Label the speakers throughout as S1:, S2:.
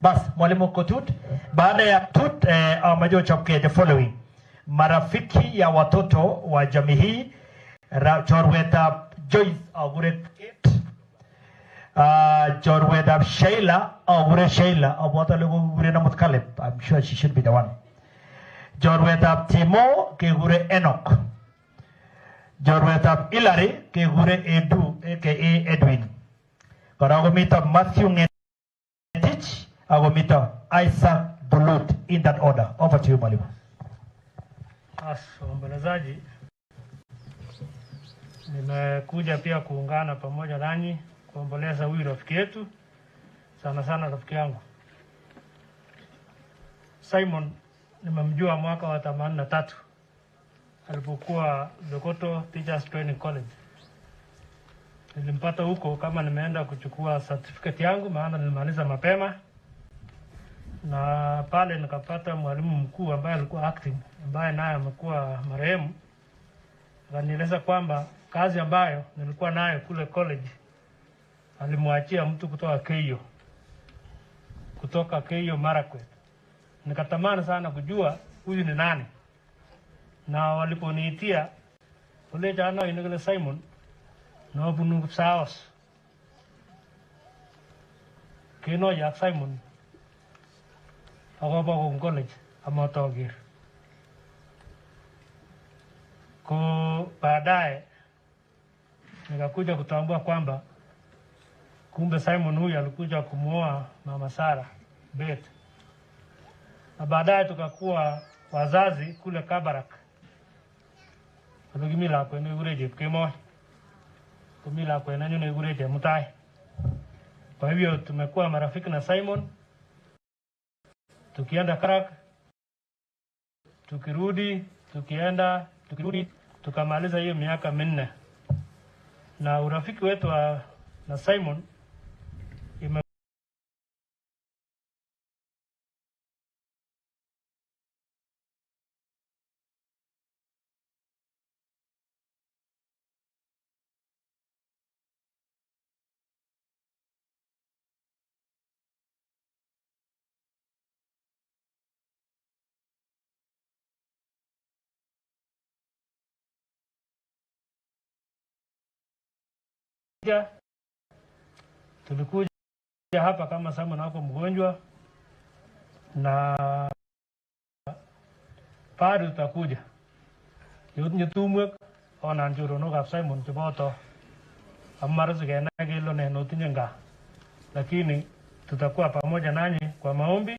S1: Bas, mwalimu Kotut, baada ya tut amajo chapke the following. Marafiki ya watoto wa jamii hii Chorweta Joyce Agure Kate, Chorweta Sheila Agure Sheila Abwata Lugu Gure Namut Kaleb. I'm sure she should be the one. Chorweta Timo Kegure Enoch, Chorweta Hilary Kegure Edu aka Edwin. Karagomita Matthew Ngetich Agomita Isaac Bulut, in that order. Over to you, Mwalimu.
S2: Waombolezaji, nimekuja pia kuungana pamoja nanyi kuomboleza huyu rafiki yetu, sana sana rafiki yangu Simon. Nimemjua mwaka wa 83 alipokuwa Dokoto Teachers Training College. Nilimpata huko kama nimeenda kuchukua certificate yangu, maana nilimaliza mapema, na pale nikapata mwalimu mkuu ambaye alikuwa acting, ambaye naye amekuwa marehemu. Akanieleza kwamba kazi ambayo nilikuwa nayo kule college alimwachia mtu kutoka Keio Marakwet. Nikatamani sana kujua huyu ni nani, na waliponiitia ule jana inagele Simon na bunu Saos kino ya Simon agoba ko college amotogir ko baadaye nikakuja kutambua kwamba kumbe Simon huyu alikuja kumuoa mama Sara Bet, na baadaye tukakuwa wazazi kule Kabarak. Alugimila kwa ni ureje kemo kumila kwa nanyo ni ureje mutai. Kwa hivyo tumekuwa marafiki na Simon, tukienda Karak, tukirudi, tukamaliza hiyo miaka 4. Na urafiki wetu na Simon tulikuja hapa kama Simon wako mgonjwa, na pari tutakuja yote tumwe ona njuro no gap Simon chiboto amarazu gena gelo ne notinyenga, lakini tutakuwa pamoja nanyi kwa maombi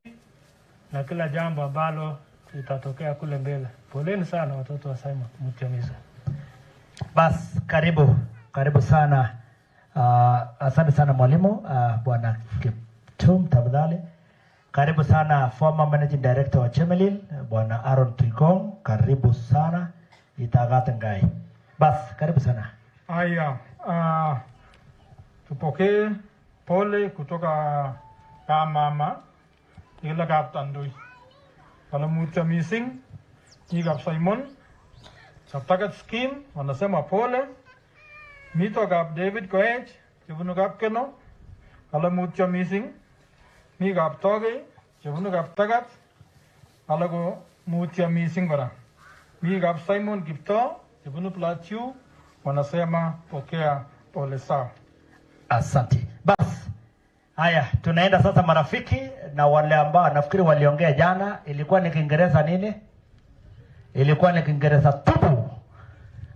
S2: na kila jambo ambalo litatokea kule mbele. Poleni sana watoto wa Simon Mutiamiso.
S1: Bas, karibu sana. Asante sana mwalimu. Bwana Kiptum tafadhali. Karibu sana former managing director wa Chemelil Bwana Aaron Trikong, karibu sana. Itagata ngai. Bas, karibu sana.
S3: Haya, tupokee pole kutoka kwa mama ila kaptandui. Kalau mucha missing ni kap Simon Saptakat scheme wanasema pole. Mito kap David Koech chebunu kap Keno. Kalau mucha missing ni kap Toge chebunu kap Tagat. Kalau mucha missing bara mi kap Simon Kipto chebunu Plateau wanasema pokea pole sawa.
S1: Asante. Bas, haya tunaenda sasa marafiki, na wale ambao nafikiri waliongea jana ilikuwa ni Kiingereza nini? Ilikuwa ni Kiingereza tupu.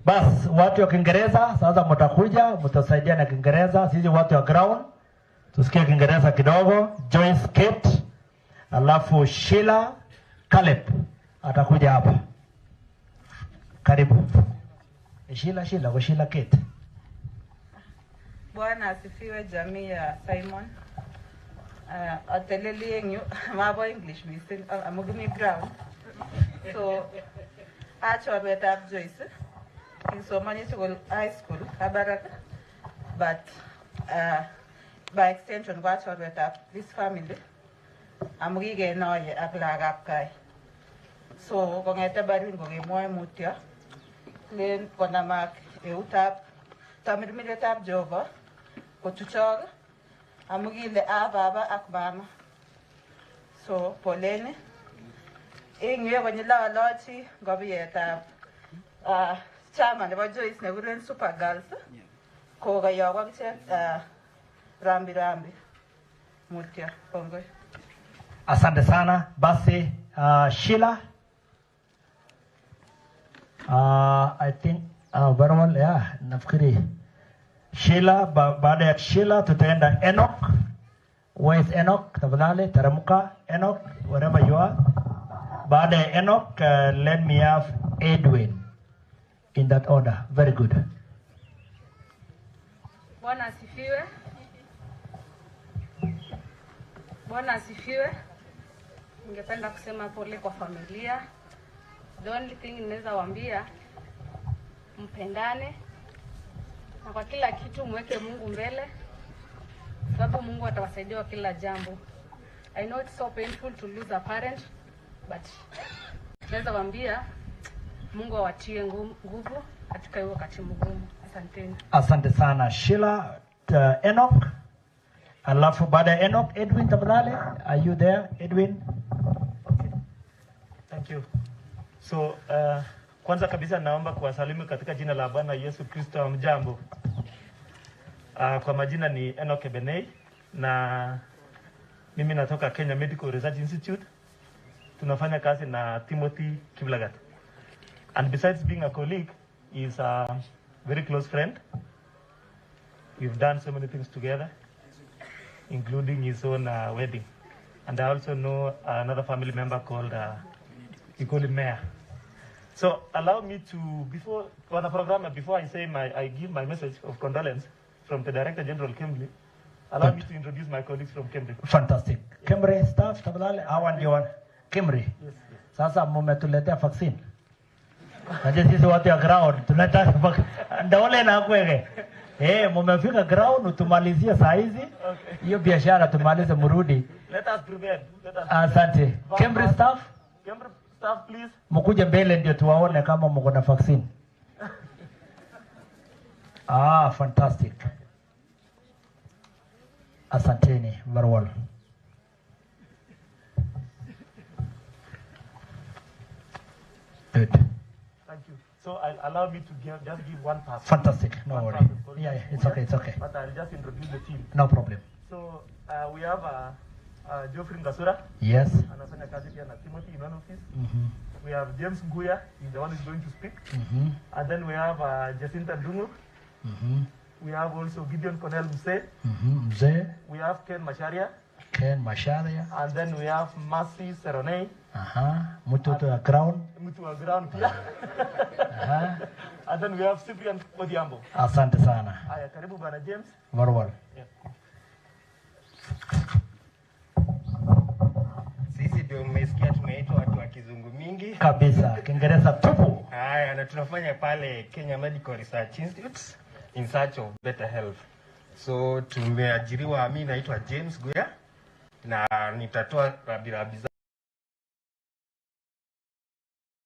S1: Bas, watu wa Kiingereza sasa mtakuja mtasaidia na Kiingereza. Sisi watu wa ground tusikie Kiingereza kidogo. Joyce Kate, alafu Sheila Caleb atakuja hapa. Karibu. Sheila Kate.
S4: Bwana asifiwe jamii ya Simon. Ateleli yenyu mabo English missing amugumi brown. So achorwetab Joyce kisomani school high school Kabarak, but by extension achorwetab this family amugige noye ak lagap kai. So kongete barin kokemwoe mutyo len konamak eutab tamirmiletab Jehova kochuchok amugile baba ak mama So poleni. Ingwe konyil aloti ngobietab chama nebo Joyce nekikuren Super Girls. Kokoyok akichek rambi. Mutyo, kongoi.
S1: Asante sana. Basi Sheila. I think very well, yeah, nafikiri Sheila, baada ya Sheila tutaenda Enoch. Where is Enoch? Tafadhali teremka Enoch, wherever you are. Baada ya Enoch, let me have Edwin in that order. Very good.
S5: Bwana asifiwe. Bwana asifiwe. Ningependa kusema pole kwa familia. The only thing ninaweza waambia, mpendane na kwa kila kitu mweke Mungu mbele, sababu Mungu atawasaidia kwa kila jambo. I know it's so painful to lose a parent, but naweza waambia Mungu awatie nguvu katika hiyo wakati mgumu. Asanteni.
S1: Asante sana Sheila. Enoch. Alafu baada ya Enoch, Edwin tafadhali. Are you there, Edwin?
S6: Okay. Thank you. So, kwanza kabisa naomba kuwasalimu katika jina la Bwana Yesu Kristo. Mjambo. Kwa majina ni Enoch Ebenei na mimi natoka Kenya Medical Research Institute. Tunafanya kazi na Timothy Kiblagat. And besides being a colleague, he's a very close friend. We've done so many things together, including his own wedding. And I also know another family member called, we call him Mayor. So allow me to, before I say I give my message of condolence from the Director General Kemri, allow me to introduce my colleagues from Kemri.
S1: Fantastic. Kemri staff tafadhali. Hawa ndio Kemri.
S6: Yes.
S1: Sasa mumetuletea vaccine. Najua sisi watu ya ground tunataka ndaole na kwege. Mumefika ground utumalizie saa hizi. Hiyo biashara tumalize mrudi.
S6: Let us prepare.
S1: Asante. Kemri staff?
S6: Kemri staff, please.
S1: Mkuje mbele ndio tuwaone kama mko na vaccine. Fantastic. Asanteni, very well. Good.
S6: Thank you. So allow me to just give one pass.
S1: Fantastic. No worry. Yeah, it's okay. It's okay.
S6: But I'll just introduce the team.
S1: No problem.
S6: So we have Geoffrey Ngasura.
S1: Yes.
S6: Anafanya kazi pia na Timothy in one office. We have James Nguya, he's the one who's going to speak. And then we have Jacinta Ndungu. We have also Gideon Cornel Mse.
S1: Mzee.
S6: We have Ken Masharia.
S1: And
S6: then we have Mercy Seronei.
S1: Mtu wa ground.
S6: Mtu wa ground pia. And then we have Cyprian Odiambo.
S1: Asante sana.
S6: Haya, karibu bwana James.
S1: Very well.
S6: Yeah.
S7: Sisi ndio mmesikia tunaitwa watu wa kizungu mingi.
S1: Kabisa, Kiingereza tupu.
S7: Haya, na tunafanya pale Kenya Medical Research Institute in search of better health. So tumeajiriwa, mimi naitwa James Guya na nitatoa rabirabi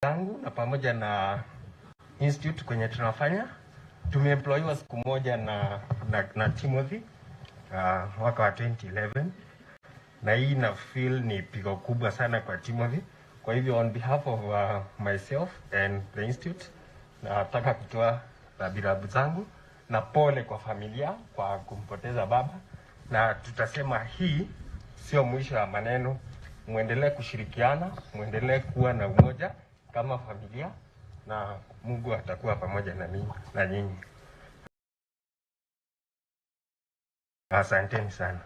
S7: zangu na pamoja na institute kwenye tunafanya. Tumeemployiwa siku moja na Timothy mwaka wa 2011. Na hii na feel ni pigo kubwa sana kwa Timothy. Kwa hivyo on behalf of myself and the institute, nataka kutoa rabirabu zangu na pole kwa familia kwa kumpoteza baba, na tutasema hii sio mwisho wa maneno. Muendelee kushirikiana, muendelee kuwa na umoja kama familia, na Mungu atakuwa pamoja na mimi na nyinyi. Asanteni sana.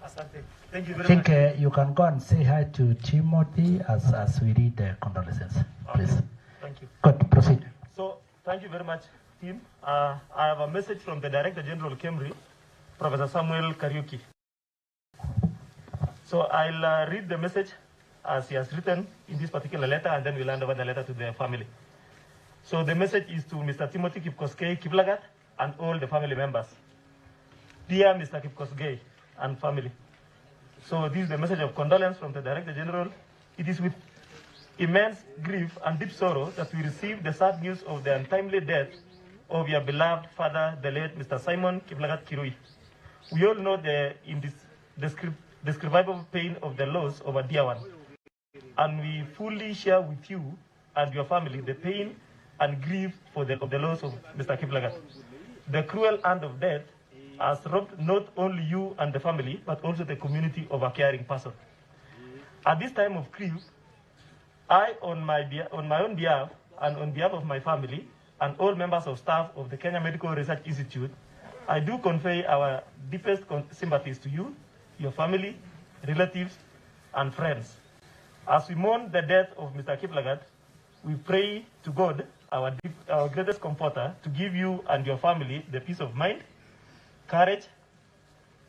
S6: Asante. Thank you very
S1: I think
S6: much.
S1: you can go and say hi to Timothy as we read the condolences, please.
S6: Okay. Thank you.
S1: Good, proceed.
S6: So, thank you very much, team. I have a message from the Director General Kemri, Professor Samuel Kariuki. So, I'll read the message as he has written in this particular letter, and then we'll hand over the letter to the family. So, the message is to Mr. Timothy Kipkoskei Kiplagat and all the family members. Dear Mr. Kipkoskei and family. So, this is the message of condolence from the Director General. It is with immense grief and deep sorrow that we receive the sad news of the untimely death of your beloved father, the late Mr. Simon Kiplagat Kirui. We all know the indescribable pain of the loss of a dear one. And we fully share with you and your family the pain and grief of the loss of Mr. Kiplagat. The cruel hand of death has robbed not only you and the family, but also the community of a caring person. At this time of grief, I, on my own behalf and on behalf of my family and all members of staff of the Kenya Medical Research Institute, I do convey our deepest sympathies to you, your family, relatives, and friends. As we mourn the death of Mr. Kiplagat, we pray to God, our greatest comforter, to give you and your family the peace of mind, courage,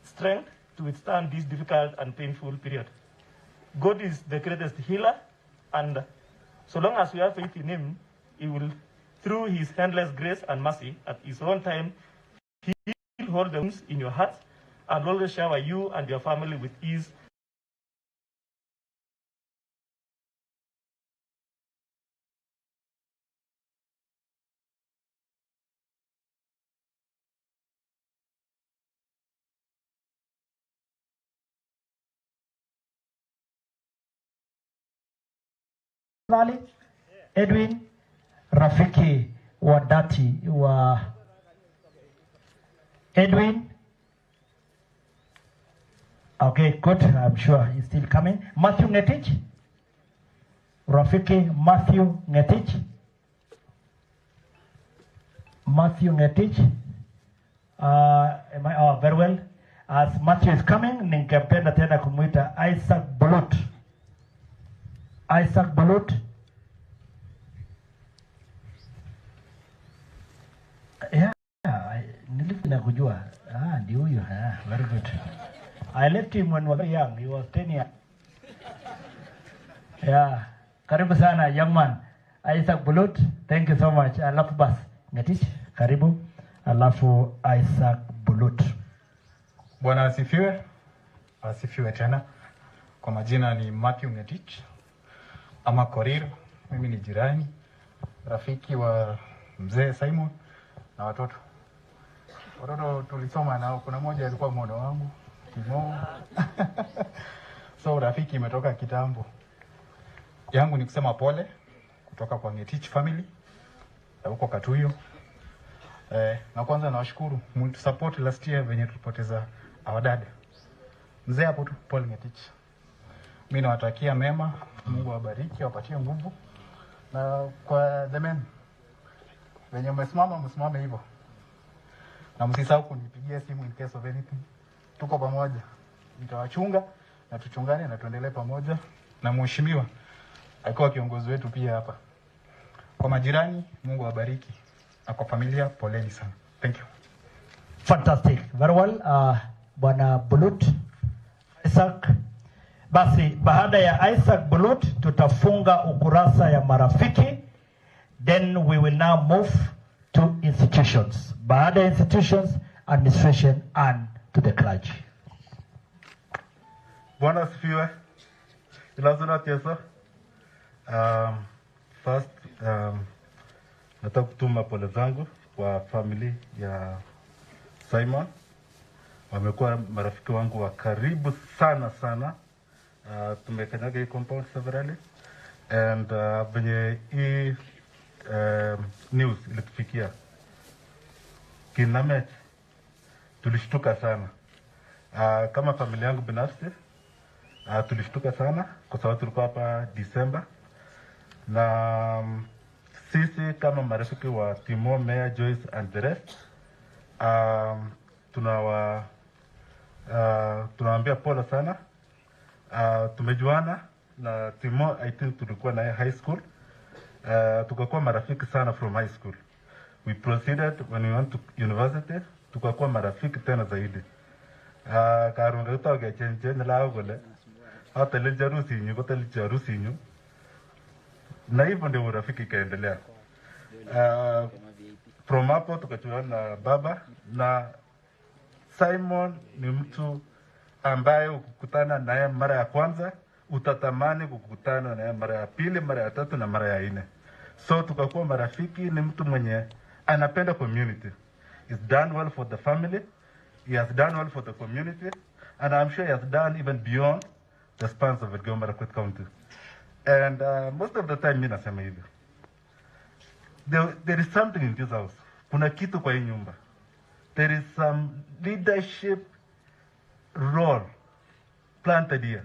S6: strength to withstand this difficult and painful period. God is the greatest healer, and so long as we have faith in him, he will, through his endless grace and mercy, at his own time, heal all the wounds in your heart and always shower you and your family with ease.
S1: Edwin Rafiki wa dhati wa Edwin. Okay, good. I'm sure he's still coming. Matthew Ngetich. Rafiki Matthew Ngetich. Matthew Ngetich. Very well. As Matthew is coming, ningependa tena kumuita Isaac Bulut. Isaac Bulut. Yeah, nilipenda kujua. Ndio huyo. Very good. I left him when he was young. He was 10 years. Yeah. Karibu sana, young man. Isaac Bulut, thank you so much. Alafu bas, Ngetich, karibu. Alafu Isaac Bulut.
S8: Bwana asifiwe. Asifiwe tena. Kwa majina ni Matthew Ngetich ama Korir. Mimi ni jirani, rafiki wa mzee Simon na watoto. Watoto tulisoma nao, kuna mmoja alikuwa mmono wangu, Timo. So rafiki imetoka kitambo. Yangu ni kusema pole kutoka kwa Ngetich family huko Katuyo. Na kwanza nawashukuru mlitusupport last year venye tulipoteza our dad. Mzee hapo tu Paul Ngetich. Mimi nawatakia mema, Mungu awabariki, awapatie nguvu. Na kwa the men venye msimame hivyo. Na msisahau kunipigia simu in case of anything. Tuko pamoja. Nitawachunga na tuchungane na tuendelee pamoja. Na mheshimiwa alikuwa kiongozi wetu pia hapa. Kwa majirani, Mungu awabariki. Na kwa familia, poleni sana. Thank you.
S1: Fantastic. Very well. Bwana Bulut, Isaac. Basi, baada ya Isaac Bulut, tutafunga ukurasa ya marafiki. Then we will now move to institutions. Baada ya institutions, administration and to the clergy.
S9: Bwana asifiwe. Ilazuna tiesa. First, nataka kutuma pole zangu kwa family ya Simon. Wamekuwa marafiki wangu wa karibu sana sana. Tumekanyaga hii compound severally. And venye hii news ilitufikia Kinamet, tulishtuka sana. Kama familia yangu binafsi, tulishtuka sana kwa sababu tulikuwa hapa December. Na sisi kama marafiki wa Timo, Mayor Joyce and the rest, tunawaambia pole sana. Tumejuana na Timo, I think tulikuwa na high school. Tukakuwa marafiki sana from high school. We proceeded when we went to university, tukakuwa marafiki tena zaidi. Karunga utaoge chenje nilao gole. Hata ile jarusi nyu, hata ile jarusi nyu. Na hivyo ndio urafiki kaendelea. From hapo tukajuana na baba, na Simon ni mtu ambaye ukikutana naye mara ya kwanza utatamani kukutana naye mara ya pili, mara ya tatu na mara ya nne. So tukakuwa marafiki. Ni mtu mwenye anapenda community. He's done well for the family. He has done well for the community. And I'm sure he has done even beyond the spans of Elgeyo Marakwet County. And most of the time, mimi nasema hivyo. There is something in this house. Kuna kitu kwa hii nyumba. There is some leadership role planted here.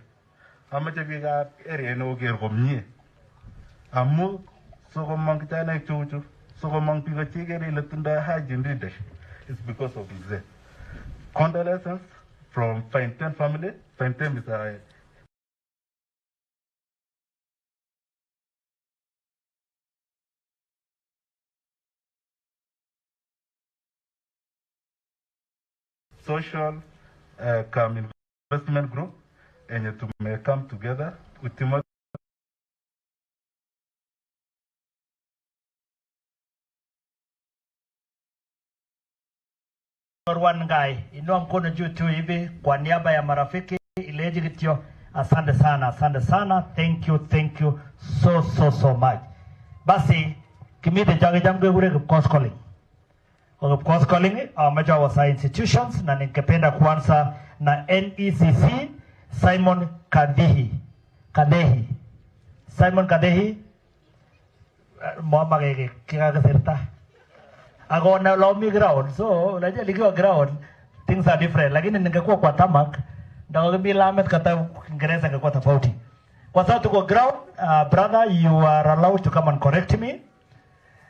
S9: Amache biga area no ger komye. Amu soko mang kitana chuchu. Soko mang biga chigeri letunda hajin leadership. It's because of this. Condolences from Fine 10 family. Fine 10 is a social investment group, and to may come together with Timothy.
S1: One guy, inua mkono juu tu hivi kwa niaba ya marafiki Ileje Gitio. Asante sana. Thank you so much. Basi kimite jage jamge gure course calling. Course calling major wa institutions, na ningependa kuanza na NECC Simon Kadehi. Simon Kadehi mwamba kika serta. Ako na lomi ground, so unajua likiwa ground things are different, lakini ningekuwa kwa tamak ndio bila Ahmed kata Kiingereza ingekuwa tofauti. Kwa sababu tuko ground, brother, you are allowed to come and correct me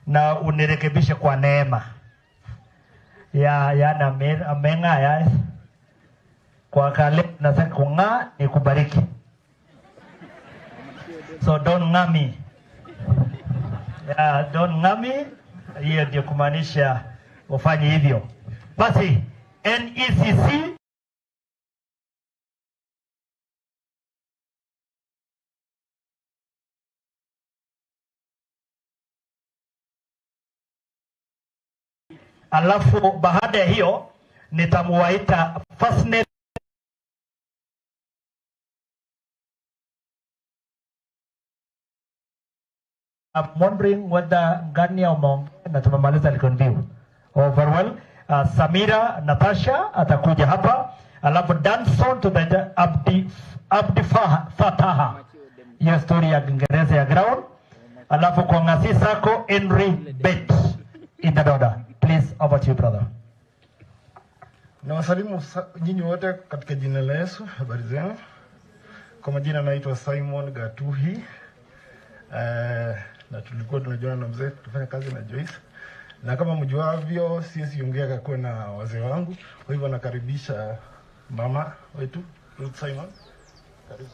S1: na unirekebishe kwa neema. Na amenga ya kwa kale nataka kunga ni kubariki. So don't ngami. Don't ngami. Hiyo ndio kumaanisha ufanye hivyo. Basi NECC alafu baada ya hiyo nitamuwaita Fastnet wondering whether Gania Omong na tumemaliza likonview over well. Samira Natasha atakuja hapa, alafu Danson to the Abdi Fataha, hiyo story ya Kiingereza ya ground, alafu kwa ngasi sako Henry Bet in the order. Please, over to you, brother.
S10: Na wasalimu nyinyi wote katika jina la Yesu. Habari zenu? Kwa majina naitwa Simon Gatuhi. Na tulikuwa tunajuana na mzee, tufanya kazi na Joyce. Na kama mjuavyo, sisi ongea kwa na wazee wangu. Kwa hivyo nakaribisha mama wetu, Ruth Simon. Karibu.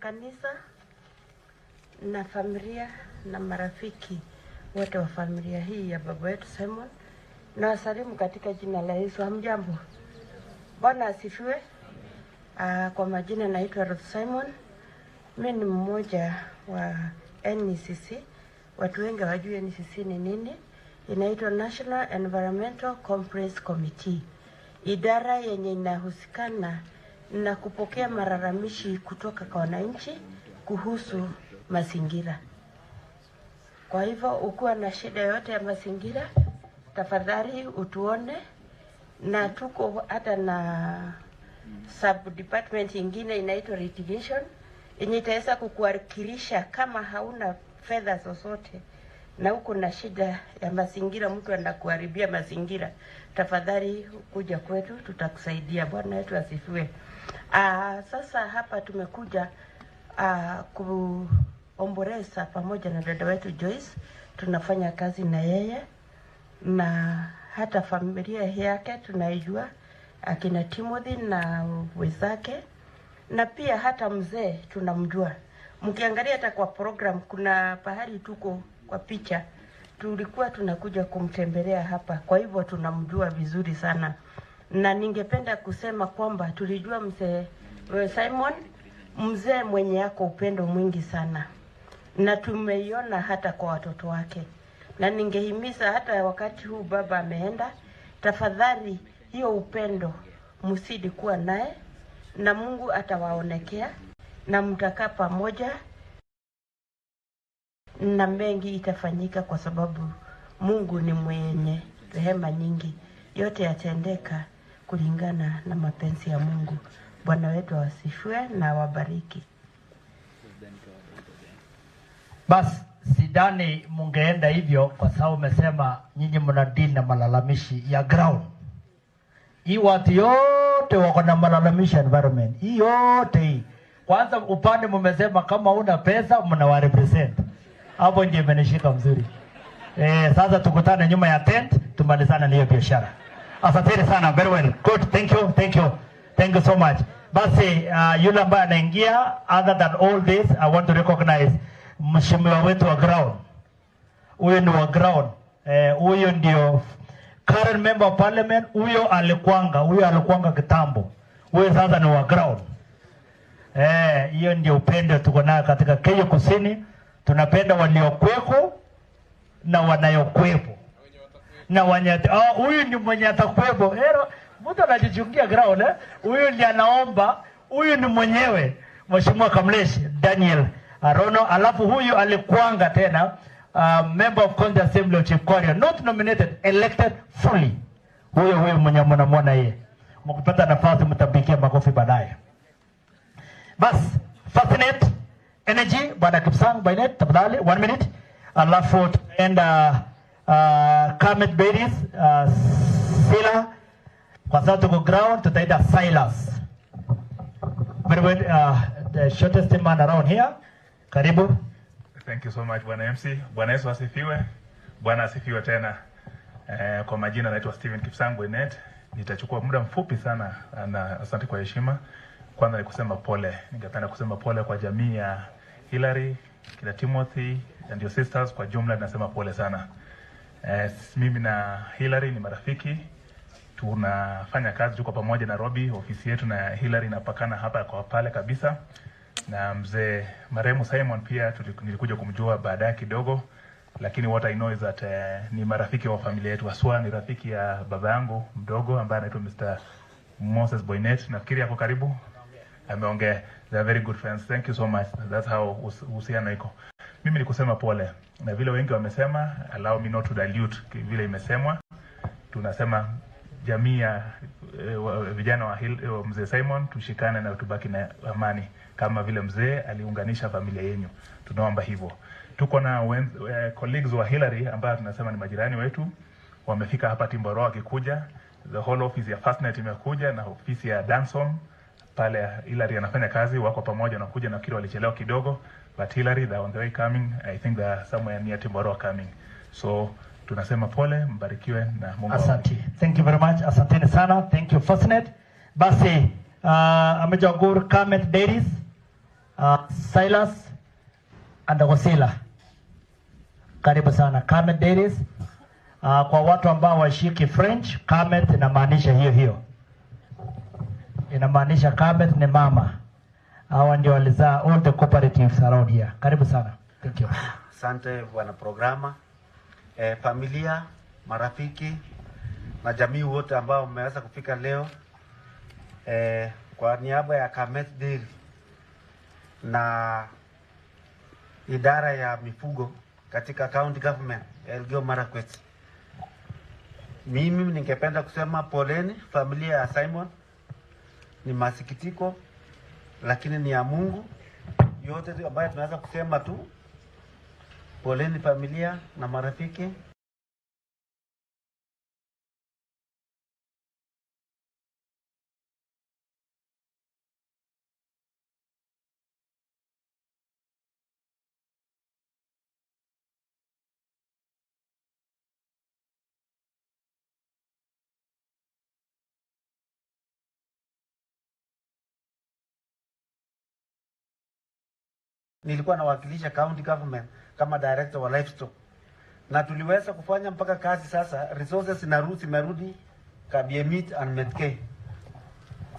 S11: Kanisa na familia na marafiki wote wa familia hii ya baba wetu Simon, na wasalimu katika jina la Yesu. Hamjambo? Bwana asifiwe. Kwa majina naitwa Ruth Simon. Mimi ni mmoja wa NECC. Watu wengi wajue NECC ni nini. Inaitwa National Environmental Comprehensive Committee, idara yenye inahusikana na kupokea malalamishi kutoka kwa wananchi kuhusu mazingira. Kwa hivyo ukiwa na shida yote ya mazingira, tafadhali utuone, na tuko hata na sub department ingine inaitwa litigation yenye itaweza kukuwakilisha kama hauna fedha zozote na uko na shida ya mazingira, mtu anakuharibia mazingira, tafadhali kuja kwetu, tutakusaidia. Bwana wetu asifiwe. Sasa hapa tumekuja kuomboleza pamoja na dada wetu Joyce. Tunafanya kazi na yeye na hata familia yake tunaijua, akina Timothy na wenzake, na pia hata mzee tunamjua. Mkiangalia hata kwa program kuna pahali tuko kwa picha, tulikuwa tunakuja kumtembelea hapa, kwa hivyo tunamjua vizuri sana. Na ningependa kusema kwamba tulijua mzee Simon, mzee mwenye yako upendo mwingi sana, na tumeiona hata kwa watoto wake. Na ningehimiza hata wakati huu baba ameenda, tafadhali hiyo upendo msidi kuwa naye, na Mungu atawaonekea na mtakaa pamoja na mengi itafanyika, kwa sababu Mungu ni mwenye rehema nyingi, yote yatendeka kulingana na mapenzi ya Mungu. Bwana wetu awasifiwe na awabariki.
S1: Basi sidani mungeenda hivyo kwa sababu umesema nyinyi mna deal na malalamishi ya ground. Hii watu yote wako na malalamishi environment. Hii yote hii. Kwanza upande mmesema kama una pesa mnawa represent. Hapo ndio imenishika mzuri. Sasa tukutane nyuma ya tent tumalizane na hiyo biashara. Asante sana, very well. Good, thank you, thank you. Thank you so much. Basi yule ambaye anaingia, other than all this, I want to recognize mheshimiwa wetu wa ground. Huyo ni wa ground. Huyo ndio current member of parliament. Huyo alikuanga kitambo. Huyo sasa ni wa ground. Hiyo ndio upendo tuko nayo katika Kenya Kusini. Tunapenda waliokuweko na wanayokuwepo. Na wanyata, huyu ni mwenye atakuwepo. Mtu anajichungia ground, huyu ndiye anaomba, huyu ni mwenyewe Mheshimiwa Kamlesh Daniel Arono. Alafu huyu alikuanga tena member of County Assembly of Chepkoria, not nominated, elected fully. Huyo mwenye mnamwona yeye. Mkipata nafasi mtapigia makofi baadaye. Bas, Fascinate Energy Bwana Kipsang Bainet tafadhali 1 minute. Alafu tuenda Kamet Berries Sila kwa sababu tuko ground, tutaenda Silas. Very well, the shortest man around here. Karibu.
S12: Thank you so much Bwana MC. Bwana Yesu asifiwe. Bwana asifiwe tena. Kwa majina naitwa Steven Kipsang Bainet. Nitachukua muda mfupi sana na asante kwa heshima. Kwanza ni kusema pole. Ningependa kusema pole kwa jamii ya Hillary, kina Timothy and your sisters kwa jumla, nasema pole sana. Mimi na Hillary ni marafiki. Tunafanya kazi tuko pamoja Nairobi. Ofisi yetu na Hillary inapakana hapa kwa pale kabisa. Na mzee marehemu Simon pia nilikuja kumjua baadaye kidogo. Lakini what I know is that ni marafiki wa familia yetu. Aswa ni rafiki ya baba yangu mdogo ambaye anaitwa Mr. Moses Boynet. Nafikiri yako karibu. Ameongea. They are very good friends. Thank you so much. That's how uhusiano iko. Mimi ni kusema pole. Na vile wengi wamesema, allow me not to dilute vile imesemwa. Tunasema jamii ya vijana wa mzee Simon tushikane na tubaki na amani kama vile mzee aliunganisha familia yenu. Tunaomba hivyo. Tuko na colleagues wa Hillary ambao tunasema ni majirani wetu. Wamefika hapa Timboroa wakikuja. The whole office ya Fastnet imekuja na ofisi ya Danson pale Hillary anafanya kazi, wako pamoja na kuja na kile walichelewa kidogo, but Hillary they on the way coming. I think they are somewhere near Timboroa coming. So tunasema pole, mbarikiwe na Mungu.
S1: Asante. Thank you very much. Asante sana. Thank you Fastnet. Basi amejagur Kamet Dairies, Silas Andagosila. Karibu sana Kamet Dairies. Kwa watu ambao washiki French, Kamet inamaanisha hiyo. Inamaanisha Kamet ni mama. Hawa ndio walizaa all the cooperatives around here. Karibu sana. Thank you.
S13: Asante bwana programa. Familia, marafiki na jamii wote ambao mmeweza kufika leo. Kwa niaba ya Kamet Dairy na idara ya mifugo katika county government Elgeyo Marakwet, mimi ningependa kusema poleni familia ya Simon. Ni masikitiko lakini ni ya Mungu. Yote ambayo tunaweza kusema tu poleni familia na marafiki. Nilikuwa nawakilisha county government kama director wa livestock. Na tuliweza kufanya mpaka kazi sasa, resources zimerudi Kabie Meat and Metk.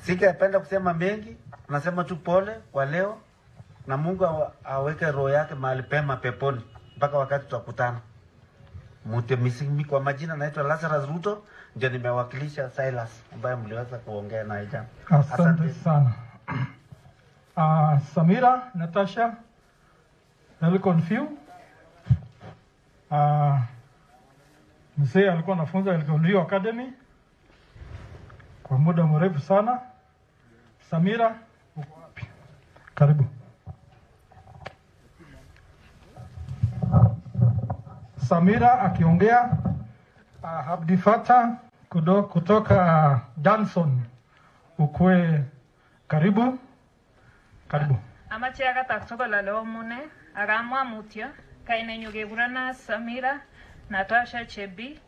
S13: Singependa kusema mengi, nasema tu pole kwa leo na Mungu aweke roho yake mahali pema peponi mpaka wakati tutakutana. Mimi kwa majina naitwa Lazarus Ruto, ndio nimewakilisha Silas ambaye mliweza kuongea naye jana.
S3: Asante sana. Samira, Natasha, Elcon Few, Mzee alikuwa anafunza Elgon View Academy kwa muda mrefu sana. Samira, uko wapi? Karibu. Samira akiongea. Abdi Fatah kutoka Johnson, ukwe karibu. Karibu.
S14: Amache akataktoka lalo mune akamwa mutyo kainenyu kekurana Samira Natasha Chebi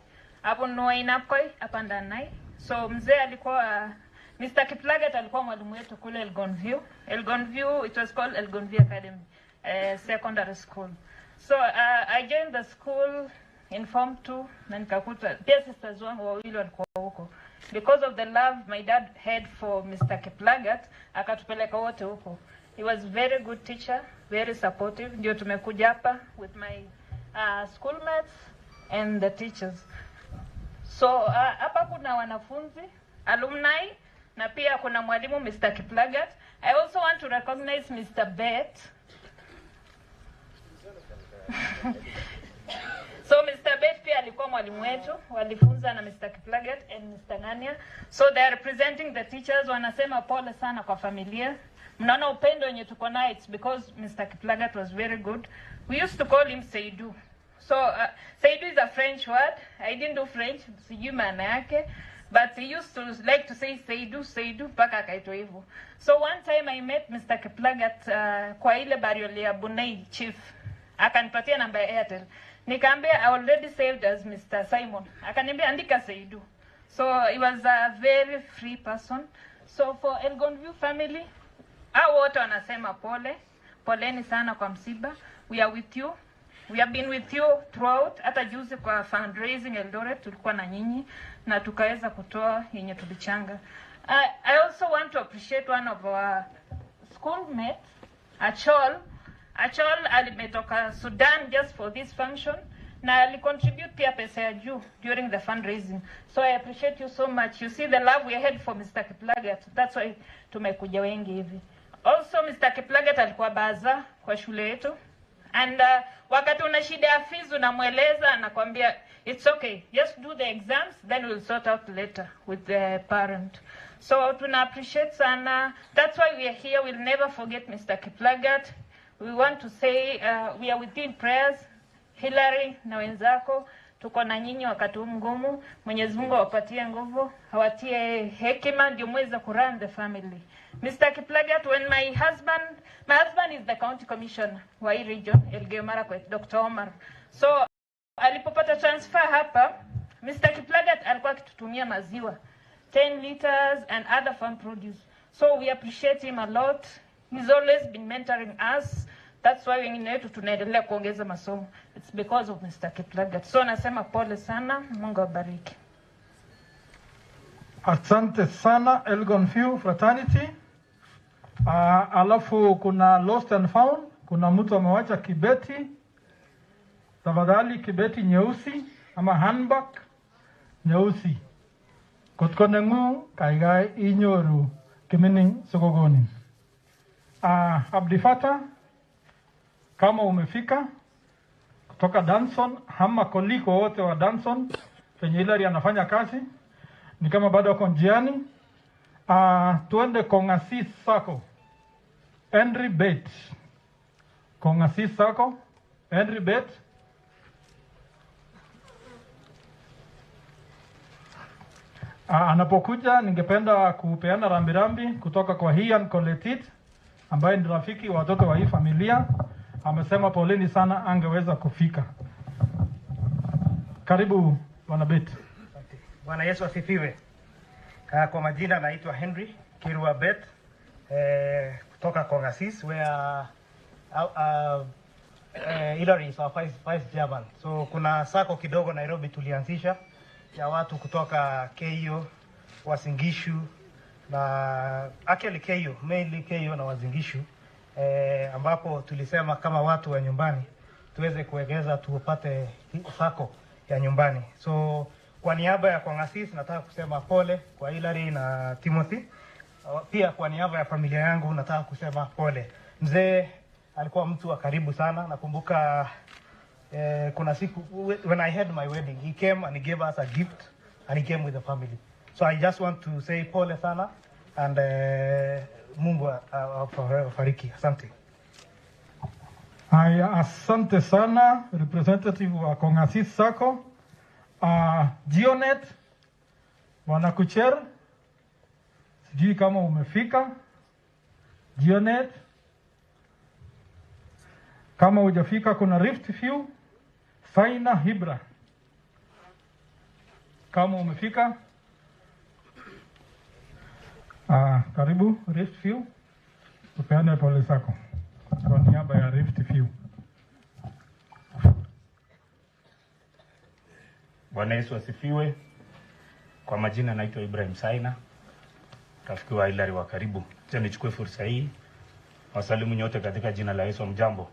S14: hapo Noinapkoi hapa Ndanai. So mzee alikuwa Mr. Kiplagat alikuwa mwalimu wetu kule Elgon View. Elgon View, it was called Elgon View Academy secondary school. So I joined the school in Form 2 na nikakuta pia sisters wangu wawili walikuwa huko. Because of the love my dad had for Mr. Kiplagat, akatupeleka wote huko. He was very good teacher, very supportive. Ndio tumekuja hapa with my schoolmates and the teachers. So hapa kuna wanafunzi, alumni, na pia kuna mwalimu Mr. Kiplagat. I also want to recognize Mr. Bet. So Mr. Bet pia alikuwa mwalimu wetu, walifunza na Mr. Kiplagat and Mr. Ngania. So they are representing the teachers, wanasema pole sana kwa familia. Mnaona upendo wenye tuko naye, it's because Mr. Kiplagat was very good. We used to call him Seidu. So Seidu is a French word. I didn't do French, sijui maana yake. But he used to like to say Seidu, mpaka akaitwa hivyo. So one time I met Mr. Kiplagat kwa ile burial ya Bunei chief. Akanipatia namba ya Airtel. Nikamwambia I already saved as Mr. Simon. Akaniambia andika Seidu. So he was a very free person. So for Elgon View family, hao wote wanasema poleni sana kwa msiba. We are with you. We have been with you throughout. Hata juzi kwa fundraising Eldoret tulikuwa na nyinyi na tukaweza kutoa yenye tulichanga. I also want to appreciate one of our schoolmates, Achol. Achol alimetoka Sudan just for this function na alicontribute pia pesa ya juu during the fundraising. So I appreciate you so much. You see the love we had for Mr. Kiplagat. That's why tumekuja wengi hivi. Also Mr. Kiplagat alikuwa baza kwa shule yetu. And wakati una shida ya fees unamweleza anakuambia it's okay, just do the exams then we'll sort out later with the parent. So tuna appreciate sana. That's why we are here. We'll never forget Mr. Kiplagat. We want to say we are within prayers. Hillary na wenzako tuko na nyinyi wakati mgumu. Mwenyezi Mungu awapatie nguvu, awatie hekima ndio muweze ku run the family. Mr. Kiplagat, when my husband is the county commissioner wa hii region Elgeyo Marakwet, Dr. Omar. So alipopata transfer hapa, Mr. Kiplagat alikuwa akitutumia maziwa 10 liters and other farm produce. So we appreciate him a lot. He's always been mentoring us. That's why wengine wetu tunaendelea kuongeza masomo. It's because of Mr. Kiplagat. So nasema pole sana, Mungu awabariki.
S3: Asante sana Elgon View fraternity. Alafu kuna lost and found, kuna mtu amewacha kibeti. Tafadhali kibeti nyeusi ama handbag nyeusi. Kotkonengu kaigai inyoru kimining sokogoni. Abdi Fatah, kama umefika kutoka Danson, hama koliko wote wa Danson penye Hilary anafanya kazi, ni kama bado wako njiani. Tuende Kongasis Sako, Henry Bet. Kongasis Sako, Henry Bet. Anapokuja ningependa kupeana rambirambi kutoka kwa Hian Koletit ambaye ni rafiki wa watoto wa hii familia. Amesema poleni sana angeweza kufika. Karibu Bwana Bet.
S15: Bwana Yesu asifiwe. Kwa majina naitwa Henry Kirua Bet kutoka Kongasis where Hilary is our vice chairman. So kuna sako kidogo Nairobi tulianzisha ya watu kutoka Keio, Wasingishu na actually Keio, mainly Keio na Wasingishu, ambapo tulisema kama watu wa nyumbani tuweze kuegeza tupate sako ya nyumbani. So kwa niaba ya Kongasis nataka kusema pole kwa Hilary na Timothy. Pia kwa niaba ya familia yangu nataka kusema pole. Mzee alikuwa mtu wa karibu sana. Nakumbuka kuna siku when I had my wedding, he came and he gave us a gift and he came with the family. So I just want to say pole sana and Mungu awafariki. Asante.
S3: Haya, asante sana representative wa Kongasis Sacco. Gionet wanakucher, sijui kama umefika. Gionet, kama hujafika kuna Rift View. Faina Hibra, kama umefika. Karibu Rift View, upeane pole zako kwa niaba ya Rift View.
S16: Bwana Yesu asifiwe. Kwa majina naitwa Ibrahim Saina, rafiki wa Hilary wa karibu. Acha nichukue fursa hii wasalimu nyote katika jina la Yesu. Mjambo.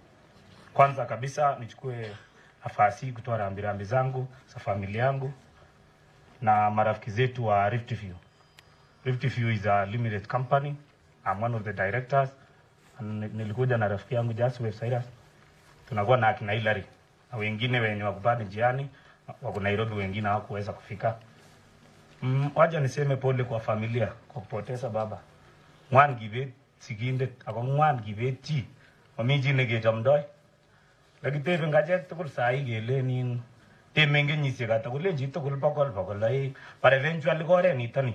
S16: Kwanza kabisa nichukue nafasi kutoa rambirambi zangu za familia yangu na marafiki zetu wa Rift View. Rift View is a limited company. I'm one of the directors. Nilikuja na rafiki yangu Jasuwe Cyrus. Tunakuwa na akina Hilary na wengine wenye wakupanda njiani wako Nairobi, wengine hawakuweza kufika. Waja niseme pole kwa familia kwa kupoteza baba. Mwan gibe siginde ako mwan gibe chi omiji nege jamdoi. Lakini ngaje tukul sai gelenin temenge nyise kata kule jito kul pakol lai but eventually gore nitani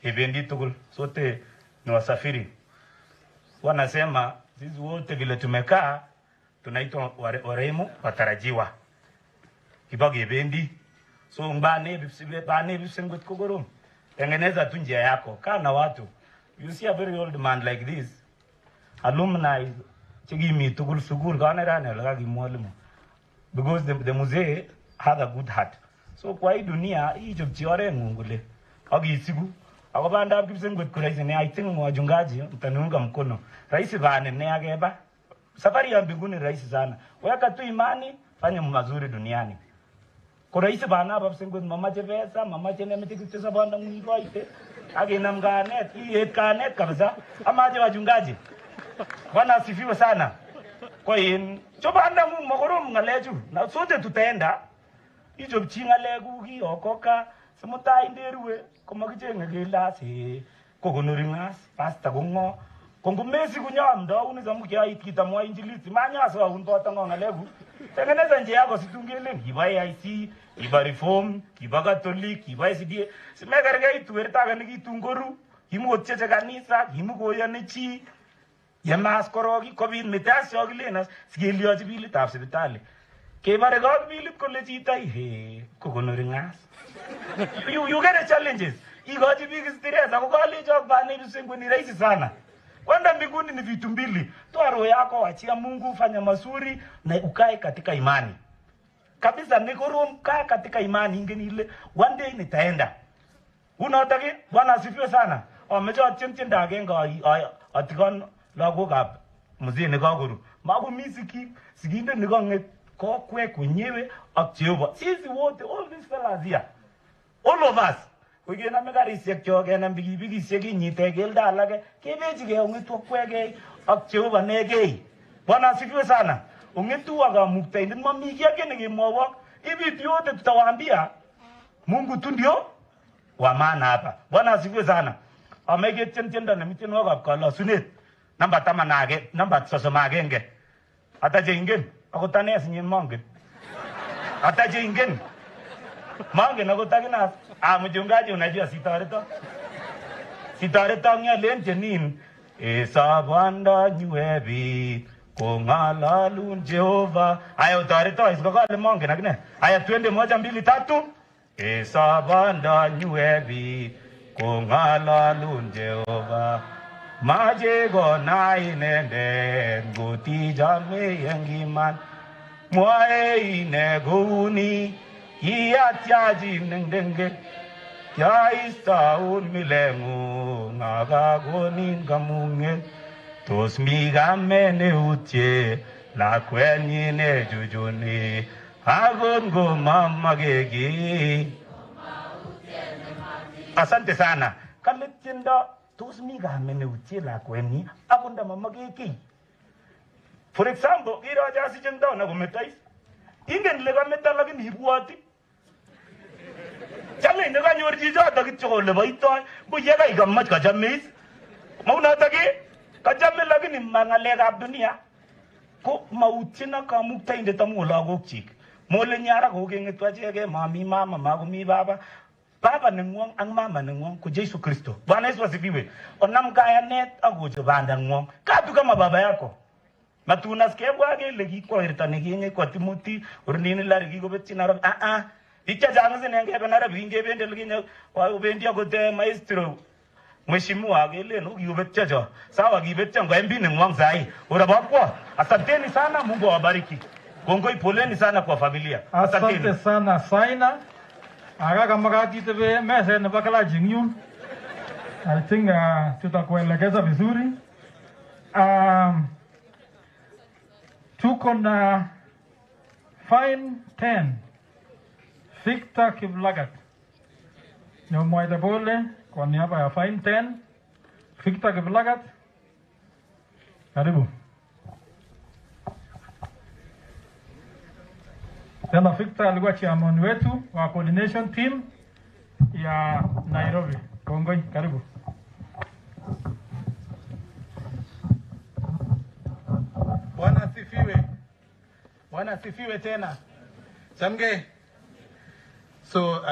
S16: ebendi tukul sote ni wasafiri. Wanasema sisi wote vile tumekaa tunaitwa waremu watarajiwa. Kibage bendi so mbane bibsingut kogorum tengeneza tu njia yako kana watu. You see a very old man like this, alumni chigimi tugul sugur kana rana lagi mwalimu, because the muzee had a good heart. So kwa hii dunia hii chopchiore ngungule agisigu akobanda bibsingut kuraisi ne I think mwajungaji mtaniunga mkono rais bane ne ageba safari ya mbinguni rais sana. Weka tu imani, fanya mazuri duniani. Kwa rais bana bibsingut mama chevesa mama chene mtikitesa banda mwiroite agina mganet hii kanet kabisa amaje wajungaji. Bwana asifiwe sana. Kwa hiyo chobanda mu magorom ngaleju na sote tutaenda hicho bchingale gugi okoka semutai nderwe komakichenge gelase kokonoringas pasta gongo kongumesi kunyamda unizamukia ikitamwa injilisi manyaso unbota ngalegu tengeneza nje yako situngele kiba IC kiba reform kiba catholic kiba SDA simegarga ituertaga nikitungoru himugocheche kanisa himugoyane chi yamas korogi covid mitas yogilena sigelioji bilitab sipitali kebare gog bilit kole chita he kokonoringas. You get a challenges igoji big stress ako college of bani bisengo ni rahisi sana. Kwenda mbinguni ni vitu mbili. Toa roho yako, achia Mungu, fanya mazuri na ukae katika imani. Kabisa nikorum kaa katika imani ingeni ile one day nitaenda. Unaotaki Bwana asifiwe sana. Amecho atchenchenda agenga atikon lagokab mzee nikaguru. Mago misiki siginde nigonge kokwe kwenyewe ak Jehova. Sisi wote all these fellas here. All of us. Kugena megarisiek choge na bigibigisiek inyite gelda alage kebejige ungetu kwege ak Jehova negei. Bwana asifiwe sana. Ungetu agamuktainde mamiki yake ngemwowo hivi yote tutawaambia Mungu tu ndio wa maana hapa. Bwana asifiwe sana. Amege tenda na mitino wakala sunet namba tamanage namba sosomagenge ataje ingen akotane asinye mange ataje ingen mange nakotagina mjungaji unajua sitareta ngalen jenin sabanda nywebi kongalalun Jehova. Aya utareta isikokale mange nakine aya twende 1 2 3 sabanda nywebi kongalalun Jehova maje gona inende ngoti jame yangiman mwae ineguni iatyaji nengdenge kya istaun milengu ngagagonin gamunge tos migamene utye la kwenyine jujuni agongo mamagegi. Asante sana. Kale tienda tos migamene utye la kwenyi agonda mamagegi. For example, gira jasi jenda na kumetais ingen le kameta lakini ibwati chale ne kanyor chichoto kityo kole boitoi buye kai kamach kachamis maunoto ki kachame lakini mangalekab dunia ko mautyin ak kamuktaindet amu lagokchik mole nyara kokengetu acheke mami mama makomi baba baba nengwong ak mama nengwong ko Yesu Kristo. Bwana Yesu asifiwe. Onam kayanet akocho banda ngwong katu kama baba yako matunasikia kele kikwirta nekinye kwa Timothy urinini lari kikobetyi Nairobi ikya jangu zinengebe Nairobi ingebende likinye wabendi akote maestro mheshimiwa kelen ukikobetya cho sawa kibetya ngo MP nengwong sai urabakwa. Asanteni sana, Mungu awabariki. Kongoi, poleni sana kwa familia.
S3: Asante sana Saina. Aga kamakati tebe mese ne bakala jingyun. I think tutakuelekeza vizuri. Tuko na fine 10 Victor Kiblagat. Nyomwaita pole kwa niaba ya fine 10 Victor Kiblagat. Karibu. Tena Victor alikuwa chairman wetu wa coordination team ya Nairobi. Kongoi, karibu.
S17: Bwana asifiwe. Bwana asifiwe tena. Chamge. So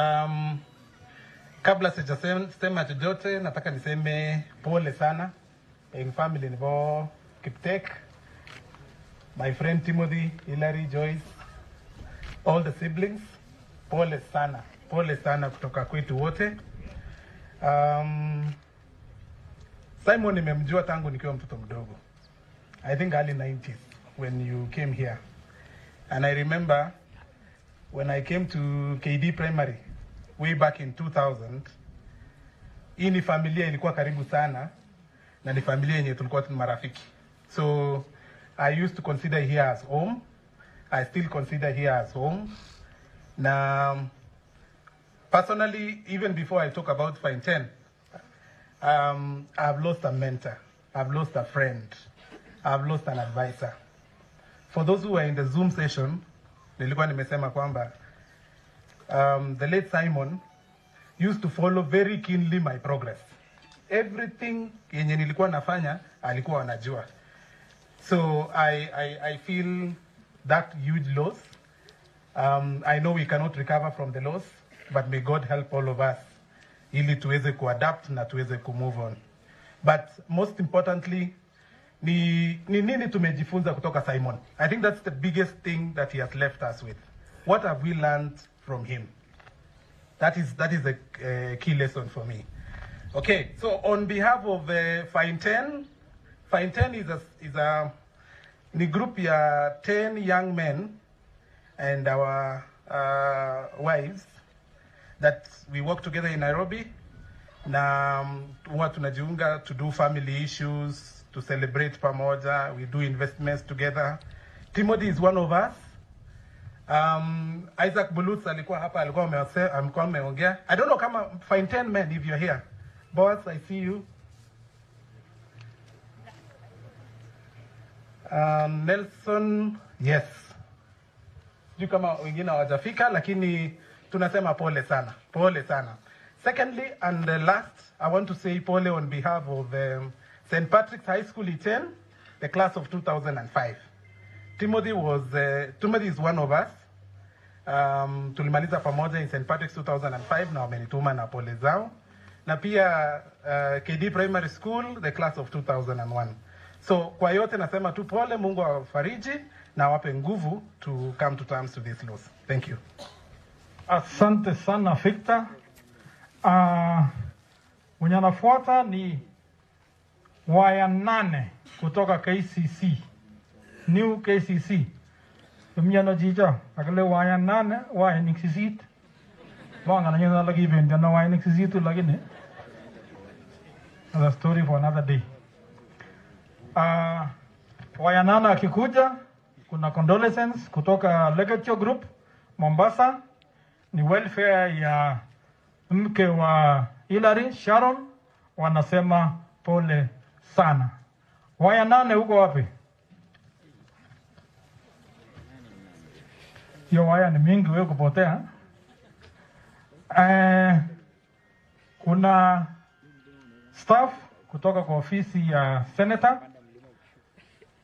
S17: kabla sijasema chochote nataka niseme pole sana in family nivo Kiptek, my friend Timothy, Hilary, Joyce, all the siblings. Pole sana kutoka kwetu wote. Simon nimemjua tangu nikiwa mtoto mdogo, I think early 90s when you came here, and I remember when I came to KD Primary way back in 2000. Hii ni familia ilikuwa karibu sana na ni familia yenye tulikuwa marafiki, so I used to consider here as home. I still consider here as home. Now, personally, even before I talk about Fine 10, I've lost a mentor, I've lost a friend, I've lost an advisor. For those who were in the Zoom session, nilikuwa nimesema kwamba the late Simon used to follow very keenly my progress. Everything yenye nilikuwa nafanya alikuwa anajua. So I feel that huge loss. I know we cannot recover from the loss, but may God help all of us ili tuweze kuadapt na tuweze kumove on. But most importantly, ni nini tumejifunza kutoka Simon? I think that's the biggest thing that he has left us with. What have we learned from him? That is a key lesson for me. Okay, so on behalf of Fine 10, Fine 10 is a group ya 10 young men and our wives that we work together in Nairobi. Na huwa tunajiunga to do family issues, to celebrate pamoja, we do investments together. Timothy is one of us. Isaac Bulutz alikuwa hapa, alikuwa ameongea. I don't know kama Fine 10 men if you're here. Boss, I see you. Nelson, yes. Sijui kama wengine hawajafika, lakini tunasema pole sana. Pole sana. Secondly, and last, I want to say pole on behalf of St. Patrick's High School Iten, the class of 2005. Timothy is one of us. Tulimaliza pamoja in St. Patrick's 2005 na wamenituma na pole zao. Na pia KD Primary School, the class of 2001. So kwa yote nasema tu pole, Mungu awafariji na wape nguvu to come to terms with this loss. Thank you.
S3: Asante sana Victor. Mwenye anafuata ni waya 8 kutoka KCC. New KCC. Mnyano jija, akale waya 8, waya niksisit. Wanga nanyana lagi benda na waya niksisitu lagi ne. That's a story for another day. Waya 8 akikuja, kuna condolences kutoka Legacho Group, Mombasa. Ni welfare ya mke wa Hilary, Sharon, wanasema pole sana. Waya 8 huko wapi? hiyo waya ni mingi wewe kupotea. Kuna staff kutoka kwa ofisi ya senator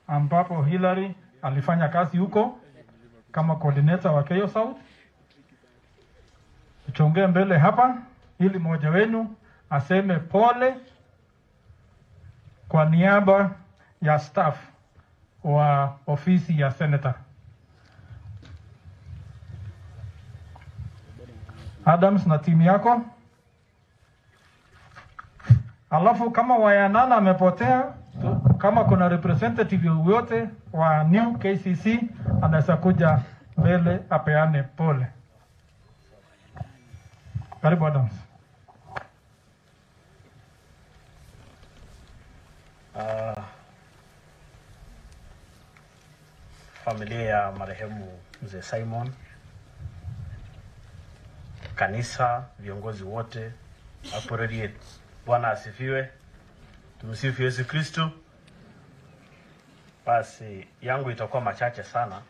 S3: ambapo Hillary alifanya kazi huko kama coordinator wa Keyo South. Tuchongee mbele hapa ili mmoja wenu aseme pole kwa niaba ya staff wa ofisi ya senator. Adams na timu yako. Alafu kama Wayanana amepotea, kama kuna representative yoyote wa New KCC anaweza kuja mbele apeane pole. Karibu Adams.
S16: Familia ya marehemu Mzee Simon, kanisa, viongozi wote, Aporeriet. Bwana asifiwe. Tumsifu Yesu Kristo. Basi yangu itakuwa machache sana.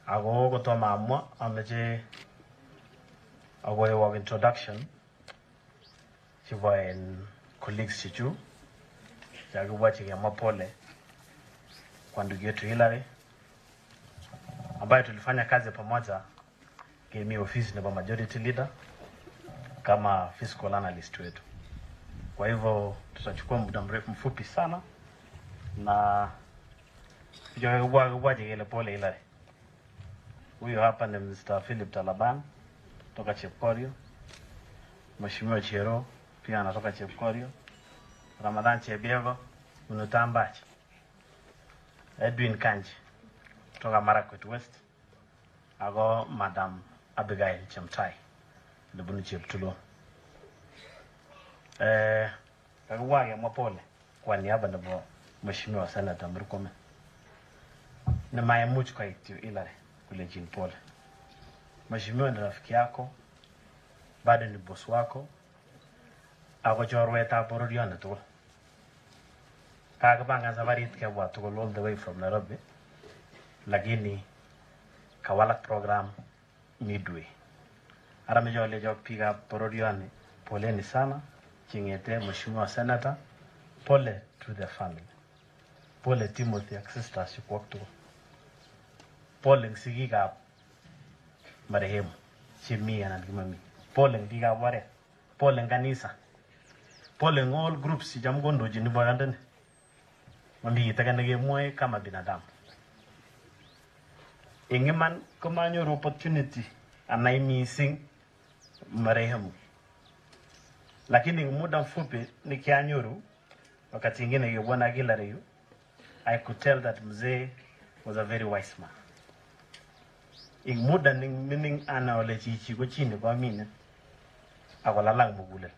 S16: Ago kutoa maamua ameje ago introduction. Chiwa en colleagues chichu. Jagu wachi ya mapole kwa ndugu yetu Hillary ambaye tulifanya kazi pamoja kimi ofisi na majority leader kama fiscal analyst wetu. Kwa hivyo tutachukua muda mrefu mfupi sana na waje ile pole Hillary. Huyo hapa ni Mr. Philip Talaban kutoka Chepkorio. Mheshimiwa Chero pia anatoka Chepkorio. Ramadhan Chebiego Unutambachi. Edwin Kanji kutoka Marakwet West. Ago Madam Abigail Chemtai Lebunu Cheptulo. Kagwage mapole kwa niaba na Mheshimiwa Senator Murkomen. Na maemuch kwa itio Hillary kule jini pole. Mheshimiwa ni rafiki yako, bado ni boss wako. Ako chorweta pororione tugul. Kakapanga safarit kebwa tugul all the way from Nairobi. Lakini kawalak program midway. Aramejo lejo piga pororione poleni sana. Chingete Mheshimiwa Senator, pole to the family. Pole Timothy ak sisters yukwak tugul. Pole ng sigikab marehemu chimi anan kimami. Pole ng bikab waret. Pole ng kanisa. Pole ng all groups cham kondochin boyondoni. Mami kit age nekemwoe kama binadamu. Eng iman komanyoru opportunity anai mising marehemu. Lakini muda mfupi nikianyoru wakati ingine yobona Hillary yu, I could tell that mzee was a very wise man. Ing muda ning ana ole chichi ko chini kwa mine. Ako lalang mugulel.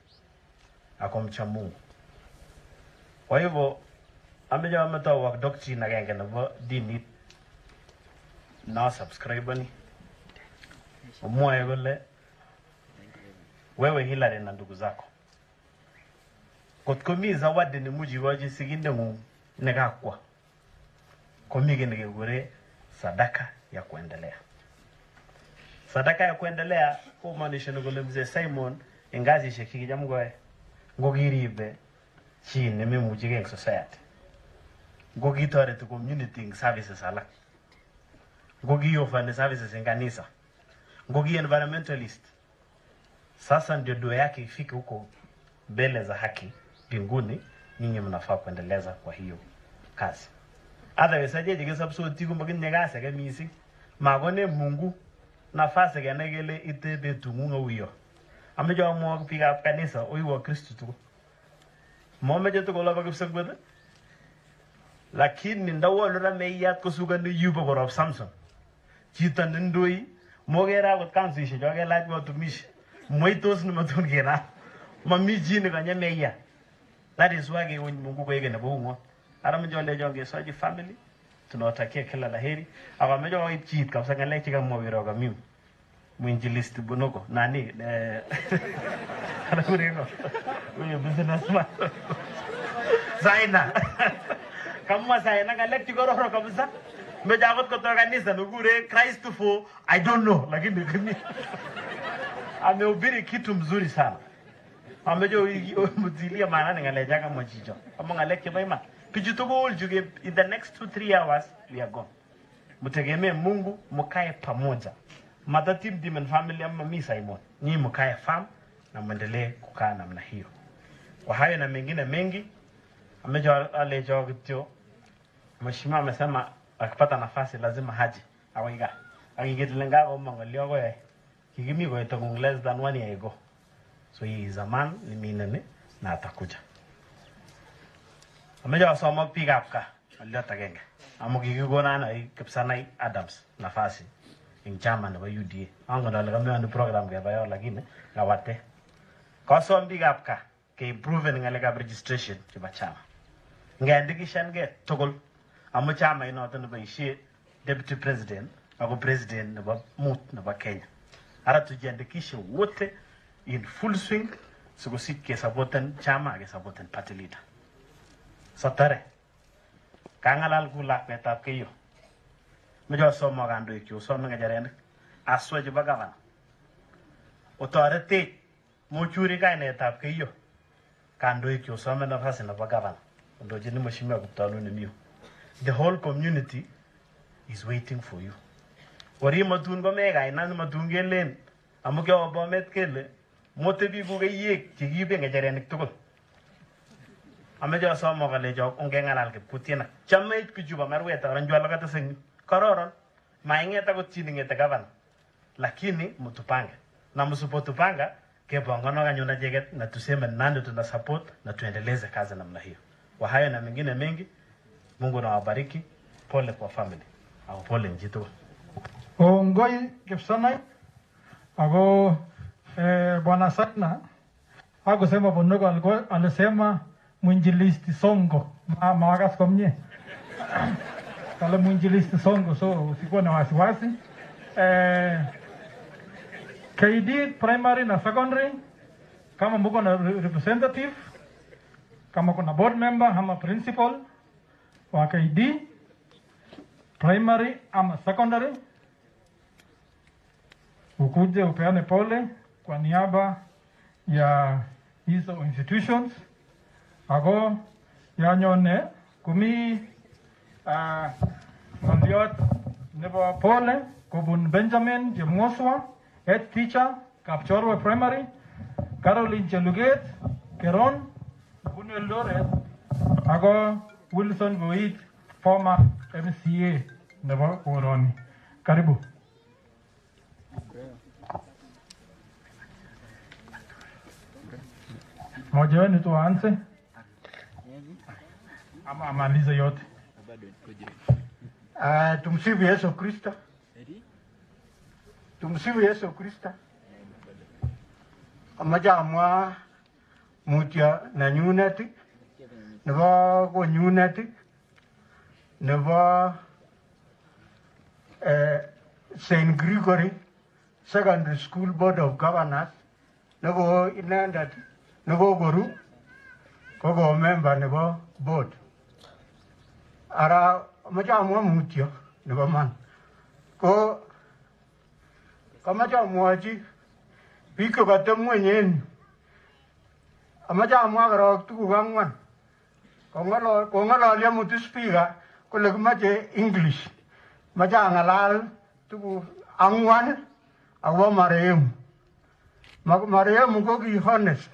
S16: Ako mcha Mungu. Kwa hivyo ameja ametoa wak doctrine agenge nebo dinit na subscribe ni. Mwae kole wewe Hillary na ndugu zako. Kotkomi zawadi ni muji waji siginde ngu negakwa. Komige negegure sadaka ya kuendelea. Sadaka ya kuendelea kumaanisha ngole Mzee Simon ingazi shekiki jamgoe ngogiribe chini mimuji geng society. Ngogitore to community services alak. Ngogi offer services in kanisa. Ngogi environmentalist. Sasa ndio dua yake ifike huko mbele za haki mbinguni, nyinyi mnafaa kuendeleza kwa hiyo kazi. Otherwise aje ke subsoti ko magin negase ke misi magone Mungu nafasi gane gele ite betungu ngawiyo. Amejo mo piga kanisa oiwo Kristo tu. Momeje to gola bagipsa gwede. Lakini ndawo lora meyat ko suga ni yubo gorof Samson. Chita ndoi mogera ko kansu ishe joge lait go tumishi. Moitos ni matun gena. Mamiji ni kanya meya. That is why Mungu kwa na bungo. Aramejo lejo ge soji family. Tunawatakia kila laheri. Akamejo wa chit kabisa ngale chika mwiro ga miu. Mwinjilisti bunoko nani anakureno. Wewe businessman. Zaina. Kama Zaina ngale chigoro kabisa.
S1: Meja akot kutoka kanisa nukure Christ for I don't know, lakini kimi amehubiri kitu mzuri sana. Amejo mutilia maana ngaleja kama chicho. Kama ngaleke baima. Kijitugul juge in the next 2-3 hours we are gone. Mutegemee Mungu, mkae pamoja. Mother team Demon family ama mimi Simon. Nyinyi mkae farm na muendelee kukaa namna hiyo. Kwa hayo na mengine mengi amejo alejo kityo. Mheshimiwa amesema akipata nafasi lazima haji. Awaiga. Akingetilenga kwa mangalio kwa yeye. Kigimi kwa ito kung less than 1 year ago. So he is a man ni minene na atakuja. Amejo asoma pick up ka. Aliota genge. Amukikigona na Kipsanai Adams nafasi. In chairman wa UDA. Ango na kami ano program kaya bayo lakini ngawate. Kaso pick up ka. Ke improve ngalega registration kiba chama. Ngaandikishan ge togol. Amo chama inoto na baishe deputy president ako president na ba mut na ba Kenya. Ara tujiandikishe wote in full swing sikusit ke supporten chama ke supporten party leader. Sotare. Kangalal kulak betap kayo. Medyo somo kando ikyo somo ngajaren aswa jiba gavan. Otorete mochuri kainetap kayo. Kando ikyo somo nafasi na bagavan. Ndo jini mheshimiwa Kiptanui ni miyo. The whole community is waiting for you. Wari matun ko mega inan matun gelen amuke obomet kele mote bi ku yek chigibe ngajaren tukul. Amejo somo kale jo ongengalal Kipkutina. Chamait kujuba marweta ranjwala kata sing kororon maingeta ko chiningeta gavan. Lakini mutupanga. Na msipotupanga ke bongono kanyuna jeget na tuseme nando tuna support na tuendeleze kazi namna hiyo. Kwa hayo na mengine mengi Mungu na wabariki. Pole kwa family. Au pole njito.
S3: Ongoi Kipsanai. Ako Bwana Sana. Ako sema bonoko alisema mwinjilisti Songo. Mawakas kwa mnye. Kala mwinjilisti Songo. So usikuwa na wasiwasi. KD primary na secondary. Kama mko na representative. Kama kuna board member ama principal wa KD primary ama secondary, ukuje upeane pole kwa niaba ya hizo institutions. Ako yanyone kumi ngoliot nebo pole kobun Benjamin Jemoswa, head teacher Kapchorwe primary, Caroline Cheluget Keron Bunu Eldoret. Ako Wilson Boit, former MCA nebo Koroni. Karibu. Moja wenu tuanze ama amalize yote.
S18: Tumsifu Yesu Kristo. Tumsifu Yesu Kristo. Amaja amwa mutia na nyunati. Nebo ko nyunati. Nebo St. Gregory Secondary School Board of Governors. Nebo inandat. Nebo goru. Koko member nebo board. Ara amaja amwa mutia nebo man. Ko kamaja amwaji biko katemwe nyen. Amaja amwa karok tuku angwan. Kongalo mutu speaker kole kumache English. Maja ngalal tuku angwan awa marehemu. Marehemu ko ki honest.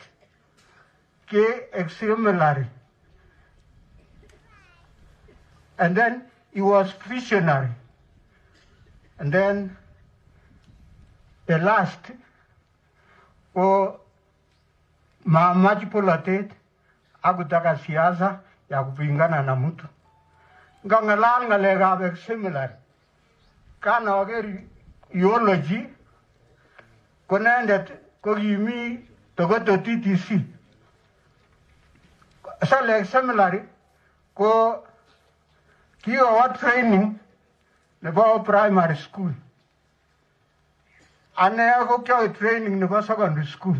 S18: Ke exemplary. And then he was visionary. And then the last maji polatet akutaka siasa ya kupingana na mtu. Ngangalal ngalegab exemplary. Kana ogeri theology konendet kokimi tokoto TTC. Sale exemplary ko kiwa training nebo primary school. Ane ako kiwa training nebo secondary school.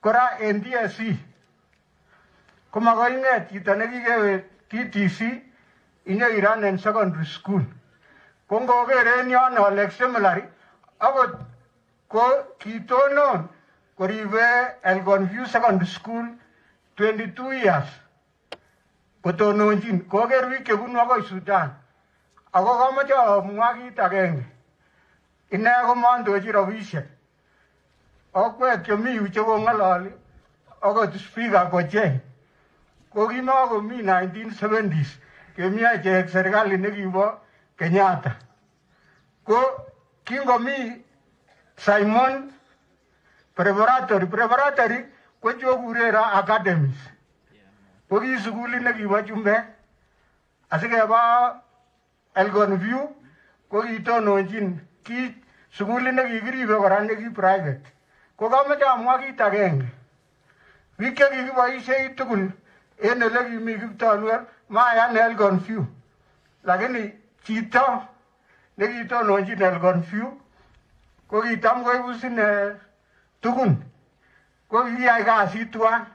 S18: Kora NDSC. Kuma ko inget chito nekikewe TTC inyo iran en secondary school. Ko ngokeren yon ole exemplary akot ko kitonon koribe Elgon View Secondary School 22 years. Kotononjin koker biik chebunu akoi Sudan. Ako kamoche amwa kit agenge. Ine komondochi rabisiek. Okwek chemi yu chekong'ololi akot speaker Kochei. Ko kimakomi 1970s kemi achek serikali nekibo Kenyatta. Ko kingomi Simon preparatory ko chokurera academies. Ko ki sukulit nekibo chumbek. Asikeba Elgon View ko kitononjin ki sukulit nekikiribe kora neki private. Ko kamoche amwa kit agenge. Biik chekikiboisiei tugul en ele kimi Kiptanwer mayan Elgon View. Lakini chito nekitononjin Elgon View ko kitam koibu sine tugun. Ko kiyai kasit tuan.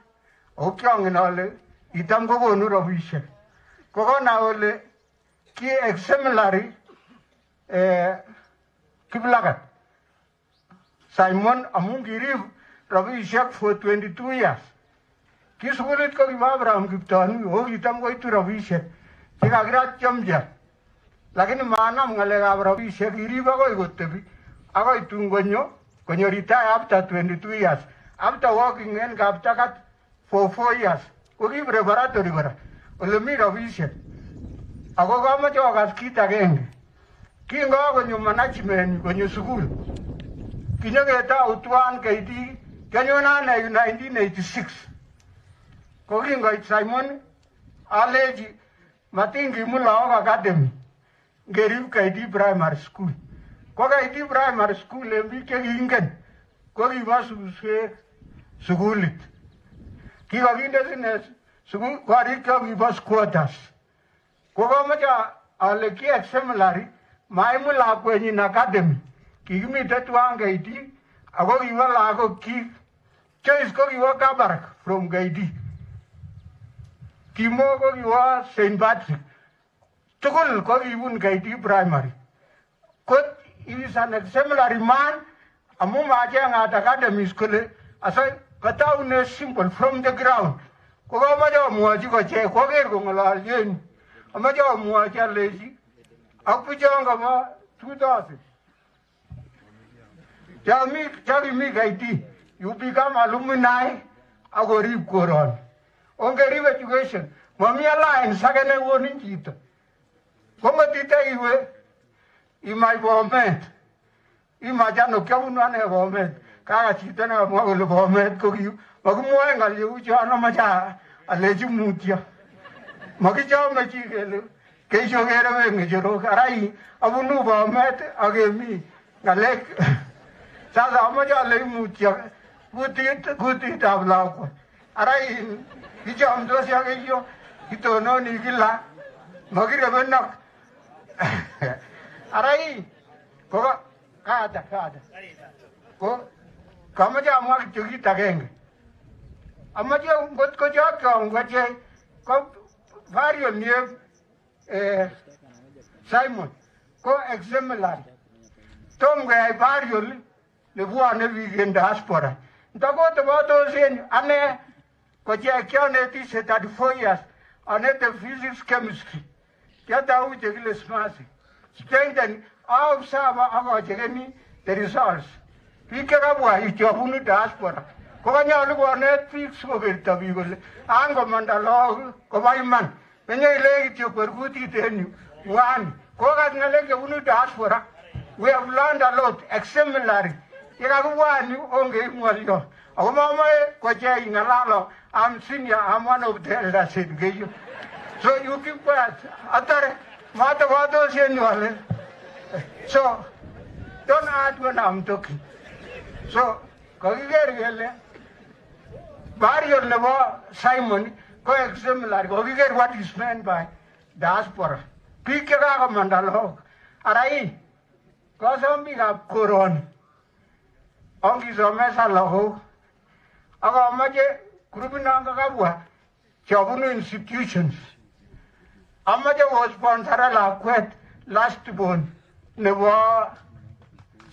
S18: Ako kiangen ale kitam kokonu rabisiek. Ko kona ole ki exemplary Kiplagat Simon amun kirib rabisiek for 22 years. Ki sukulit ko kibo Abraham Kiptanui o kitam koitu rabisiek chekakirat chamja. Lakini maanam ng'alekab rabisiek kirib akoi kotebi akoi tun konyo retire after 22 years. After working en Kaptagat for 4 years. Ko ki preparatory kora ole mi rabisiek. Ako kamoche okas kit agenge. Kingokonyo management konyo sukul. Kinyoketau tuan KD kanyon ane 1986. Ko kingoit Simon aleji matingi mula academy ngerib KD primary school. Ko KD primary school en biik chekingen ko kibo suswek sukulit. Kikokinde sine sukul korik kibo squatters. Ko kamoche ale ki exemplary maimu lakwenyin academy. Kikimite tuan KD ako kibo lagok kyik. Choice ko kibo Kabarak from KD. Kimo ko kibo St. Patrick. Tugul ko kibun KD primary. Ko he is an exemplary man. Amu macheng at academies kole asai kataune simple from the ground. Ko kamoche amwochi Kochei koker kong'ololien. Amache amwochi alechi ak bichon kabo 2000. Chakimi KD, you become alumni akorib koron. Ongerib education, mami alliance ake nekonin chito. Komatite iwe imach Bomet. Imach ano kiabunu ane Bomet. Kaka chito nekamwa kole Bomet ko kiu. Makimwoe ng'aleu chon amache alechi mutyo. Makichome chi kele keishokere ng'echerok. Arai abunu Bomet akemi ng'alek. Sasa amache alei mutyo kutitab lakwa. Arai kichomdosi ak iyo kitononi kila makirebenok. Arai ko kada. Ko kamache amwa kityo kit agenge. Amache ngot ko chokyong Kochei ko burial niep Simon ko exemplary. Tom keyai burial nebwone biik en diaspora. Ntakotobotos en ane Kochei kionetishe 34 years anete physics chemistry. Kiatau chekile smasi. Strengthen observe akochekeni the results. Biik chekabwa ichobunu diaspora. Kokanyolu konet biik sikokerto biik kole angomanda lagok koba iman. Menye kityo kwer kutit en yu ng'wani. Kokas ng'alek chebunu diaspora. We have learned a lot exemplary. Yekakibwan yu ongeib ng'olyo. Ako mamae Kochei ng'alalo. I'm senior, I'm one of the elders in Keiyo. So you keep quiet. Atare matabatos en yu ale. So don't add when I'm talking. So kakiker kele burial nebo Simon ko exemplary. Kakiker what is meant by diaspora. Biik chekakomanda lagok. Arai kosom biikab koroni ongisomesa lagok akomoche grupit non kakabwa chobunu institutions. Amache kosponsora lakwet last born nebo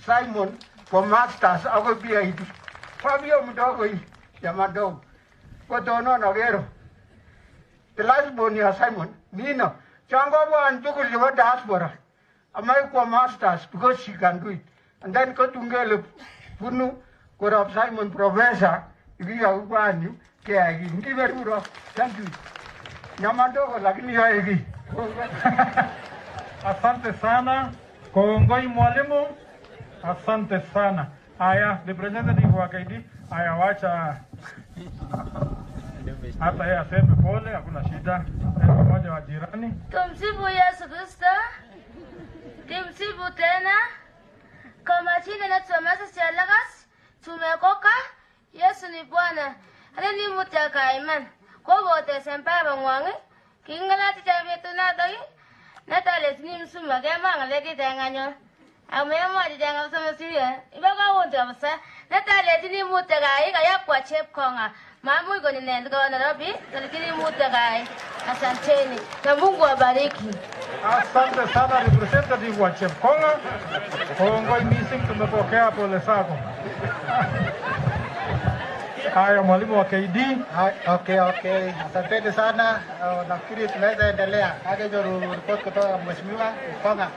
S18: Simon kwa masters ako PhD. Fabio mdogo hii ya madogo. Kwa tono na gero. The last born ya Simon, Nino. Chango wan tukul liwa diaspora. Amai kwa masters because she can do it. And then ko tungele punu kwa Simon professor. Iki ya ukwani kaya hiki. Nki veruro. Thank you. Nyama ndogo lakini ya hiki.
S3: Asante sana. Kongoi mwalimu. Asante sana. Haya, representative wa KD, haya wacha hata yeye aseme pole, hakuna shida. Mmoja wa jirani.
S19: Tumsifu Yesu Kristo. Tumsifu tena. Kwa majina na Thomas Sialagas, tumekoka. Yesu ni Bwana. Hali ni mutaka iman. Kwa wote sempaba ngwangi. Kingala tijabetu na doi. Natale ni msuma kema ngaleki tenganyo. Amemo ajanga sama siya. Ibaga wonto abasa. Natale ni mutaka ika yakwa chep konga. Mamu iko ni nenda kwa Nairobi. Lakini mutaka. Asanteni. Na Mungu awabariki.
S3: Asante sana representative wa Chepkonga. Kongoi missing tumepokea pole zako. Haya mwalimu wa KD.
S15: Okay. Asanteni sana. Nafikiri tunaweza endelea. Haja jo report kutoka Mheshimiwa Konga.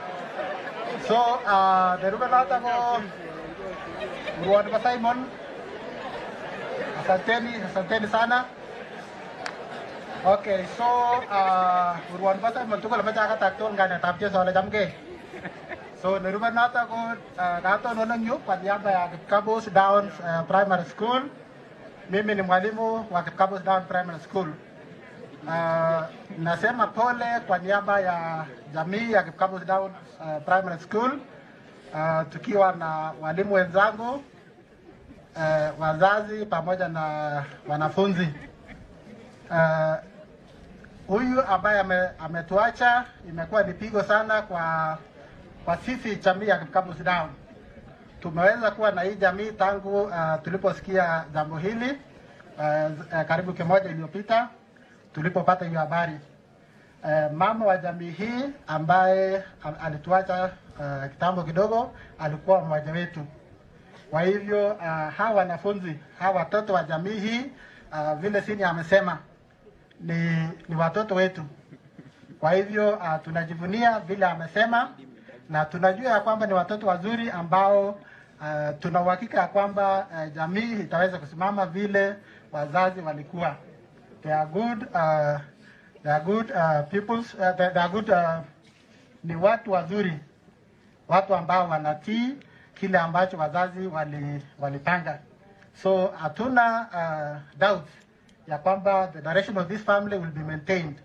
S15: So, deruba nata ko Ruwan ba Simon. Asanteni sana. Okay, so Ruwan ba Simon tukul ba jaga takton gana tapje soal jamke. So, deruba nata ko kato nonong yu panyamba ya Kipkabos Downs Primary School. Mimi ni mwalimu wa Kipkabos Downs Primary School. Nasema pole kwa niaba ya jamii ya Kipkabos Downs Primary School, tukiwa na walimu wenzangu, wazazi pamoja na wanafunzi. Huyu ambaye ametuacha imekuwa ni pigo sana kwa sisi jamii ya Kipkabos Downs. Tumeweza kuwa na hii jamii tangu tuliposikia jambo hili karibu kimoja iliyopita tulipopata hiyo habari. Mama wa jamii hii ambaye alituacha kitambo kidogo alikuwa mmoja wetu. Kwa hivyo hawa wanafunzi, hawa watoto wa jamii hii vile sini amesema ni watoto wetu. Kwa hivyo tunajivunia vile amesema na tunajua ya kwamba ni watoto wazuri ambao tuna uhakika ya kwamba jamii itaweza kusimama vile wazazi walikuwa. They are good peoples. They are good ni watu wazuri, watu ambao wanatii kile ambacho wazazi walipanga. So hatuna doubt ya kwamba the direction of this family will be maintained.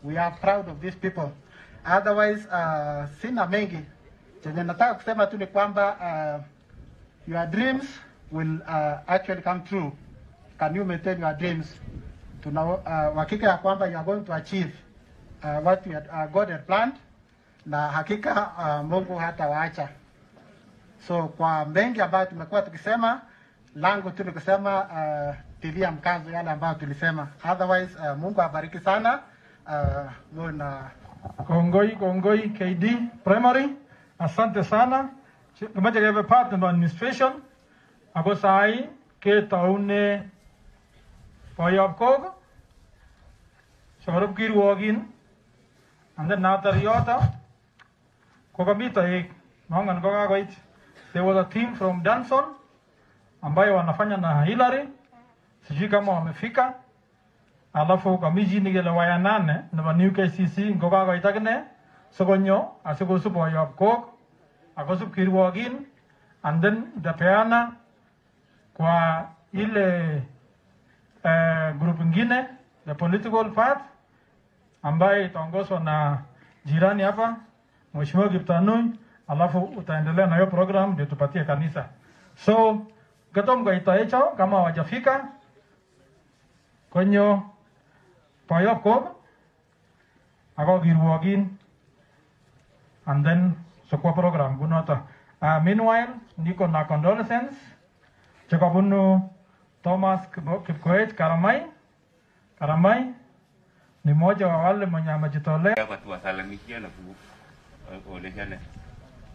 S15: We are proud of these people. Otherwise sina mengi. Chenye nataka kusema tu ni kwamba your dreams will actually come true. Can you maintain your dreams? Tuna hakika ya kwamba you are going to achieve what God had planned, na hakika Mungu hata waacha. So kwa mengi ambayo tumekuwa tukisema, langu tu ni kusema tilia mkazo yale ambayo tulisema. Otherwise Mungu abariki sana. Muna
S3: Kongoi KD Primary. Asante sana. Kumaja gave part of administration. Ako sai ke taune Payapkog, Shorab Kirwagin, and then Natariota, Kokamita Ek, Mangan Gogawait. There was a team from Danson, ambayo wanafanya na Hillary, sijui kama wamefika, alafu kamiji nigelewa nane na New KCC Gogawait agane, Sogonyo, asikusu Payapkog, akosup Kirwagin, and then Dapeana, kwa ile group ingine, the political path, ambaye itaongozwa na jirani hapa, Mheshimiwa Kiptanui, alafu utaendelea na hiyo program ndio tupatie kanisa. So, gatomga itaecho kama wajafika kwenye Payapkog, ako Kirwagin, and then sukwa program gunota. Meanwhile, niko na condolences, chakabunu Thomas Kipkoech Karamai ni mmoja wa wale mwenye amejitolea
S20: kwa tuwasalimikia na kuoleshana.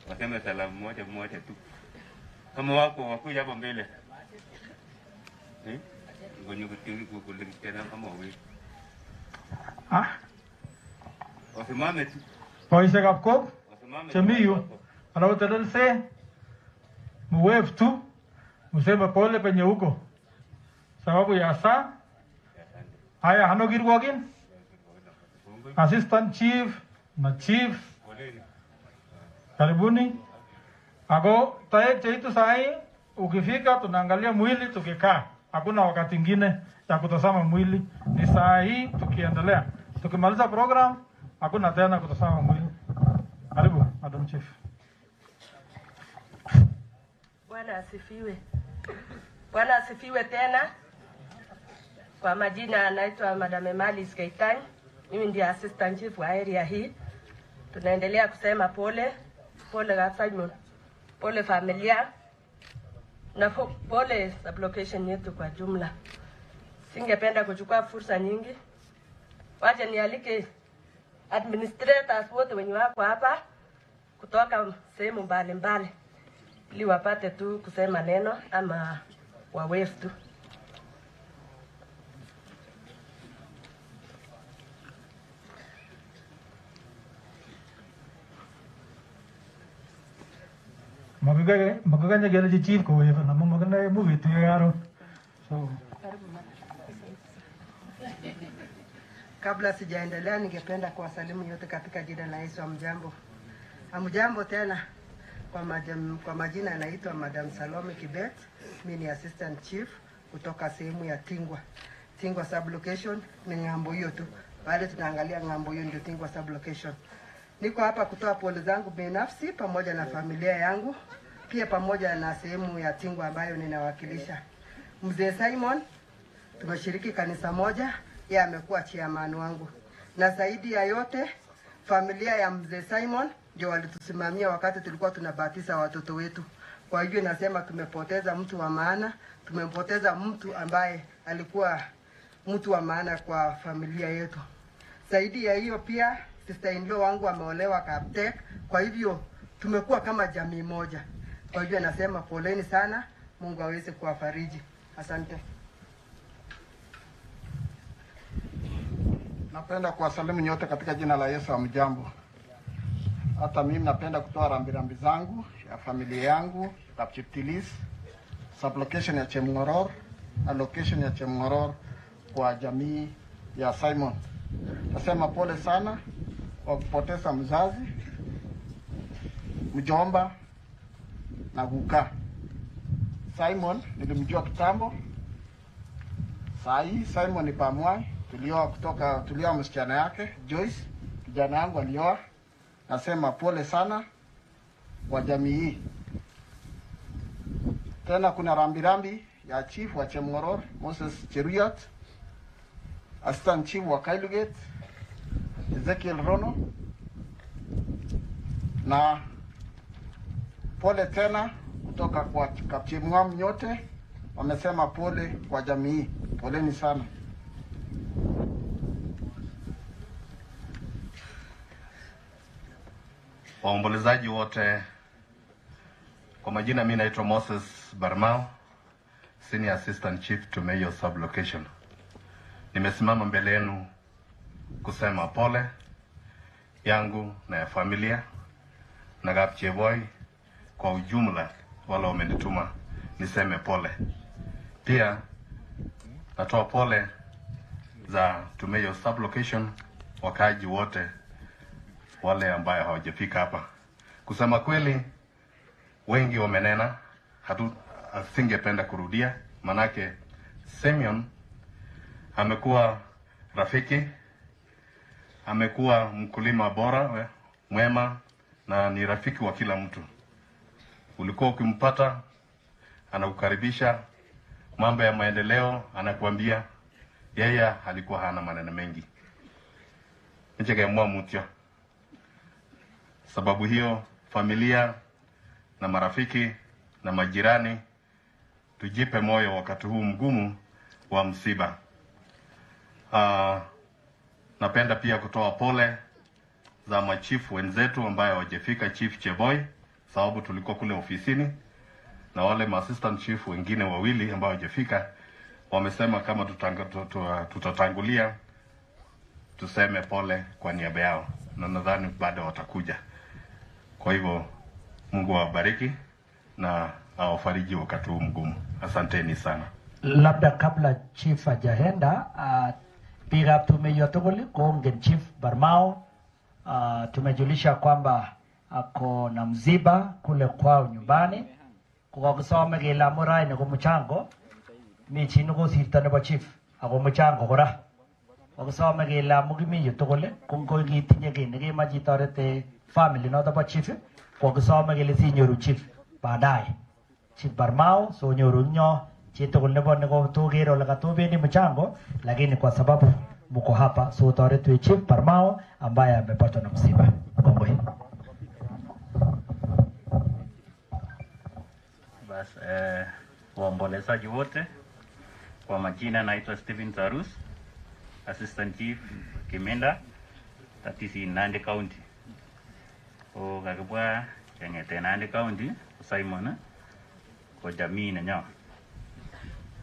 S20: waseme salamu moja moja tu, kama wako wakuja hapo mbele ngoja kukulingiana kama wewe wasimame tu
S3: Boisek ab kok chemi yu wanaotelelse muwave tu museme pole penye huko sababu ya saa. Haya, hano kirwogin assistant chief na chief, karibuni. Ako taek cheitu sahi, ukifika tunaangalia mwili tukikaa, hakuna wakati ingine ya kutazama mwili, ni saa hii tukiendelea. Tukimaliza program hakuna tena kutazama mwili. Karibu Madam Chief.
S11: Bwana asifiwe. Bwana asifiwe tena. Kwa majina anaitwa Madam Emali Skeitany. Mimi ndiye assistant chief wa area hii. Tunaendelea kusema pole, pole kwa Simon, pole familia na pole sublocation yetu kwa jumla. Singependa kuchukua fursa nyingi. Wacha nialike administrators wote wenye wako hapa kutoka sehemu mbalimbali ili wapate tu kusema neno ama wawave tu.
S3: Magaganya gele chief ko wewe na magana movie tu yaro. So
S11: kabla sijaendelea, ningependa kuwasalimu yote katika jina la Yesu. Amjambo. Amjambo tena. Kwa majina anaitwa Madam Salome Kibet. Mimi ni assistant chief kutoka sehemu ya Tingwa sublocation. Ni ngambo hiyo tu. Baada tunaangalia ngambo hiyo ndio Tingwa sublocation. Niko hapa kutoa pole zangu binafsi pamoja na familia yangu, pia pamoja na sehemu ya Tingwa ambayo ninawakilisha. Mzee Simon tumeshiriki kanisa moja, yeye amekuwa chairman wangu. Na zaidi ya yote familia ya Mzee Simon ndio walitusimamia wakati tulikuwa tunabatiza watoto wetu. Kwa hivyo nasema tumepoteza mtu wa maana, tumempoteza mtu ambaye alikuwa mtu wa maana kwa familia yetu. Zaidi ya hiyo pia sister-in-law wangu ameolewa Kaptek, kwa hivyo tumekuwa kama jamii moja. Kwa hivyo nasema poleni sana, Mungu aweze kuwafariji. Asante.
S18: Napenda kuwasalimu nyote katika jina la Yesu. Amjambo. Hata mimi napenda kutoa rambirambi zangu ya familia yangu Kapchiptilis, sublocation ya Chemngoror, allocation ya Chemngoror kwa jamii ya Simon. Nasema pole sana kwa kupoteza mzazi, mjomba na guka. Simon nilimjua kitambo. Sai Simon ni pamwai, tulioa msichana yake Joyce, kijana yangu alioa. Nasema pole sana kwa jamii hii. Tena kuna rambirambi ya chief wa Chemngoror Moses Cheruyot, assistant chief wa Kailuget Ezekiel Rono, na pole tena kutoka kwa Kapchemngam nyote. Wamesema pole kwa jamii. Poleni sana.
S21: Waombolezaji wote, kwa majina mimi naitwa Moses Barmao, Senior Assistant Chief Tumeyo Sublocation. Nimesimama mbele yenu kusema pole yangu na ya familia na Kapcheboy kwa ujumla, wale wamenituma niseme pole. Pia natoa pole za Tumeyo Sublocation wakaji wote wale ambaye hawajafika hapa. Kusema kweli wengi wamenena, asingependa kurudia, manake Simeon amekuwa rafiki, amekuwa mkulima bora, mwema, na ni rafiki wa kila mtu. Ulikuwa ukimpata anakukaribisha, mambo ya maendeleo anakuambia. Yeye alikuwa hana maneno mengi. Nchegemwa mutyo. Sababu hiyo familia na marafiki na majirani tujipe moyo wakati huu mgumu wa msiba. Napenda pia kutoa pole za machifu wenzetu ambaye hawajafika, Chief Cheboy sababu tulikuwa kule ofisini na wale assistant chief wengine wawili ambao hawajafika wamesema kama tutatangulia tuseme pole kwa niaba yao, na nadhani baada watakuja. Kwa hivyo Mungu awabariki na awafariji wakati huu mgumu. Asanteni sana.
S1: Labda kabla chief hajaenda, piga tumeyotogoli kuongen Chief Barmao, tumejulisha kwamba ako na mziba kule kwao nyumbani kwa kusoma gila murai ni kumuchango michini ko sirta nebo chief ako muchango kora kusoma gila mugimi yotogole kungo gitinye gene ge maji torete family no bo chief kwa kusoma gile sinyoru chief baadaye Chief Barmao so nyoru nyo chito nebo nego togero la katobe ni mchango, lakini kwa sababu mko hapa so torete Chief Barmao ambaye amepatwa na msiba. Kongwe.
S2: Bas waombolezaji wote, kwa majina naitwa Stephen Tarus, Assistant Chief Kimenda, that is in Nandi County. O kakibwa kengete Nandi County, Simon ko jamii na nyo.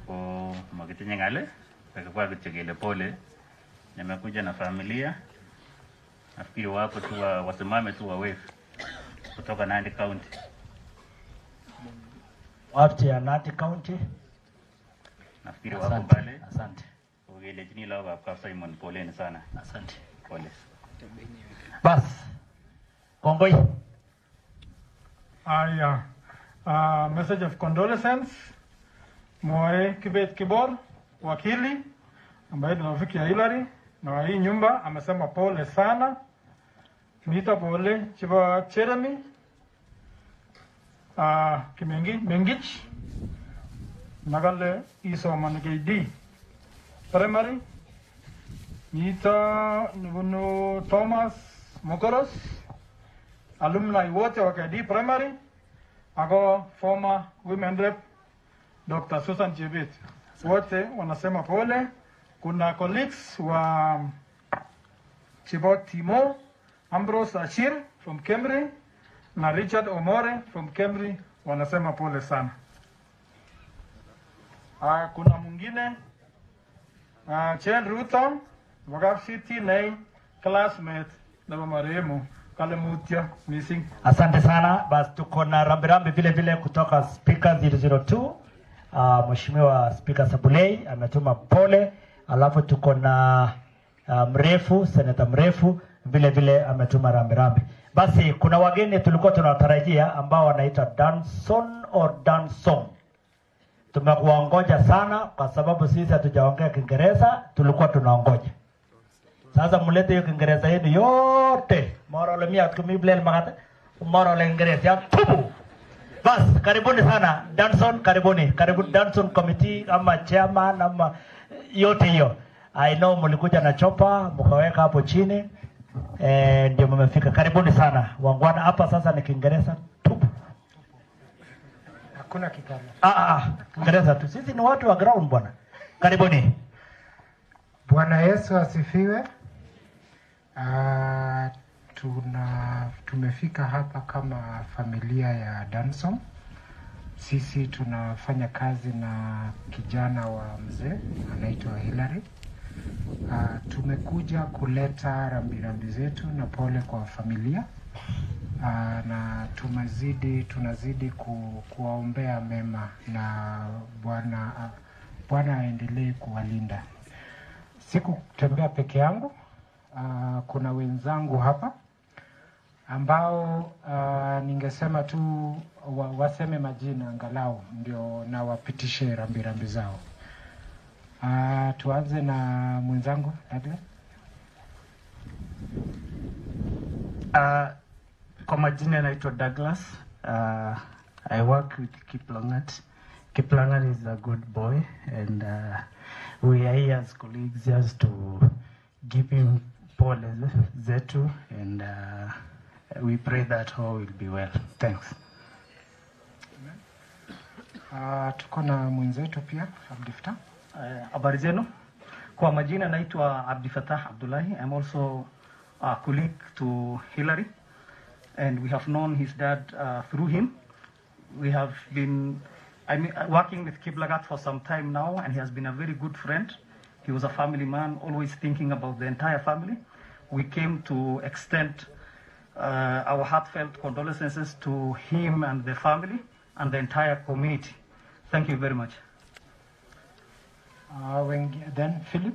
S2: Ko makitinye ngale, kakibwa kichekele pole, nimekuja na familia. Nafikiri wako tu wasimame tu wave kutoka Nandi County.
S1: Watu ya Nandi County.
S2: Nafikiri wako pale.
S1: Asante.
S2: Ugele jini lao kwa Simon, poleni sana.
S1: Asante.
S2: Pole.
S1: Bas. Kongoi.
S3: Message of condolences. Moe Kibet Kibor, wakili ambaye tunafikia Hillary na hii nyumba amesema pole sana. Mita pole chiba Jeremy Mengich Nagale iso manigedi primary Mita Nuno Thomas Mokoros alumni wote wa KD primary ako former women rep Dr. Susan Chebet wote wanasema pole. Kuna colleagues wa Chibot Timo Ambrose Ashir from Kemri na Richard Omore from Kemri wanasema pole sana. Kuna mwingine Chen Ruto Wagaf City na classmate na marehemu Kalemutia missing.
S1: Asante sana. Basi tuko na rambirambi vile vile kutoka Speaker 002. Mheshimiwa Speaker Sabulei ametuma pole. Alafu tuko na mrefu Senator mrefu vile vile ametuma rambirambi. Basi kuna wageni tulikuwa tunawatarajia ambao wanaitwa Danson. Tumekuongoja sana kwa sababu sisi hatujaongea Kiingereza, tulikuwa tunaongoja. Sasa mlete hiyo Kiingereza yenu yote. Morole mia kumiblel magata. Morole Kiingereza tupu. Bas, karibuni sana Danson, karibuni. Karibu Danson committee ama chairman ama yote hiyo. I know mlikuja na chopa, mkaweka hapo chini. Ndio mmefika. Karibuni sana. Wangwana hapa sasa ni Kiingereza tupu.
S22: Hakuna kikali.
S1: Kiingereza tu. Sisi ni watu wa ground bwana. Karibuni.
S22: Bwana Yesu asifiwe. Tumefika hapa kama familia ya Danson. Sisi tunafanya kazi na kijana wa mzee anaitwa Hillary. Tumekuja kuleta rambirambi zetu na pole kwa familia. Na tunazidi kuwaombea mema na Bwana aendelee kuwalinda. Sikutembea peke yangu. Kuna wenzangu hapa ambao ningesema tu waseme majina angalau ndio na wapitishe rambirambi zao. Tuanze na mwenzangu Douglas.
S23: Kwa majina naitwa Douglas. I work with Kiplangat. Kiplangat is a good boy and we are here as colleagues just to give him pole zetu and we pray that all will be well. Thanks.
S22: Tuko na mwenzetu pia Abdifatah.
S24: Habari zenu. Kwa majina naitwa Abdifatah Abdullahi. I'm also a colleague to Hillary. and we have known his dad through him. We have been working with Kiplagat for some time now, and he has been a very good friend. He was a family man, always thinking about the entire family. We came to extend our heartfelt condolences to him and the family and the entire community. Thank you very much.
S22: Then Philip.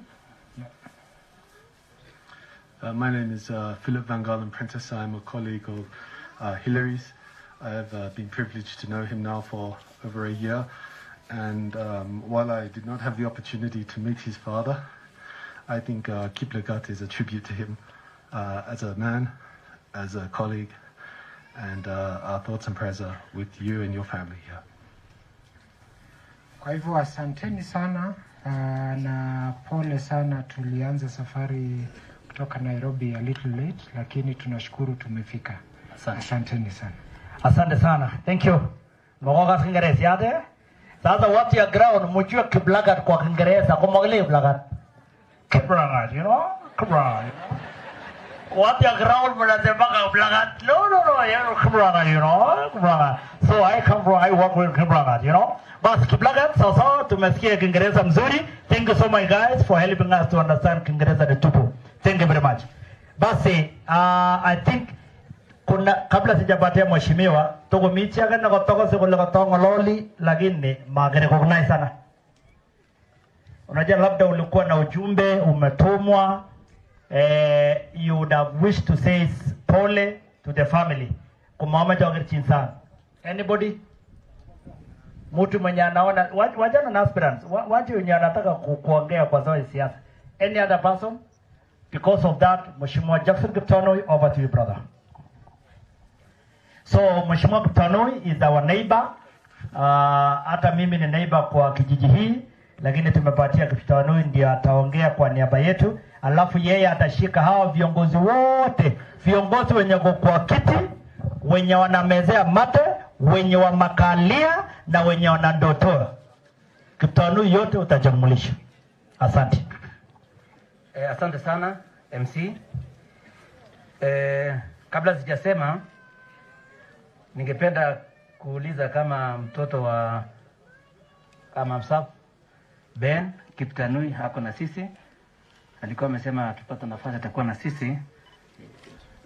S4: My name is Philip Van Galen Prentice. I'm a colleague of Hillary's. I've been privileged to know him now for over a year. And while I did not have the opportunity to meet his father, I think Kiplagat is a tribute to him as a man, as a colleague, and our thoughts and prayers are with you and your family here.
S22: Kwa hivyo asanteni sana na pole sana, tulianza safari kutoka Nairobi a little late, lakini tunashukuru tumefika. Asanteni sana.
S1: Asante sana. Thank you. Mwaga Kiingereza yade. Sasa watu ya ground mjue Kiplagat kwa Kiingereza kwa mwagle Kiplagat. Kiplagat, you know? Kiplagat. Watu ya ground mnasema Kiplagat. No, you know Kiplagat, you know? Kiplagat. So I work with Kiplagat, you know? But Kiplagat, sasa tumesikia Kiingereza mzuri. Thank you so much guys for helping us to understand Kiingereza the tupu. Thank you very much. Basi, I think kuna kabla sijapatia mheshimiwa tuko michi agana kutoka sikule kutoka loli lakini magere recognize sana. Unajua labda ulikuwa na ujumbe umetumwa, you would have wished to say pole to the family. Kumama jogger chinsan. Anybody? Mtu mwenye anaona wajana na aspirants, watu wenye anataka kuongea kwa sababu ya siasa. Any other person? Because of that, Mheshimiwa Jackson Kiptanui, over to you, brother. So Mheshimiwa Kiptanui is our neighbor. Hata mimi ni neighbor kwa kijiji hii, lakini tumepatia Kiptanui ndiye ataongea kwa niaba yetu. Alafu yeye atashika hawa viongozi wote, viongozi wenye kwa kiti, wenye wanamezea mate, wenye wa makalia na wenye wanandotoa. Kiptanui yote utajumulisha. Asante.
S5: Asante sana MC. Kabla sijasema, ningependa kuuliza kama mtoto wa kama msaf Ben Kiptanui hako na sisi. Alikuwa amesema akipata nafasi atakuwa na sisi.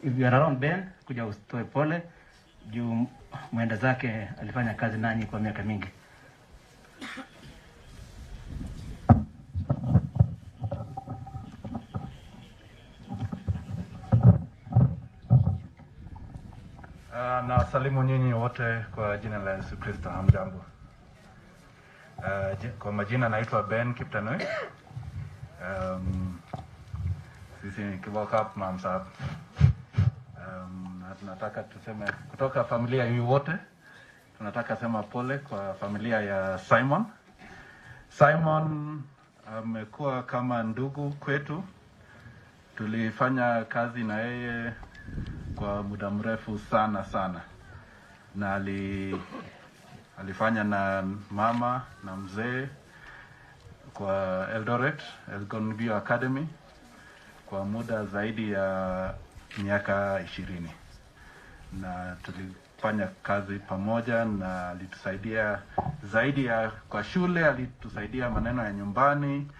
S5: If you are around Ben, kuja utoe pole juu mwenda zake alifanya kazi nanyi kwa miaka mingi.
S6: Na salimu nyinyi wote kwa jina la Yesu Kristo. Hamjambo. Kwa majina naitwa Ben Kiptanui. Sisi ni Kibokap Mamsap. Tunataka tuseme kutoka familia hii wote, tunataka sema pole kwa familia ya Simon. Simon amekuwa kama ndugu kwetu. Tulifanya kazi na yeye kwa muda mrefu sana na alifanya na mama na mzee kwa Eldoret Elgon View Academy kwa muda zaidi ya miaka 20, na tulifanya kazi pamoja na alitusaidia zaidi ya kwa shule, alitusaidia maneno ya nyumbani,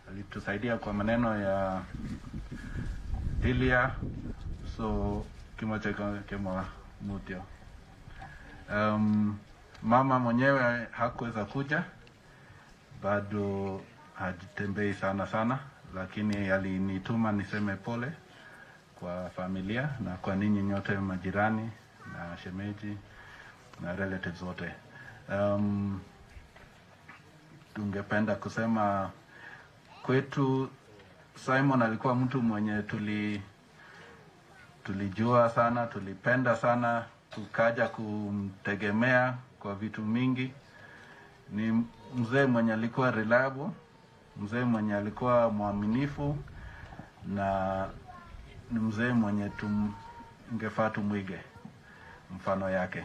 S6: alitusaidia kwa maneno ya Dilia, so kimoja kama mutio. Mama mwenyewe hakuweza kuja, bado hajitembei sana, lakini alinituma niseme pole kwa familia na kwa ninyi nyote majirani na shemeji na relatives wote. Tungependa kusema kwetu Simon alikuwa mtu mwenye tulijua sana, tulipenda sana, tukaja kumtegemea kwa vitu mingi. Ni mzee mwenye alikuwa reliable, mzee mwenye alikuwa mwaminifu, na ni mzee mwenye tungefaa tumwige mfano yake.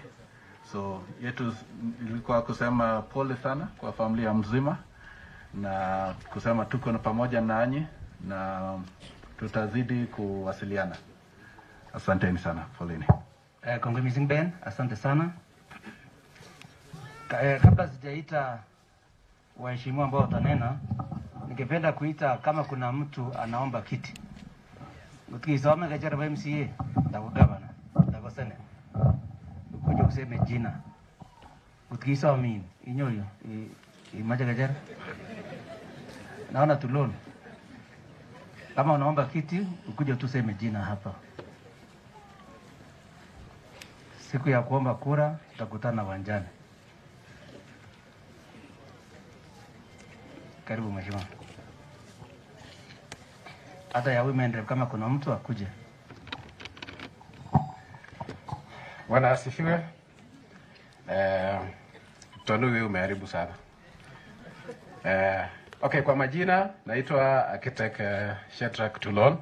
S6: So yetu ilikuwa kusema pole sana kwa familia mzima, na kusema tuko na pamoja nanyi na tutazidi kuwasiliana. Asanteni sana, poleni.
S5: Kongwe Ben, asante sana. Kabla sijaita waheshimiwa ambao watanena, ningependa kuita kama kuna mtu anaomba kiti. Ukisoma gajara wa MCA, na gavana, na senate. Kuja kuseme jina. Ukisoma mimi, inyoyo, imaja gajara. Naona tuloni. Kama unaomba kiti, ukuje tuseme jina hapa. Siku ya kuomba kura, tutakutana uwanjani. Karibu mheshimiwa. Hata ya women rep kama kuna mtu akuje.
S7: Bwana asifiwe. Mkutano umeharibu sana. Okay, kwa majina naitwa Architect Shedrack Tulon.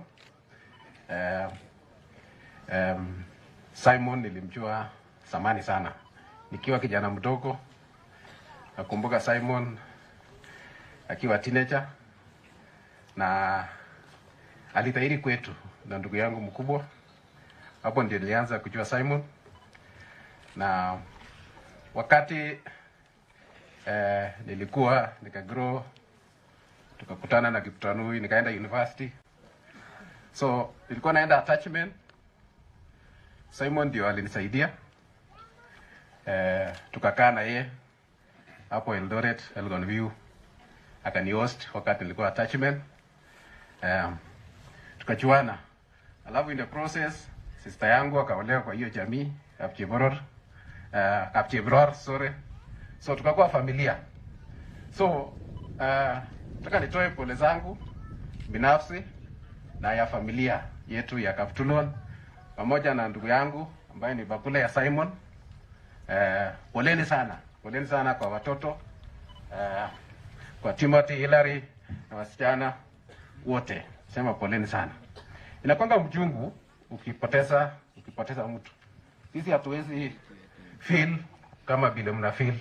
S7: Simon nilimjua zamani sana nikiwa kijana mdogo. Nakumbuka Simon akiwa teenager na alitahiri kwetu na ndugu yangu mkubwa. Hapo ndio nilianza kujua Simon, na wakati nilikuwa nikagrow, tukakutana na Kiptanui, nikaenda university. So nilikuwa naenda attachment. Simon ndio alinisaidia. Tukakaa na yeye hapo Eldoret, Elgon View. Akani-host wakati nilikuwa attachment. Tukajuana. Alafu in the process sister yangu akaolewa kwa hiyo jamii Kapchebror, sorry. So tukakuwa familia. So nataka nitoe pole zangu binafsi na ya familia yetu ya Kaptulon pamoja na ndugu yangu ambaye ni bakula ya Simon. Poleni sana kwa watoto, kwa Timothy, Hillary na wasichana wote. Sema poleni sana. Inakwanga mchungu ukipoteza mtu. Sisi hatuwezi feel kama vile mna feel,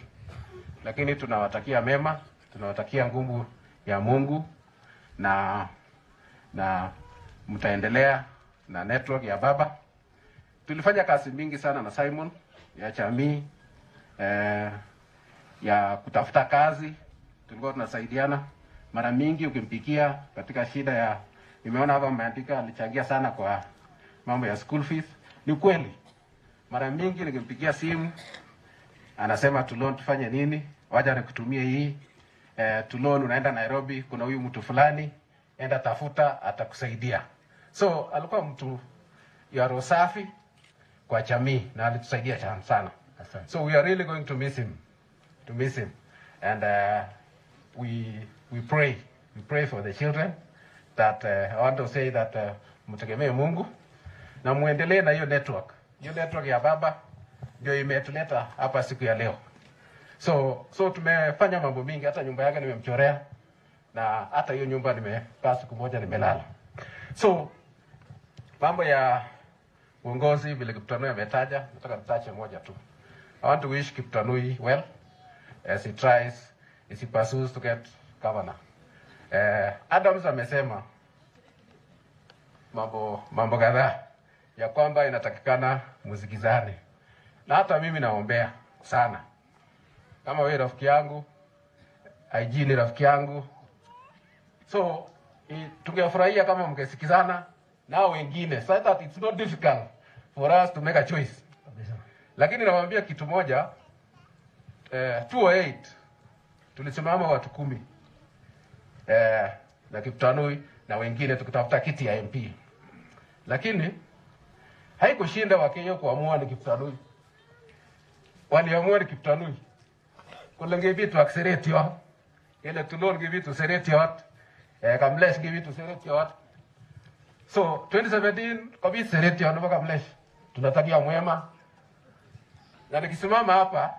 S7: lakini tunawatakia mema, tunawatakia nguvu ya Mungu na mtaendelea na network ya baba. Tulifanya kazi mingi sana na Simon ya jamii, ya kutafuta kazi. Tulikuwa tunasaidiana mara mingi. Ukimpikia katika shida ya, nimeona hapa ameandika alichangia sana kwa mambo ya school fees. Ni kweli, mara mingi nikimpigia simu anasema Tulon tufanye nini, waja nikutumie hii, Tulon unaenda Nairobi, kuna huyu mtu fulani, enda tafuta, atakusaidia. So alikuwa mtu ya roho safi kwa jamii na alitusaidia sana. So we are really going to miss him. And we pray for the children that I want to say that mtegemee Mungu na muendelee na hiyo network. Hiyo network ya baba ndio imetuleta hapa siku ya leo. So tumefanya mambo mingi, hata nyumba yake nimemchorea na hata hiyo nyumba nimekaa siku moja nimelala. So mambo ya uongozi vile Kiptanui ametaja, nataka nitache moja tu. I want to wish Kiptanui well as he tries, as he pursues to get governor. Adams amesema mambo kadhaa ya kwamba inatakikana muzikizane. Na hata mimi naombea sana. Kama wewe rafiki yangu, IG ni rafiki yangu. So tungefurahia kama mngesikizana na wengine, so that it's not difficult for us to make a choice. Lakini nawaambia kitu moja, 208 tulisimama watu 10 na Kiptanui na wengine tukitafuta kiti ya MP. Lakini haikushinda Wakenya kuamua ni Kiptanui. Waliamua ni Kiptanui. Kulenge vitu accelerate yo. Ile Tulon give vitu accelerate yo. Kamlesh give vitu accelerate yo. So 2017 kwa accelerate yo mpaka Kamlesh. Tunatakia mwema. Na nikisimama hapa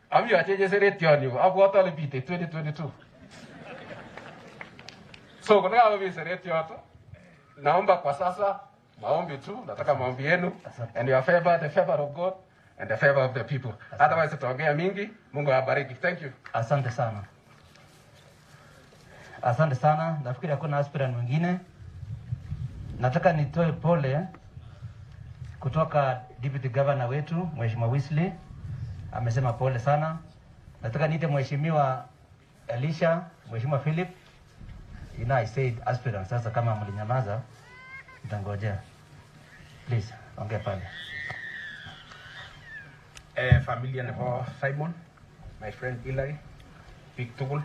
S7: amyo acheje accelerate yo ni hapo hata lipite 2022. So kuna hapo accelerate yo. Naomba kwa sasa maombi tu, nataka maombi yenu, and your favor, the favor of God and the favor of the people. Otherwise tutaongea mingi. Mungu awabariki. Thank you.
S5: Asante sana. Nafikiri hakuna aspirant mwingine. Nataka nitoe pole kutoka deputy governor wetu Mheshimiwa Wesley amesema pole sana. Nataka niite Mheshimiwa Elisha, Mheshimiwa Philip. I said aspirants, sasa kama mlinyamaza nitangojea. Please, ongea pale.
S8: Familia nebo Simon, my friend Hilary, Big Tugul,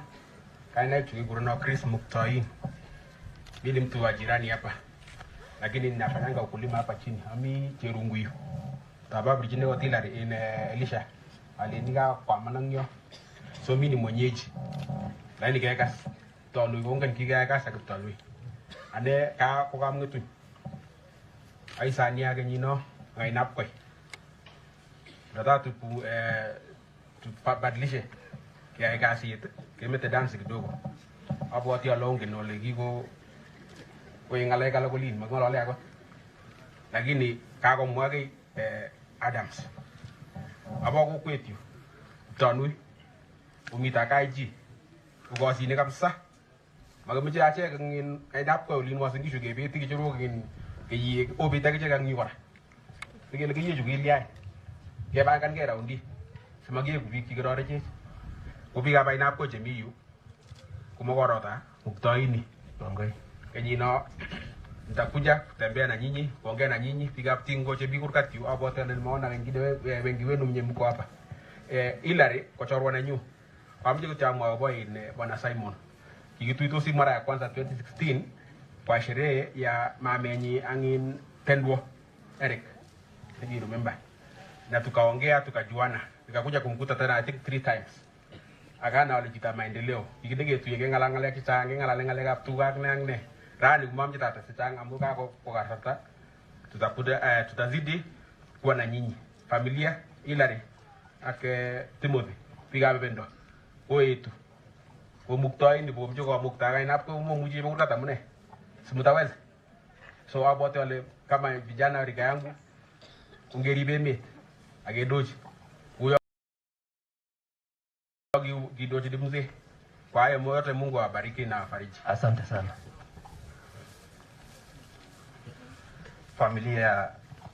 S8: kaina tukiguruna Chris Muktain. Mimi mtu wa jirani hapa. Lakini ninafanyanga ukulima hapa chini. Ami Cherunguyo. Sababu jine wa Hilary in Elisha. Aliniga kwa manangyo. So mimi ni mwenyeji. Laini kaya tolu gongan kiga sa tolu. Ane ka ko kam ngutu. Ai sania ga nyino ngai nap koy. Dada tu badlishe. Kaya ka siete. Kemete dance kidogo. Abo ati alonge no legigo ko ingale kala ko lin magolole ako. Lakini kako mwage Adams. Abo ko kwetyu. Tanui. Umita kaiji. Ukosine kabisa. Magameche ache ngin kaidap ko lin wasingi shuge beti kichuro ngin kiyi obita kiche kang yura. Tigel kiyi jugil yai. Ke ba kan ke raundi. Semagi ku biki gorore che. Ku bika ba inap ko chemiyu. Kumogorota Muktaini.
S5: Bongoi.
S8: Kenyino nitakuja kutembea na nyinyi, kuongea na nyinyi, piga tingo che bikurkat yu abote na nimeona wengi wenu mnye mko hapa. Hilary kochorwa na nyu. Pamje kuchamwa boy ne bwana Simon. Kikituitosi mara ya kwanza 2016 kwa sherehe ya mamenyi angin Pendwo Eric. Sijui remember. Na tukaongea tukajuana. Nikakuja kumkuta tena I think 3 times. Akana walijita maendeleo. Ikidege tuyeke ngalangale kichange ngalale kaptuga nang rani kumamje tata sichanga ambuka ko karata. Tutazidi kuwa na nyinyi. Familia Hilary ake Timothy piga bendo. Oetu. Ko Muktaini bo mjo ko Muktaga inap ko muji mkurata mune. Simutaweza. So abote wale kama vijana rika yangu ungeribe me agedoji. Huyo gidoji dimze. Kwa hiyo moyote Mungu awabariki na afariji.
S5: Asante sana.
S9: Familia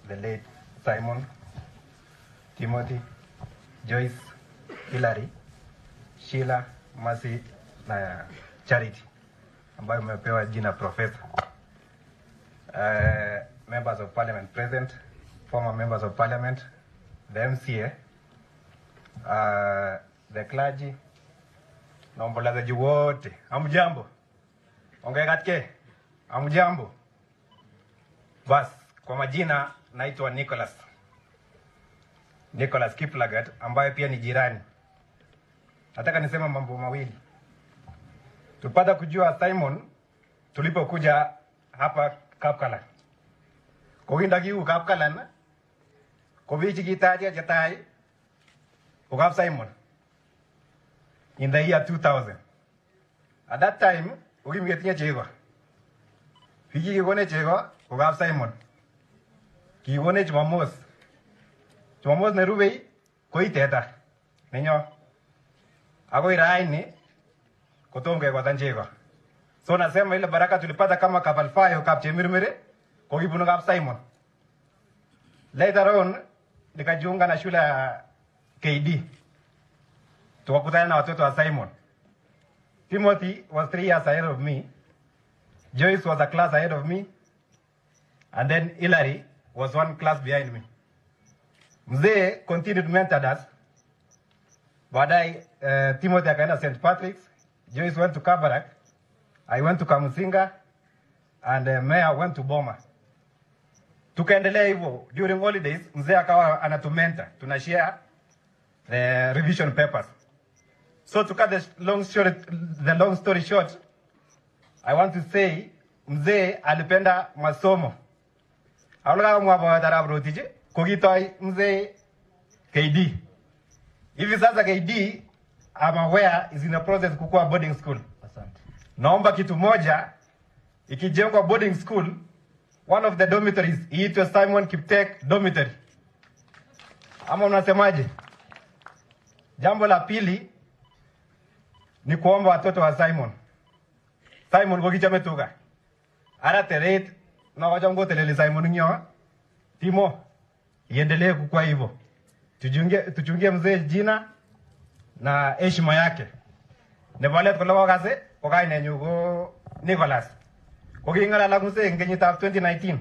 S9: the late Simon, Timothy, Joyce, Hilary, Sheila, Mercy na Charity ambayo umepewa jina professor. Members of parliament present, former members of parliament, the MCA, the clergy, na ombolezaji wote. Hamjambo? Ongea katke? Hamjambo? Bas, kwa majina naitwa Nicholas Kiplagat ambaye pia ni jirani. Nataka nisema mambo mawili. Tupata kujua Simon tulipokuja hapa Kapkalan. Kowinda kiu Kapkalan. Kovichi kitaja jatai. Ukap Simon. In the year 2000. At that time, ukimgetia chego. Fiji kigone chego, ukap Simon. Kigone Jumamos. Jumamos nerubei koiteta. Nenyo. Ako iraini kotonge kwa tanjego. So nasema ile baraka tulipata kama Kapalfayo Kapchemirmire kwa kibunu kap Simon. Later on nikajiunga na shule ya KD. Tukakutana na watoto wa Simon. Timothy was 3 years ahead of me. Joyce was a class ahead of me. And then Hilary was 1 class behind me. Mzee continued to mentor us. Baadaye Timothy akaenda St. Patrick's, Joyce went to Kabarak, I went to Kamusinga, and Mayor went to Boma. Tukaendelea hivyo. During holidays, mzee akawa anatumenta. Tunashare the revision papers. So to cut the long story short, I want to say, mzee alipenda masomo. Aulaka mwaba darabro kogitoi mzee KD. Hivi sasa KD, I'm aware, is in the process kukua boarding school.
S5: Asante.
S9: Naomba kitu moja, ikijengwa boarding school, one of the dormitories iitwe Simon Kiptek dormitory. Ama unasemaje? Jambo la pili ni kuomba watoto wa Simon. Simon kokichame tuga. Ara teret na wajango telele Simon nyo. Timo iendelee kukua hivyo. Tuchungie mzee jina na heshima yake. Nebalet ko lawa kaze ko kainenyu ko Nicholas. Ko kingalala mzee eng kenyitab 2019.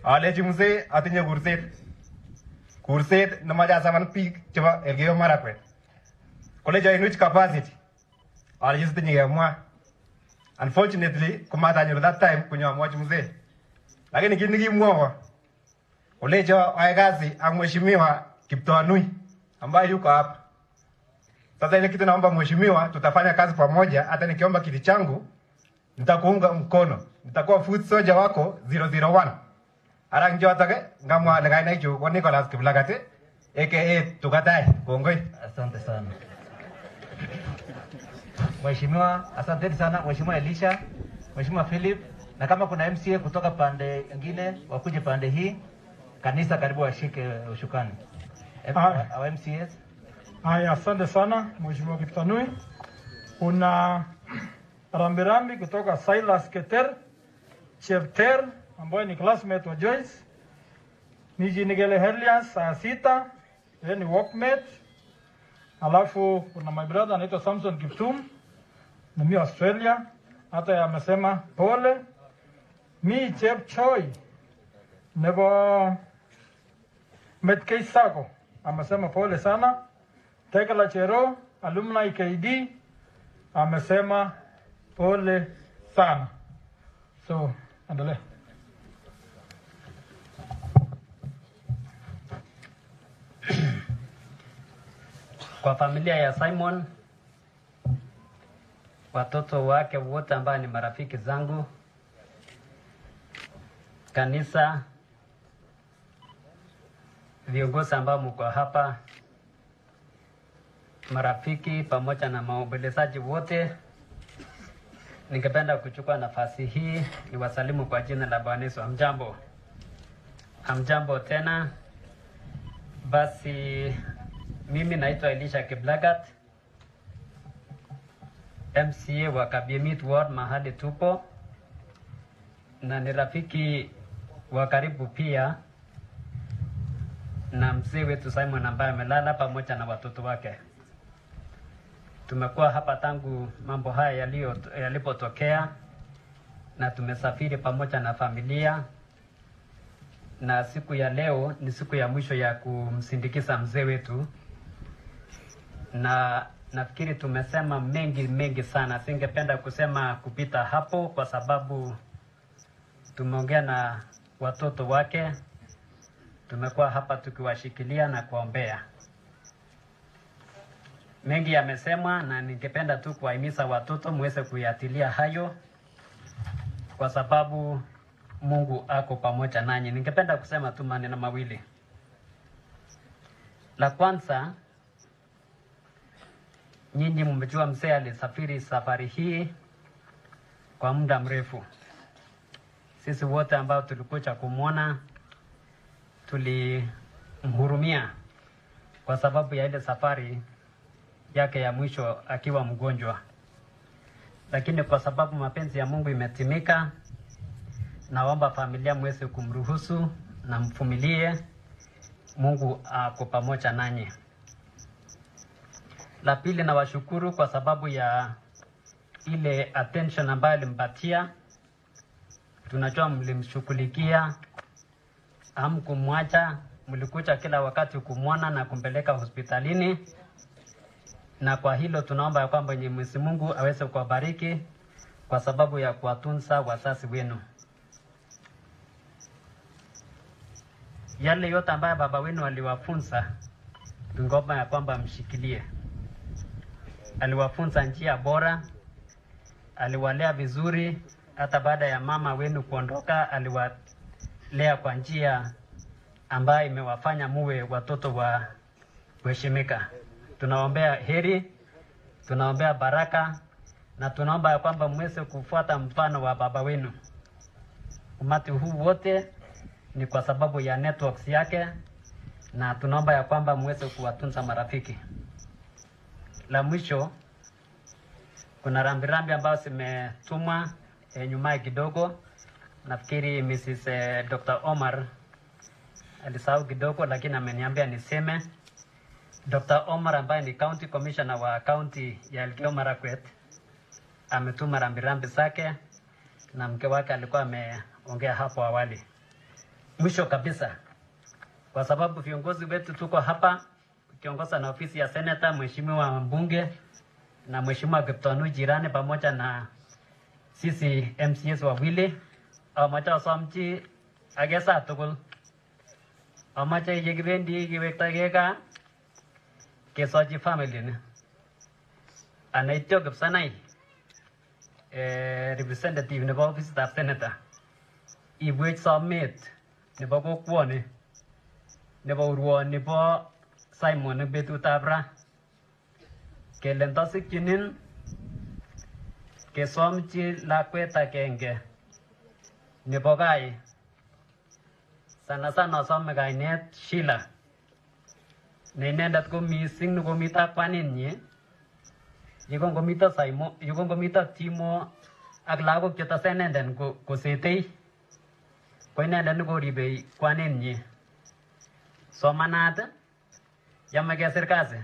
S9: Alechi mzee atinye kurset nemache asaman biik chebo Elgeyo Marakwet. Kolejo in which capacity? Alechi sitinye kemwa. Unfortunately, kumatanyoru that time kunyamwachi mzee. Lakini kit nikimwowo kolejo ae kazi ak mheshimiwa Kiptanui ambaye yuko hapa. Sasa ile kitu naomba mheshimiwa, tutafanya kazi pamoja. Hata nikiomba kiti changu nitakuunga mkono. Nitakuwa foot soldier wako 001. Ara njotake ngamwa legaina hicho kwa Nicholas Kiplagate aka Tukatai. Kongoi.
S5: Asante sana. Mheshimiwa, asante sana Mheshimiwa Elisha, Mheshimiwa Philip, na kama kuna MCA kutoka pande nyingine wakuje pande hii, kanisa karibu washike ushukani. Our MCAs.
S3: Haya, asante sana Mheshimiwa Kiptanui. Kuna rambirambi kutoka Silas Keter, Chepter ambaye ni classmate wa Joyce. Niji Nigele Helias saa 6, yeye ni workmate. Alafu kuna my brother anaitwa Samson Kiptum, na mimi Australia. Hata amesema pole. Mi Chepchoi nebo Metkei Sako amesema pole sana. Tekla Chero alumni KD amesema pole sana. So, endelea.
S10: Kwa familia ya Simon, watoto wake wote ambao ni marafiki zangu, kanisa, viongozi ambao mko hapa, marafiki pamoja na maombolezaji wote, ningependa kuchukua nafasi hii niwasalimu kwa jina la Bwana Yesu. Hamjambo. Hamjambo tena. Basi mimi naitwa Elisha Kiplagat, MCA wa Kabiemit Ward mahali tupo, na ni rafiki wa karibu pia na mzee wetu Simon ambaye amelala pamoja na watoto wake. Tumekuwa hapa tangu mambo haya yalipotokea, na tumesafiri pamoja na familia, na siku ya leo ni siku ya mwisho ya kumsindikiza mzee wetu, na nafikiri tumesema mengi sana. Singependa kusema kupita hapo kwa sababu tumeongea na watoto wake, tumekuwa hapa tukiwashikilia na kuombea. Mengi yamesemwa, na ningependa tu kuwahimiza watoto muweze kuyatilia hayo kwa sababu Mungu ako pamoja nanyi. Ningependa kusema tu maneno mawili. La kwanza, nyinyi mmejua mzee alisafiri safari hii kwa muda mrefu. Sisi wote ambao tulikuja kumwona tulimhurumia kwa sababu ya ile safari yake ya mwisho akiwa mgonjwa. Lakini kwa sababu mapenzi ya Mungu imetimika, naomba familia mweze kumruhusu na mvumilie. Mungu ako pamoja nanyi. La pili, na washukuru kwa sababu ya ile attention ambayo alimpatia. Tunajua mlimshughulikia, hamkumwacha, mlikuja kila wakati kumwona na kumpeleka hospitalini. Na kwa hilo tunaomba ya kwamba Mwenyezi Mungu aweze kuwabariki kwa sababu ya kuwatunza wazazi wenu. Yale yote ambayo baba wenu aliwafunza, tungeomba ya kwamba mshikilie. Aliwafunza njia bora, aliwalea vizuri. Hata baada ya mama wenu kuondoka, aliwalea kwa njia ambayo imewafanya muwe watoto wa kuheshimika. Tunaombea heri, tunaombea baraka, na tunaomba ya kwamba mweze kufuata mfano wa baba wenu. Umati huu wote ni kwa sababu ya networks yake, na tunaomba ya kwamba mweze kuwatunza marafiki. La mwisho, kuna rambirambi ambao zimetumwa nyuma kidogo. Nafikiri Mrs. Dr. Omar alisahau kidogo, lakini ameniambia niseme. Dr. Omar ambaye ni county commissioner wa county ya Elgeyo Marakwet ametuma rambirambi zake na mke wake alikuwa ameongea hapo awali. Mwisho kabisa, kwa sababu viongozi wetu tuko hapa kiongoza na ofisi ya seneta, mheshimiwa mbunge na mheshimiwa Kiptanui jirani pamoja na sisi MCS wawili, amacha somchi agesa tugul, amacha yekibendi kiwektagei kesochi family ni anaityo Kipsanai representative nebo ofisitab senator ibwech somet nebo kokwoni nebo urwoni nebo Simon betutab ra kele ndosikchinin kesomchi lakwet agenge nebo gai, sana sana asome kainet Sheila ne inendet ko mising nikomito kwaninyi yekongomito Simon, yekongomito Timo ak lagok chetase inendet kosetei ko inendet nikoribei kwaninyi. Somanat yame kesir kasi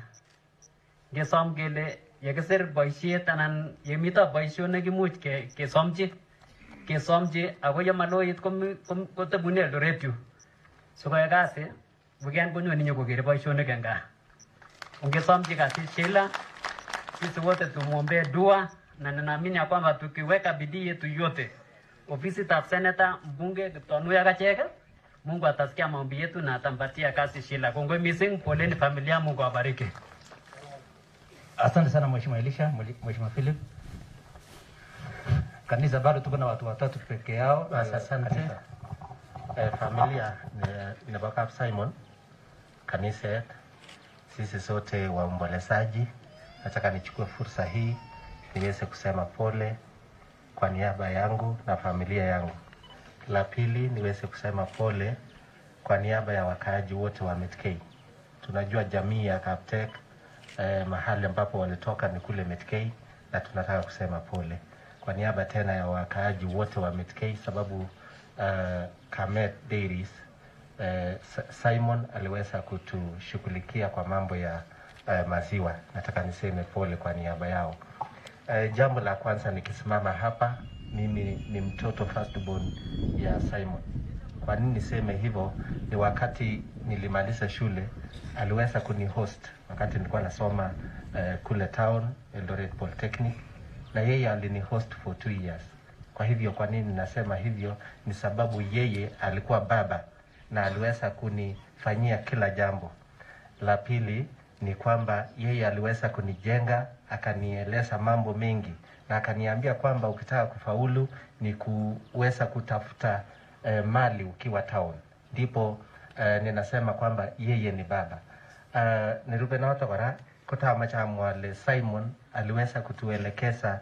S10: ngesom kele yekisir boisiet anan yemito boisionik imuch kesomchi ako yemaloit kotebune Eldoret yu sikoyai kasi weekend konyone nyokokere boisionik en gaa. Ungesomchi kasi Sheila, sisi wote tumwombee dua na ninaamini ya kwamba tukiweka bidii yetu yote, ofisitab seneta, mbunge, Kiptanui ak achek, Mungu atasikia maombi yetu na atampatia kazi Sheila. Kongoi missing, poleni familia, Mungu awabariki.
S5: Asante sana Mheshimiwa Elisha, Mheshimiwa Philip. Kanisa bado tuko na watu watatu peke yao.
S12: Asante. Familia ni Bakab Simon, kanisa, sisi sote waombolezaji. Nataka nichukue fursa hii niweze kusema pole kwa niaba yangu na familia yangu. La pili, niweze kusema pole kwa niaba ya wakaaji wote wa Metkei. Tunajua jamii ya Kaptek mahali ambapo walitoka ni kule Metkei, na tunataka kusema pole kwa niaba tena ya wakaaji wote wa Metkei, sababu Kamet Dairies Simon aliweza kutushughulikia kwa mambo ya maziwa. Nataka niseme pole kwa niaba yao. Jambo la kwanza, nikisimama hapa, mimi ni mtoto firstborn ya Simon. Kwa nini niseme hivyo? Ni wakati nilimaliza shule aliweza kunihost wakati nilikuwa nasoma kule town Eldoret Polytechnic, na yeye alinihost for 2 years. Kwa hivyo kwa nini nasema hivyo? Ni sababu yeye alikuwa baba na aliweza kunifanyia kila jambo. La pili ni kwamba yeye aliweza kunijenga, akanieleza mambo mengi na akaniambia kwamba ukitaka kufaulu ni kuweza kutafuta mali ukiwa town. Ndipo ninasema kwamba yeye ni baba. Nirube na watu kora kutama chamwale Simon aliweza kutuelekeza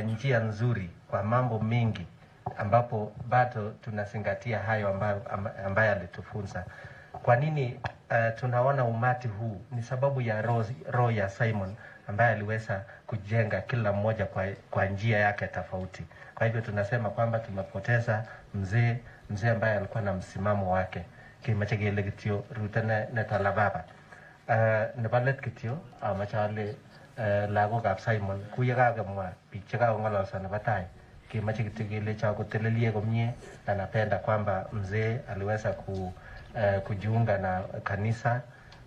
S12: njia nzuri kwa mambo mengi ambapo bado tunazingatia hayo ambayo alitufunza. Kwa nini tunaona umati huu? Ni sababu ya roho ya Simon ambaye aliweza kujenga kila mmoja kwa njia yake tofauti. Kwa hivyo tunasema kwamba tumepoteza mzee ambaye alikuwa na msimamo wake. Kimachegele kitio rutene netala baba. Nebalet kitio amachale lagokab Simon kuyegagemwa biik chekakong'ololso nebo tai. Kimache kitio kele cha kutelelie komie, na napenda kwamba mzee aliweza kujiunga na kanisa,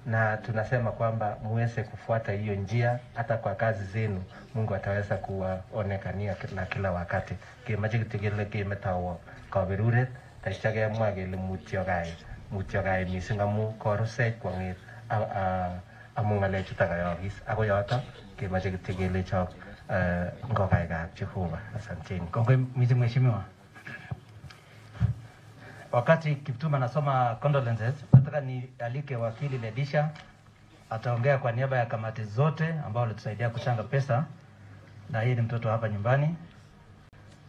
S12: na tunasema kwamba muweze kufuata hiyo njia hata kwa kazi zenu. Mungu ataweza kuwaonekania na kila wakati. Kimache kitio kele kimetawo kaberuret tachage mwagele mutyo gai mising amu korusech kwang'et amu ng'alek chutagayogis ako yoto kimache kityo kele chop ngokaikab Jehova. Asanteni.
S5: Kongoi mwisho mheshimiwa. Wakati Kiptuma anasoma condolences, nataka nialike wakili Ledisha ataongea kwa niaba ya kamati zote ambao walitusaidia kuchanga pesa, na yeye ni mtoto hapa nyumbani.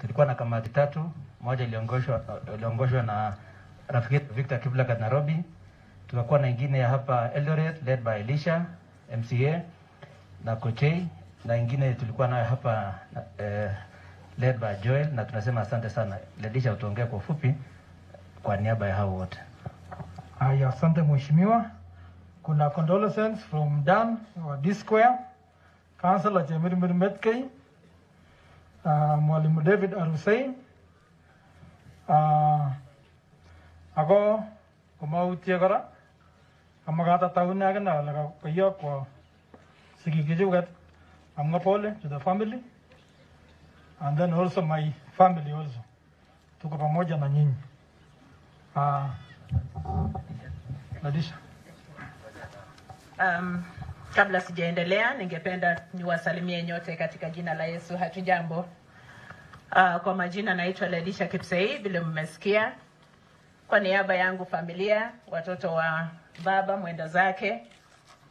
S5: Tulikuwa na kamati 3, moja iliongozwa na rafiki Victor Kiplagat Nairobi. Tukakuwa na ingine ya hapa Eldoret led by Elisha MCA na Kochei, na ingine tulikuwa nayo hapa led by Joel, na tunasema asante sana. Ledisha utaongea kwa ufupi kwa niaba ya hao wote.
S3: Haya, asante mheshimiwa. Kuna condolences from Dan wa D-Square, Councillor Chemirmir Metkei, Mwalimu David Arusei, ako kumautie kora amakata taune akina wala kayo kwa sikikijugat. Amga pole to the family and then also my family also. Tuko pamoja na nyinyi. Ladisha.
S13: Kabla sijaendelea ningependa niwasalimie nyote katika jina la Yesu. Hatujambo. Kwa majina naitwa Ladisha Kipsei, vile mmesikia. Kwa niaba yangu, familia, watoto wa baba mwenda zake,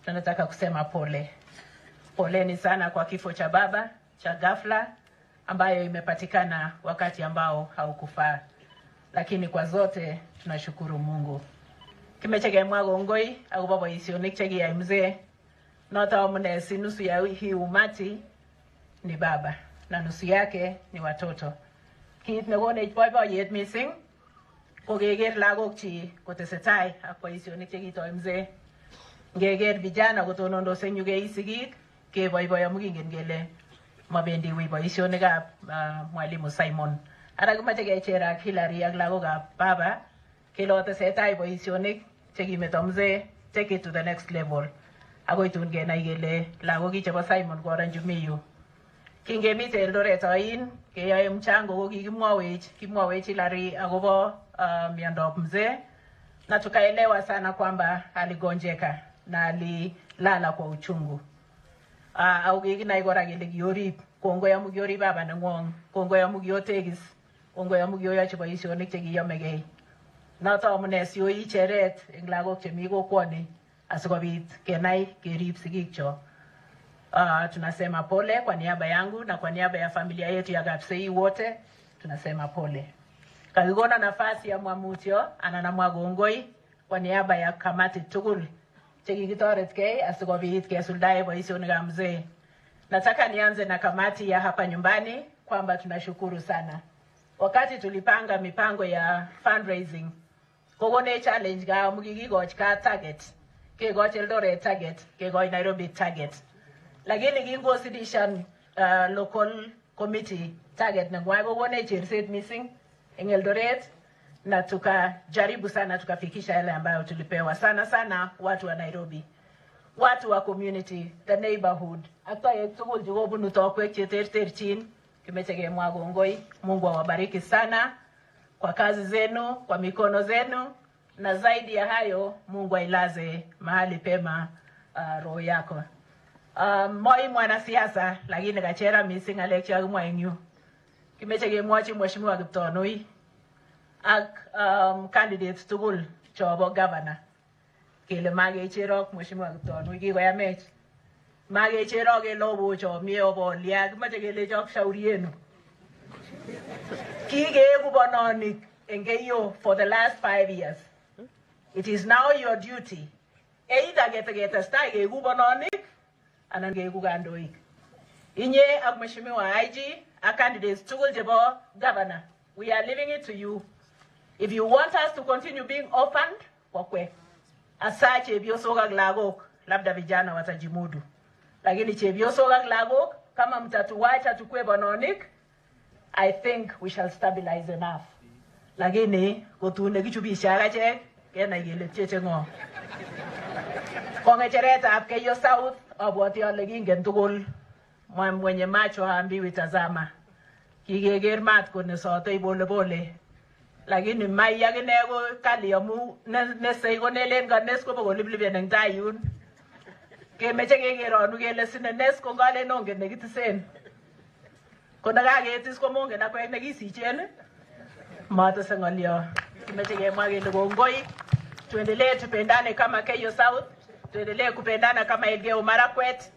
S13: tunataka kusema pole. Poleni sana kwa kifo cha baba cha ghafla ambayo imepatikana wakati ambao haukufaa. Lakini kwa zote tunashukuru Mungu. Kimechege mwago ngoi au baba isionik chegi ya mzee. Nota omnesi nusu ya hii umati ni baba na nusu yake ni watoto. Kit negone boiboiyet missing kokeker lagok chi kotesetai ak boisionik chekitoi mzee. Ngeker vijana kotonondos eng yu keisigik keboiboi amu kingen kele mabendi wi boisionikab Mwalimu Simon. Ara kimache kecher ak Hillary ak lagokab baba kele tesetai boisionik chekimeto mzee, take it to the next level. Agoi tun kenai kele lagok chebo Simon koranju miyu. Kingemite Eldoret oin keyoe mchango ko kimwawech Hillary akobo miondop mzee, na tukaelewa sana kwamba aligonjeka na alilala kwa uchungu. Au kikinai kora kele kiorib, kongoi amu kiorib baba neng'wong, kongoi amu kiotegis, kongoi amu kioyochi boisionik chekiyomegei. Noto amune sioi cheret eng lagok chemi kokwoni asikobit kenai kerib sigikcho. Tunasema pole kwa niaba yangu na kwa niaba ya familia yetu ya Kapsei wote, tunasema pole. Kakikona nafasi ya mwamutyo ana mwagongoi kwa niaba ya kamati tugul chekikitoretkei asikobit kesuldae boisionikab mzee. Nataka nianze na kamati ya hapa nyumbani kwamba tunashukuru sana. Wakati tulipanga mipango ya fundraising, kokone challenge ga mukikikoch ka target, kekoch Eldoret target, kekoch Nairobi target. Lakini kingosidishan local committee target nengwai kokone cherset missing eng Eldoret, na tukajaribu sana tukafikisha yale ambayo tulipewa. Sana watu wa Nairobi, watu wa community, the neighborhood, atoyek tugul chekobunu tokwek cheterterchin, kimechege mwagongoi. Mungu awabariki sana kwa kazi zenu, kwa mikono zenu, na zaidi ya hayo Mungu ailaze mahali pema roho yako. Moi mwanasiasa lakini kachera missing alek chakimwa eng yu. Kimechege mwachi mheshimiwa Kiptonui ak candidates tugul chobo governor kele makecherok mheshimiwa Kiptonui kikoyamech. Makecherok kele obo chomie obo lia, kimache kele chok shauri yenu. Kikeeku bononik eng yo for the last 5 years. It is now your duty either keteketestai keeku bononik anan keeku kandoik. Inye ak mheshimiwa IG ak candidates tugul chebo governor, we are leaving it to you. If you want us to continue being orphaned, wakwe. Asa chebiosok ak lagok, labda vijana watajimudu. Lakini chebiosok ak lagok, kama mtatuwacha tukue bononik, I think we shall stabilize enough. Lakini kotune kichubisha kachek, kena igele cheche ngo. Kongecheret ab Keyo South, abwati ale kingen tugul mwenye macho haambiwi tazama. Kigeger mat kone sote pole pole. Lakini mai akine ko kali amu nesei konelen kanes ko bokoliplipien eng tai yun. Kemeche kekeronu kele sine nes ko ngalen ongen nekitisen. Ko nakaketis ko mongen akwek nekisichen, matese ng'olyo. Kimeche kemwa kele kongoi, tuendelee tupendane kama Keyo South, tuendelee kupendana kama Elgeyo Marakwet,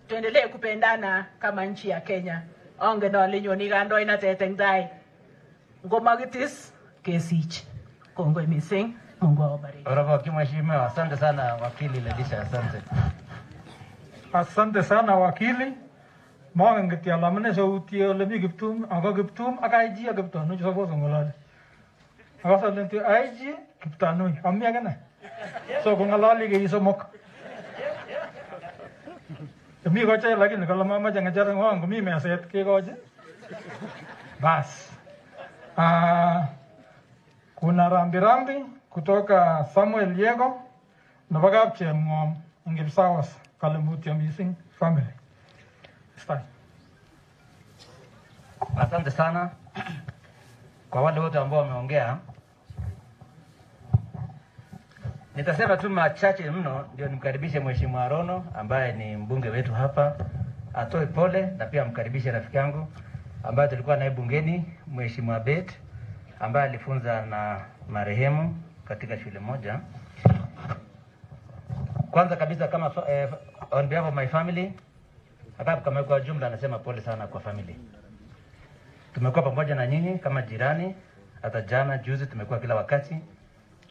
S13: tuendelee kupendana kama nchi ya Kenya. Ongen ale nyoni kandoinatet eng tai. Ngomakitis kesich. Kongoi missing, Mungu awabariki.
S5: Oraba mheshimiwa, asante sana wakili Ladisha, asante.
S3: Asante sana wakili. Mongen kityo lamene sauti ole mi Kiptum, ako Kiptum ak IG ak Kiptonui suppose ngolole. Akasa lenti IG Kiptanui. Ami agana. So kung ngalali kayo somok. Kami ko chay lagi kalau mama jangan jarang orang kami meset ke ko aja. Bas. Kuna rambi kutoka Samuel Yego na bagapche ngom ngip sawas Kalamuti Missing Family. Stay.
S5: Asante sana kwa wale wote ambao wameongea. Nitasema tu machache mno ndio nimkaribishe Mheshimiwa Rono ambaye ni mbunge wetu hapa, atoe pole, na pia mkaribishe rafiki yangu ambaye tulikuwa naye bungeni, Mheshimiwa Bet ambaye alifunza na marehemu katika shule moja. Kwanza kabisa kama on behalf of my family, hata kama kwa jumla nasema pole sana kwa family. Tumekuwa pamoja na nyinyi kama jirani, hata jana juzi tumekuwa kila wakati,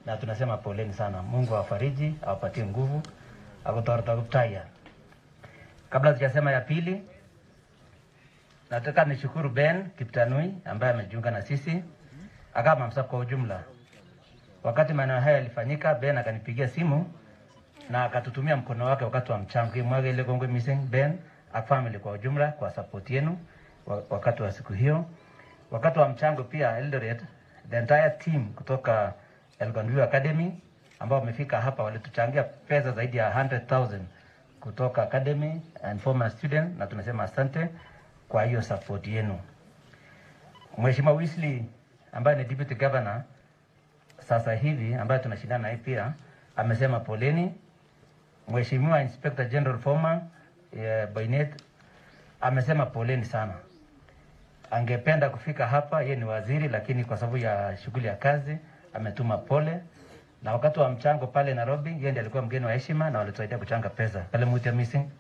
S5: na tunasema poleni sana. Mungu awafariji, awapatie nguvu, akutorotaya. Kabla sijasema ya pili, nataka nishukuru Ben Kiptanui ambaye amejiunga na sisi, akama msafu kwa ujumla. Wakati maneno haya yalifanyika, Ben akanipigia simu na akatutumia mkono wake wakati wa mchango. Mwage ile Gongwe Missing Ben a family kwa ujumla kwa support yenu wakati wa siku hiyo. Wakati wa mchango pia Eldoret, the entire team kutoka Elgon Academy ambao wamefika hapa walituchangia pesa zaidi ya 100,000 kutoka academy and former student, na tunasema asante kwa hiyo support yenu. Mheshimiwa Wesley ambaye ni deputy governor sasa hivi ambaye tunashindana naye pia amesema poleni. Mheshimiwa Inspector General Former Boynet amesema poleni sana. Angependa kufika hapa, yeye ni waziri, lakini kwa sababu ya shughuli ya kazi ametuma pole. Na wakati wa mchango pale Nairobi, yeye ndiye alikuwa mgeni wa heshima na walitusaidia kuchanga pesa. Kalamuti Missing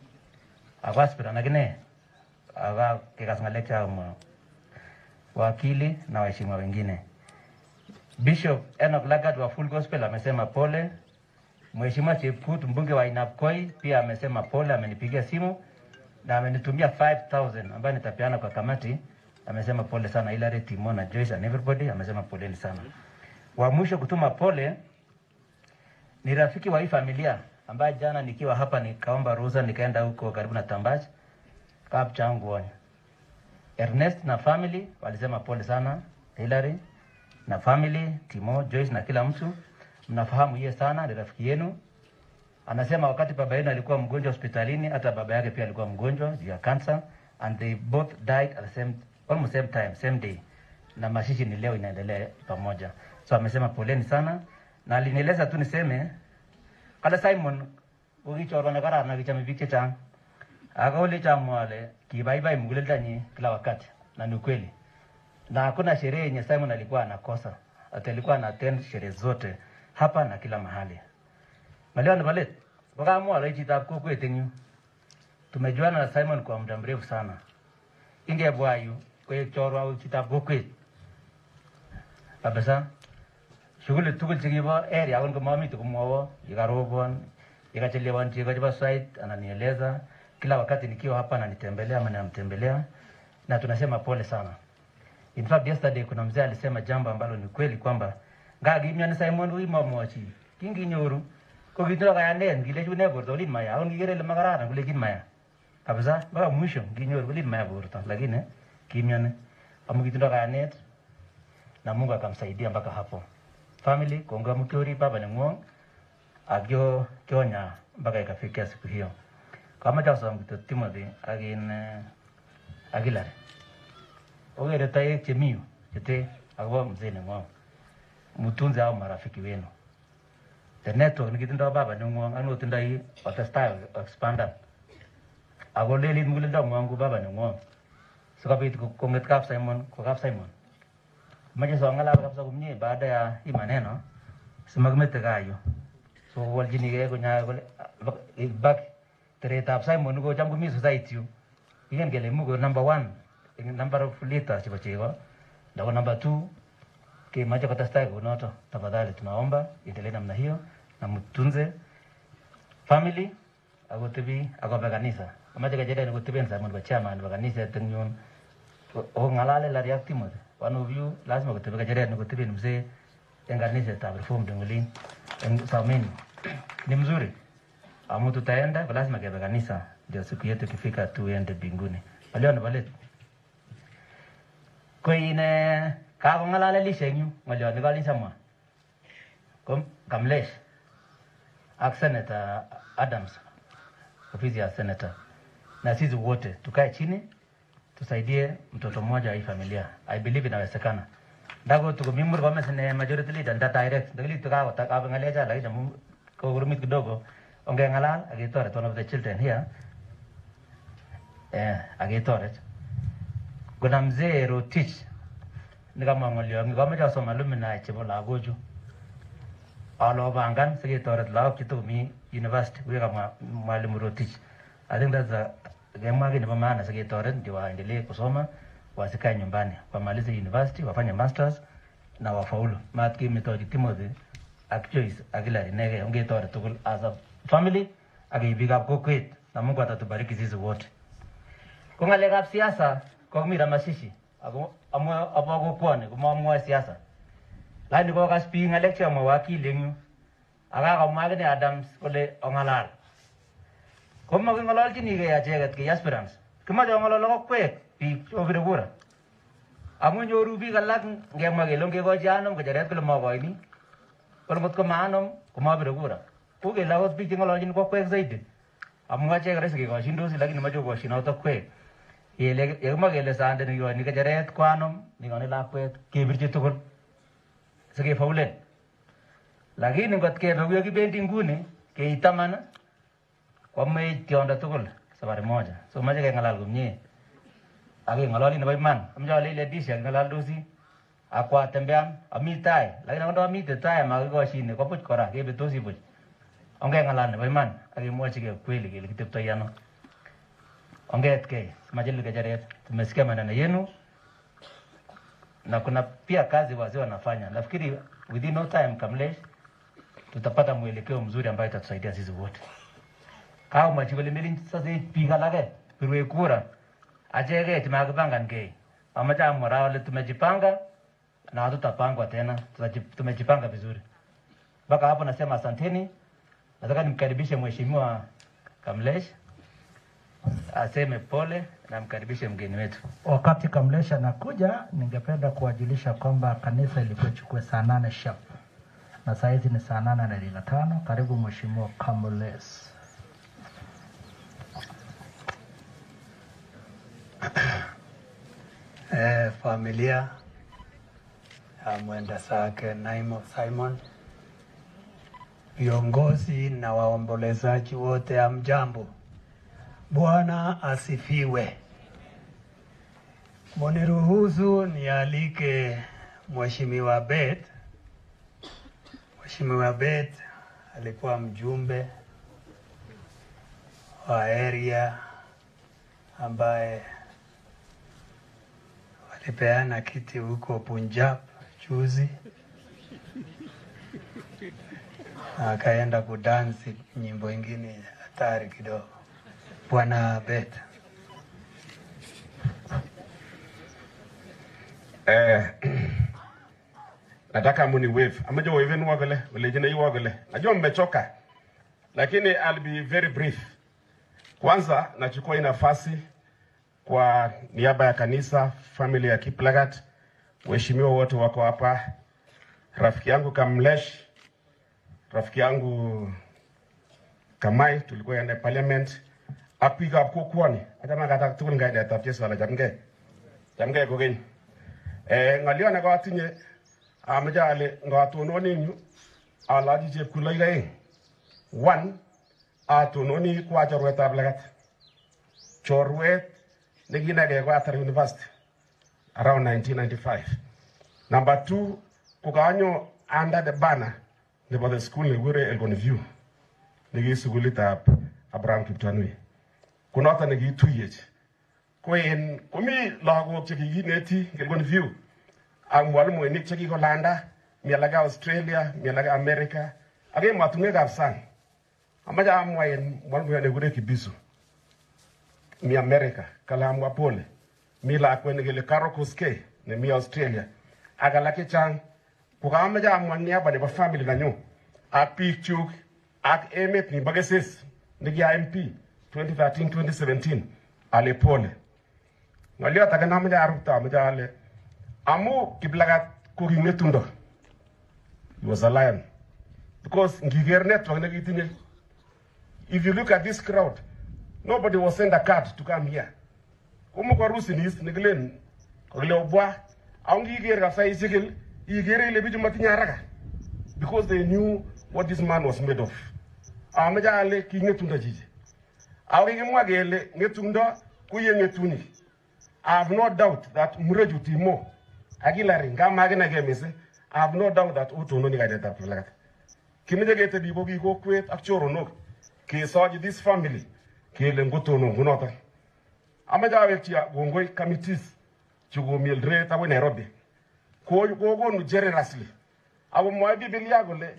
S5: awaspira nagine aga kikasanga lecture wakili na waheshimiwa wengine. Bishop Enoch Lagat wa Full Gospel amesema pole. Mheshimiwa Chepkut mbunge wa Inapkoi pia amesema pole, amenipigia simu na amenitumia 5,000 ambayo nitapeana kwa kamati. Amesema pole sana Hilary, Timona, Joyce and everybody, amesema poleni sana. Wa mwisho kutuma pole ni rafiki wa hii familia ambaye jana nikiwa hapa nikaomba ruhusa nikaenda huko karibu na Tambach Kapchangwon. Ernest na family walisema pole sana Hilary na family, Timo, Joyce na kila mtu. Mnafahamu yeye sana, ni rafiki yenu. Anasema wakati baba yenu alikuwa mgonjwa hospitalini, hata baba yake pia alikuwa mgonjwa ya cancer, and they both died at the almost same time, same day. Na mashishi ni leo inaendelea pamoja. So amesema poleni sana, na alinieleza tu niseme kala Simon ukichorwa na karana kichamibiche chang. Akaule chamwale kibaibai mguleldanyi kila wakati, na ni kweli. Na hakuna sherehe yenye Simon alikuwa anakosa. Hata alikuwa anattend sherehe zote hapa na kila mahali. Maleo na balet, wakaamua raiti tapko kwetenyu. Tumejuana na Simon kwa muda mrefu sana. Inge bwayu kwa chorwa uchitapko kwet. Kabisa. Shughuli tukul chikibo area akon ko mami tukumwawo, ikarobon, ikachelewan chiko chebo site, ananieleza kila wakati nikiwa hapa ananitembelea ama namtembelea, na tunasema pole sana. In fact yesterday kuna mzee alisema jambo ambalo ni kweli kwamba ngagimya ni Simon wi mamwachi kingi nyoru ko kitoro kaya nen kile chune borto lin maya on kigere le magarana kule kin maya kabisa baka mwisho kinyoru lin maya borto, lakini kimyane amu kitoro kaya net na Mungu akamsaidia mpaka hapo. Family konga mkiori baba ni mwong agyo kyonya mpaka ikafikia siku hiyo. Kama jasa mkito Timothy Aguilar ogere tae chemiu chete agwa mzene mwao mutunze au marafiki wenu. The network nikitindo baba ni mwong anu tindai otestai expanda agoleli mgulinda mwangu baba ni mwong sikapit konget Kap Simon kwa Kap Simon maji songala kabisa kumnye baada ya hii maneno simagmete kayo so waljini ge kunya gole back tereta Simon go jamgu mi society yen gele mugo number 1 in number of liters chipo chigo na number 2 ke maji kotastai kunoto. Tafadhali tunaomba endelee namna hiyo na mtunze family agotebi agoba kanisa amaje kajeda ni gotebi Simon ba chairman ba kanisa tenyon o ngalale la reactimo one of you lazima gotebi kajeda ni gotebi mzee en kanisa Reformed ngulin en Saumini ni mzuri. Amu tutaenda kwa lazima kebe kanisa ndio siku yetu ikifika tuende mbinguni. Waliona balet. Ko ine ka ko ngalale lishenyu ngalion ni kalin samwa. Kom Kamlesh ak Senator Adams, ofisi ya senator, na sisi wote tukae chini tusaidie mtoto mmoja wa hii familia. I believe inawezekana. Ndago tuko mimur kwa mesene majority leader nda direct ndagili tukao ngaleja lakini mu ko gurumit kidogo onge ngalal agitoret one of the children here agitoret kuna mzee Rotich nikamangolio ngikomeja soma lumina chebo lagoju alo bangan sigitoret lagok chitomi university we kama mwalimu Rotich. I think that's a gemagi ni maana sigitoret ndio waendelee kusoma wasikae nyumbani wamalize university wafanye masters na wafaulu matki mitoji Timothy ak Joyce akila inege ungetoret tugul as a family akibiga kokwet na Mungu atatubariki sisi wote. Kwa ngalekab siasa kwa mira mashishi ako amwa abago kwani kumamwa siasa lakini ko kaspi ngalek cha mawakili nyu aga kamagene Adams kole ongalal komo ngololchini ke acheget ke aspirants kimache ngolol ko kwek biik obire kura amu nyoru biik alak ngemwa kele ngekochi anom kejeret kole makoini kole ngot ko maanom komabire kura ko kele akot biik chengololchin ko kwek zaidi amu achek rahisi kekoshindos lakini mache koshinoto kwek kele yekimwa kele sande nikoni kejeret ko anom nikoni lakwet kebirchi tugul sikefaulen lakini ngot kebe kuyo kibendi nguni keitaman kwame tiondo tugul safari moja so mache kengalal komie ake ngalali nebo iman amjale ile disha ngalaldosi akwa tembean amitai lakini ndo amite tai makikoshine ko buch kora kebetosi buch onge ngalal nebo iman ake mwochi ke kweli kele kitepto yano ongetke majeli kejeret tumesikia maneno yenu na kuna pia kazi wazee wanafanya. Nafikiri within no time Kamlesh tutapata mwelekeo mzuri ambayo itatusaidia sisi wote. Kama machibele mbili sasa piga lake pirwe kura achege tumekipanga ngei. Amacha mora wale tumejipanga na tutapangwa tena tumejipanga vizuri. Baka hapo nasema asanteni. Nataka nimkaribishe mheshimiwa Kamlesh aseme pole na mkaribishe mgeni wetu.
S1: Wakati Kamlesh anakuja, ningependa kuwajulisha kwamba kanisa ilikuwa chukue saa 8 sharp na saa hizi ni saa 8:05. Karibu mheshimiwa Kamlesh.
S14: Familia ya mwenda sake Naimo Simon, viongozi na waombolezaji wote, hamjambo. Bwana asifiwe. Moniruhusu nialike Mheshimiwa Beth. Mheshimiwa Beth alikuwa mjumbe wa area ambaye walipeana kiti huko Punjab juzi, akaenda kudansi nyimbo ingine hatari kidogo. Bwana Beth.
S16: Nataka muni wave. Amajo wave ni wagale, walejina yi wagale. Najua mmechoka, lakini I'll be very brief. Kwanza nachukua hii nafasi kwa niaba ya kanisa, family ya Kiplagat, waheshimiwa wote wako hapa, rafiki yangu Kamlesh, rafiki yangu Kamai, tulikuwa yende parliament, apiga ko kwani atama kata tukul ngai da tapje sala jamge ko gen ngalio na ko atinye amjale ngatononi nyu alaji je kulai gai one atononi kwa chorwet ablagat chorwet negina ge ko atar university around 1995. Number 2 kuganyo under the banner nebo the school ne gure Elgon View nigi sugulita Abraham Kiptanui kunota nigi tuyech kwen kumi lagok chekigineti Elgon View ang mwalimu enik chekikolanda mialaga Australia mialaga America age matungekab sang amaja amwaen mwalimu ne gure Kibisu mi America kalamwa pole mi lakwet negele Karokoske ne mi Australia agalake chang ko ka ma ja amwan ni aba ne ba family na nyo a pichuk ak emet ni bageses ni ya MP 2013-2017 ale pole ngalia taga na ma ja arupta ma ja ale amu Kiblagat ko ringetundo. He was a lion because ngiger network na gitinye. If you look at this crowd, nobody was sent a card to come here. Kumu kwa rusi nis niglen kile obwa aungi giger ka sai sigil igere le biju matinya raka because they knew what this man was made of. Amaja ale ki ngetunda jiji. Awi mwagele ngetunda kuye ngetuni. I have no doubt that Mureju Timo Agilari ngama agena gemese. I have no doubt that Uto no ni gadeta Kiblagat. Kimije gete bibo gi go kwet akchoro no. Ke soji this family ke lengoto no gunota. Amaja wektia gongoi committees chugo mildre tawe Nairobi. Ko go no generously. Awu mo Biblia gole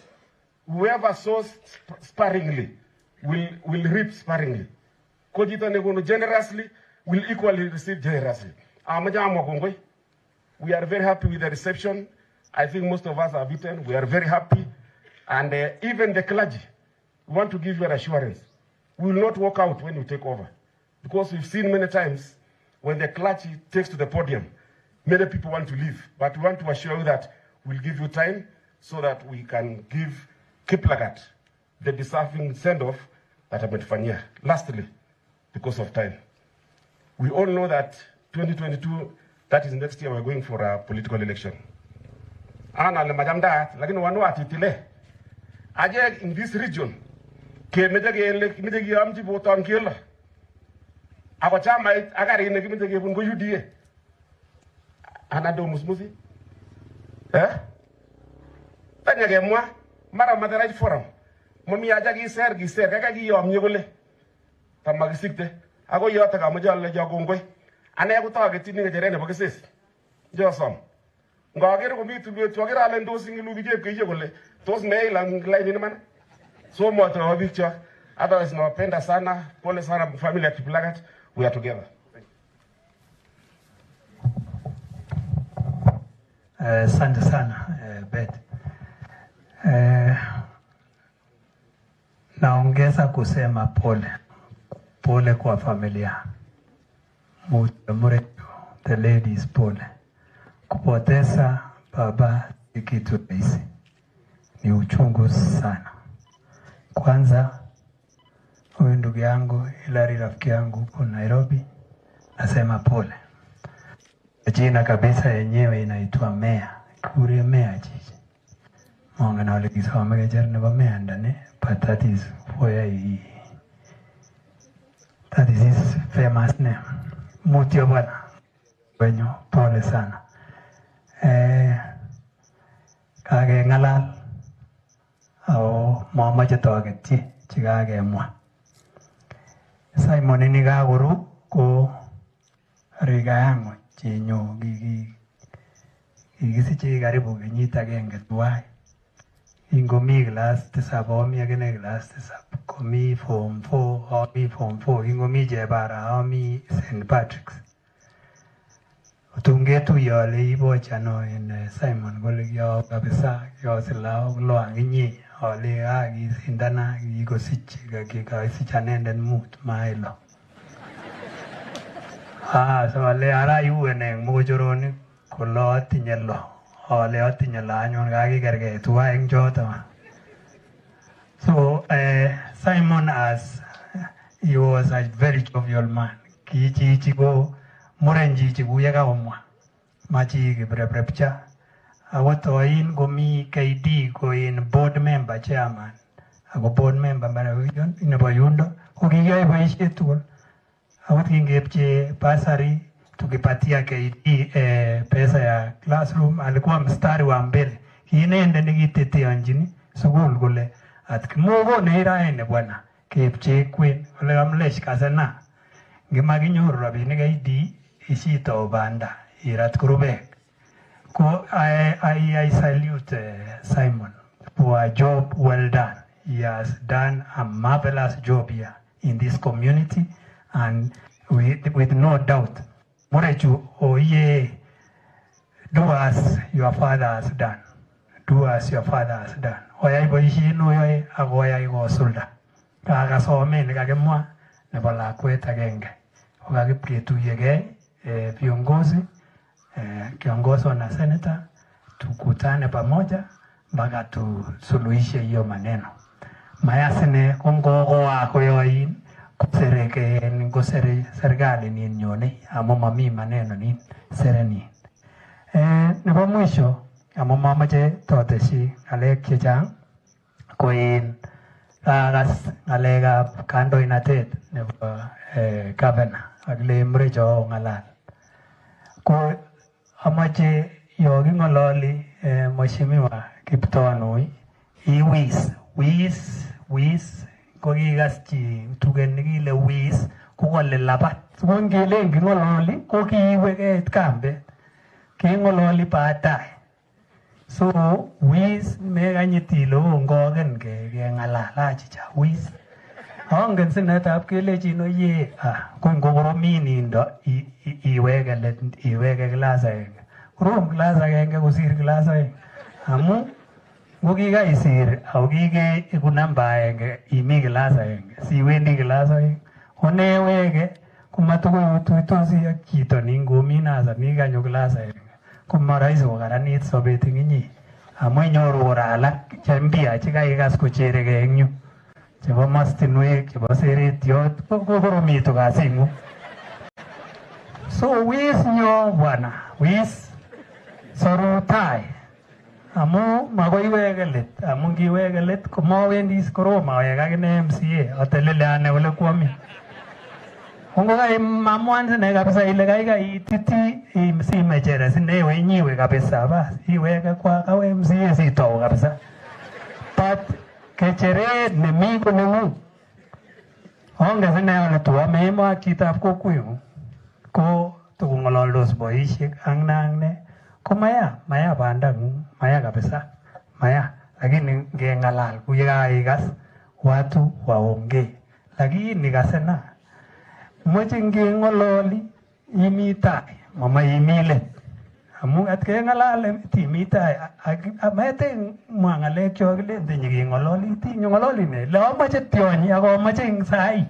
S16: whoever sows sparingly will reap sparingly. Ko jito ne go no generously will equally receive generously. Amaja mo gongoi. We are very happy with the reception. I think most of us have eaten. We are very happy. And even the clergy, we want to give you an assurance. We will not walk out when you take over. Because we've seen many times when the clergy takes to the podium, many people want to leave. But we want to assure you that we'll give you time so that we can give Kiplagat the deserving send-off that ametufanyia. Lastly, because of time, we all know that 2022, that is next year, we're going for a political election. Ana le madam that, lakini wanu atitile. Aje in this region, ke medege amji votan kila. Ako chama agari ne medege bungo UDA. Anado musmusi. Tanya ge mwa mara madaraj forum. Mami aja giser kaka gi yom nyegole. Tamagisikte. Ako yota ka mojalla jagongoi. Ana ko taga tini ngere ne bageses. Josom. Ngagere ko mitu be to agera len do singilu bi jeb ke yegole. Tos mail ang line ni man. So mo to picture. Others nawapenda sana. Pole sana family ya Kiblagat. We are together.
S23: Asante sana Bet. Naongeza kusema pole kwa familia. Mureju, the ladies pole. Kupoteza baba si kitu rahisi. Ni uchungu sana. Kwanza huyu ndugu yangu Hilary rafiki yangu huko Nairobi nasema pole. Jina kabisa yenyewe inaitwa Mea. Kuria Mea jiji. Mwanga na walikisa wa megajer nebo Mea ndane. But that is his famous name. Mutio bwana. Wenyo pole sana. Kage ngalal. Mama jatawageti. Chigage mwa. Simon ini gaguru ko riga yangu. Chenyo gigisiche karibu kenyit agenge tuwai. Ingomi class tisab omi agene class tisab. Komi form 4 omi form 4. Ingomi jebara omi St. Patrick's. Tungetu yole ibo chano in Simon gole yo kabisa yo sila lo anginyi ole agi sindana gigo siche ga sichanenden mut mailo. So ale ara yuene mojoroni kulo atinyelo ole atinyela anyon gagi gerge tuwa eng jota. So Simon he was a very jovial man. Kichi go murenji chiguya ga omwa machi gibrepcha awoto in gomi KD go in board member chairman ago board member bana region in Bayundo ukigai boishe tu awot kingepche basari tukipatia KD pesa ya classroom alikuwa mstari wa mbele kiinende nikitetea njini sugul gole atkimugo neiraene bwana kepche kwen ole amlesh kasana ngimaginyoru rabinik KD isito banda irat kurubek. I salute Simon for a job well done. He has done a marvelous job here in this community, and with no doubt, Mureju oye do as your father has done.
S14: do as your father has done. Oyai boishet noyoe ak oyai kosulda. Kakasomen kakimwa nebo lakwet agenge. Kokakip ketuyegei viongozi kiongozwa na senator tukutane pamoja mpaka tusuluhishe hiyo maneno. Mayasine kongogo wako yoin kusere serikali ni nyone amo mami maneno ni sereni. Nebo mwisho amo mamache toteshi ngalek chechang koin ngalekab kandoinatet nebo governor ak lemrecho ngalal. Ko amache yo kingololi mheshimiwa Kiptanui wis ko kikas chi tugen nikile wis ko kole labat. So ngele ngololi ko kiweke kambe kingololi baadaye. So wis meganyitilo ngogen ke ngalala chicha wis. Ongen sinetab kelejin oye ko ngokoromin indo iweke let iweke class agenge. Korom class agenge kosir class aeng. Amu ngokikaisir au kike iku namba agenge imi class agenge siwendi class aeng. Oneweke komatukotuitosi ak chito ningomi nasa nikanyo class agenge. Komaraisi kokaranit sobet ing inye. Amu inyoru kora alak chembia chekaikas kochereke eng yu. Chebo mastinwek, chebo seretiot, kokoromitu kasing'ung. So wis nyo bwana, wis sorutai. Amu makoi iweke let, amu ngiweke let komawendi korom awek akine MCA atelele ane ole kwami. Ongokai mamwan sine kabisa ile kaikai ititi simechere sinewe inyiwe kabisa bas iweke kwa kawe MCA sitau kabisa. But kecheret nemi konengu onge sine ole tuwa meemo chitab kokweng'ung ko tukung'ololdos boisiek ak nangne ko maya bandang'ung maya kabisa maya, lakini ngeng'alal kuyekaikas watu waongee, lakini kasena moche ngeng'ololi imi tai mama imi let. Amu atkeng'alale timi tai amete mwa ng'alek cho kilente nyikeng'ololi tinyo ng'ololi ne le amache tionyi ak amache ing sai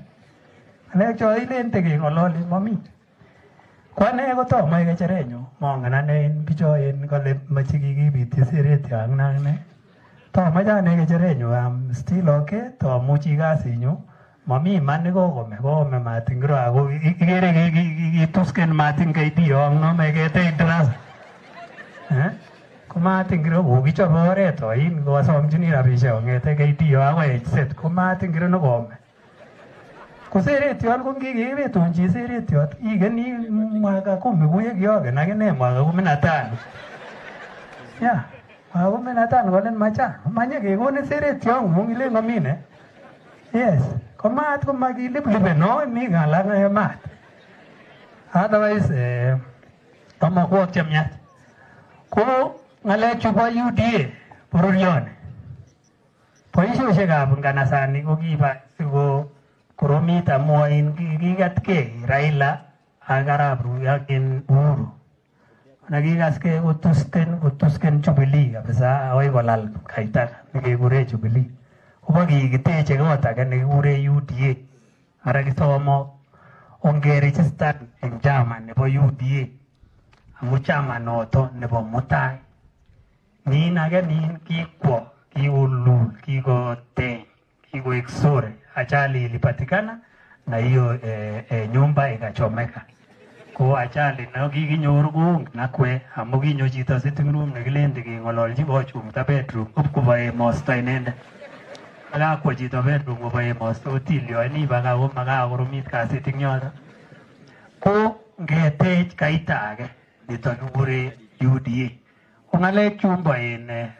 S14: ng'alek cho ilente keng'ololi mami. Kwane kotomo kecherenyu mongen ane en bicho en kole mache kikibityi sereti ak nangne. Tomoche ane kecherenyu am still okay tomuchi kasinyu mami iman kokome matin kiro ako ikere kitusken matin keidio ak nome ketei drasa. Komatin kiro kokichobe oret oin kosomchini rabisiek kong'ete keidio akoi set komatin kiro nekome. Ko seretiot ko ngikibetunchi seretiot ikeni mwaka 10 kuye kiogen akine mwaka 15. Yeah, mwaka 15 kolen macha manye kekonin seretiot ng'ung ile ngomine. Yes, komat komakiliplipe no mi ng'alak mat. Otherwise tomokwok chemiach. Ko ng'alek chubo UDA bororioni boisiosiekab nganasani ko kiba siko koromit amu kikatkei Raila ak Arap Ruto ak Uhuru. Nakikaskei kotusken Jubilee kabisa akoi kolal kaita nekekure Jubilee. Kobo kikiteche kot age nekikure UDA. Ara kisomo ongeregistan eng chama nebo UDA. Amu chama noto nebo mutai. Nin age nin kikwo, kiulul, kikoteny, kikoek sore. Ajali ilipatikana na hiyo nyumba ikachomeka. Ko ajali na kikinyoru ko nakwe amu kinyo chito sitting room nekilende keng'ololji kochumta bedroom upkoboe mosto inendet. Akakwo chito bedroom koboe mosto otilioini baka komakakoromit kasit ing yoto. Ko ngetech kaita age nito kikure UDA. Ko ng'alek chumbo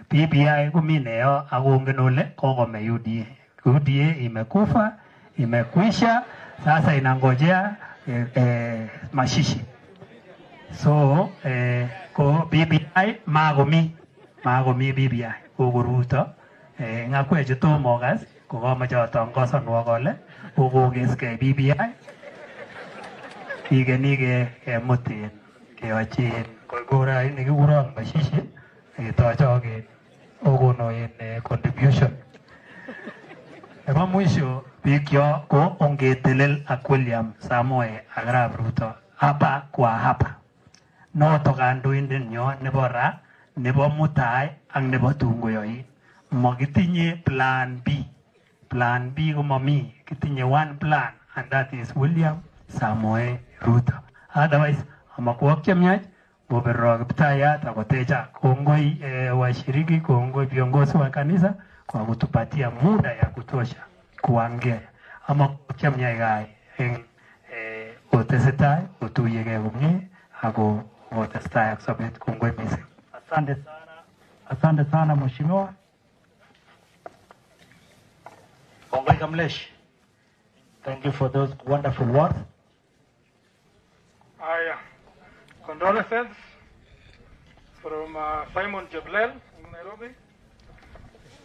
S14: BBI komi neyo akongen ole kokome UDA. UDA imekufa, imekwisha, sasa inangojea mashishi. So ko BBI makomi BBI kokoruto ngakwe chetomo kas kokomoche atongozonwo kole kokokeskei BBI ikeni kemutin keyochi kora nekikuron mashishi ketochoken kono contribution. Eba mwisho bikyo ko ongetelel ak William Samoei Arap Ruto hapa kwa hapa. Noto kandoindet nyo nebo ra, nebo mutai ak nebo tungoyoi. Makitinye plan B. Plan B ko mami. Kitinye one plan and that is William Samoei Ruto. Otherwise amakuwa chemyach Bobero Kiptayat akoteja kongoi washiriki, kongoi viongozi wa kanisa kwa kutupatia muda ya kutosha kuongea. Ama kuchemnya gai utesetai utuyege kumye ako utestai aksobet kongoi misi. Asante sana mheshimiwa.
S1: Kongoi Kamlesh. Thank you for those wonderful words.
S3: Condolences from Simon Jeblel in Nairobi.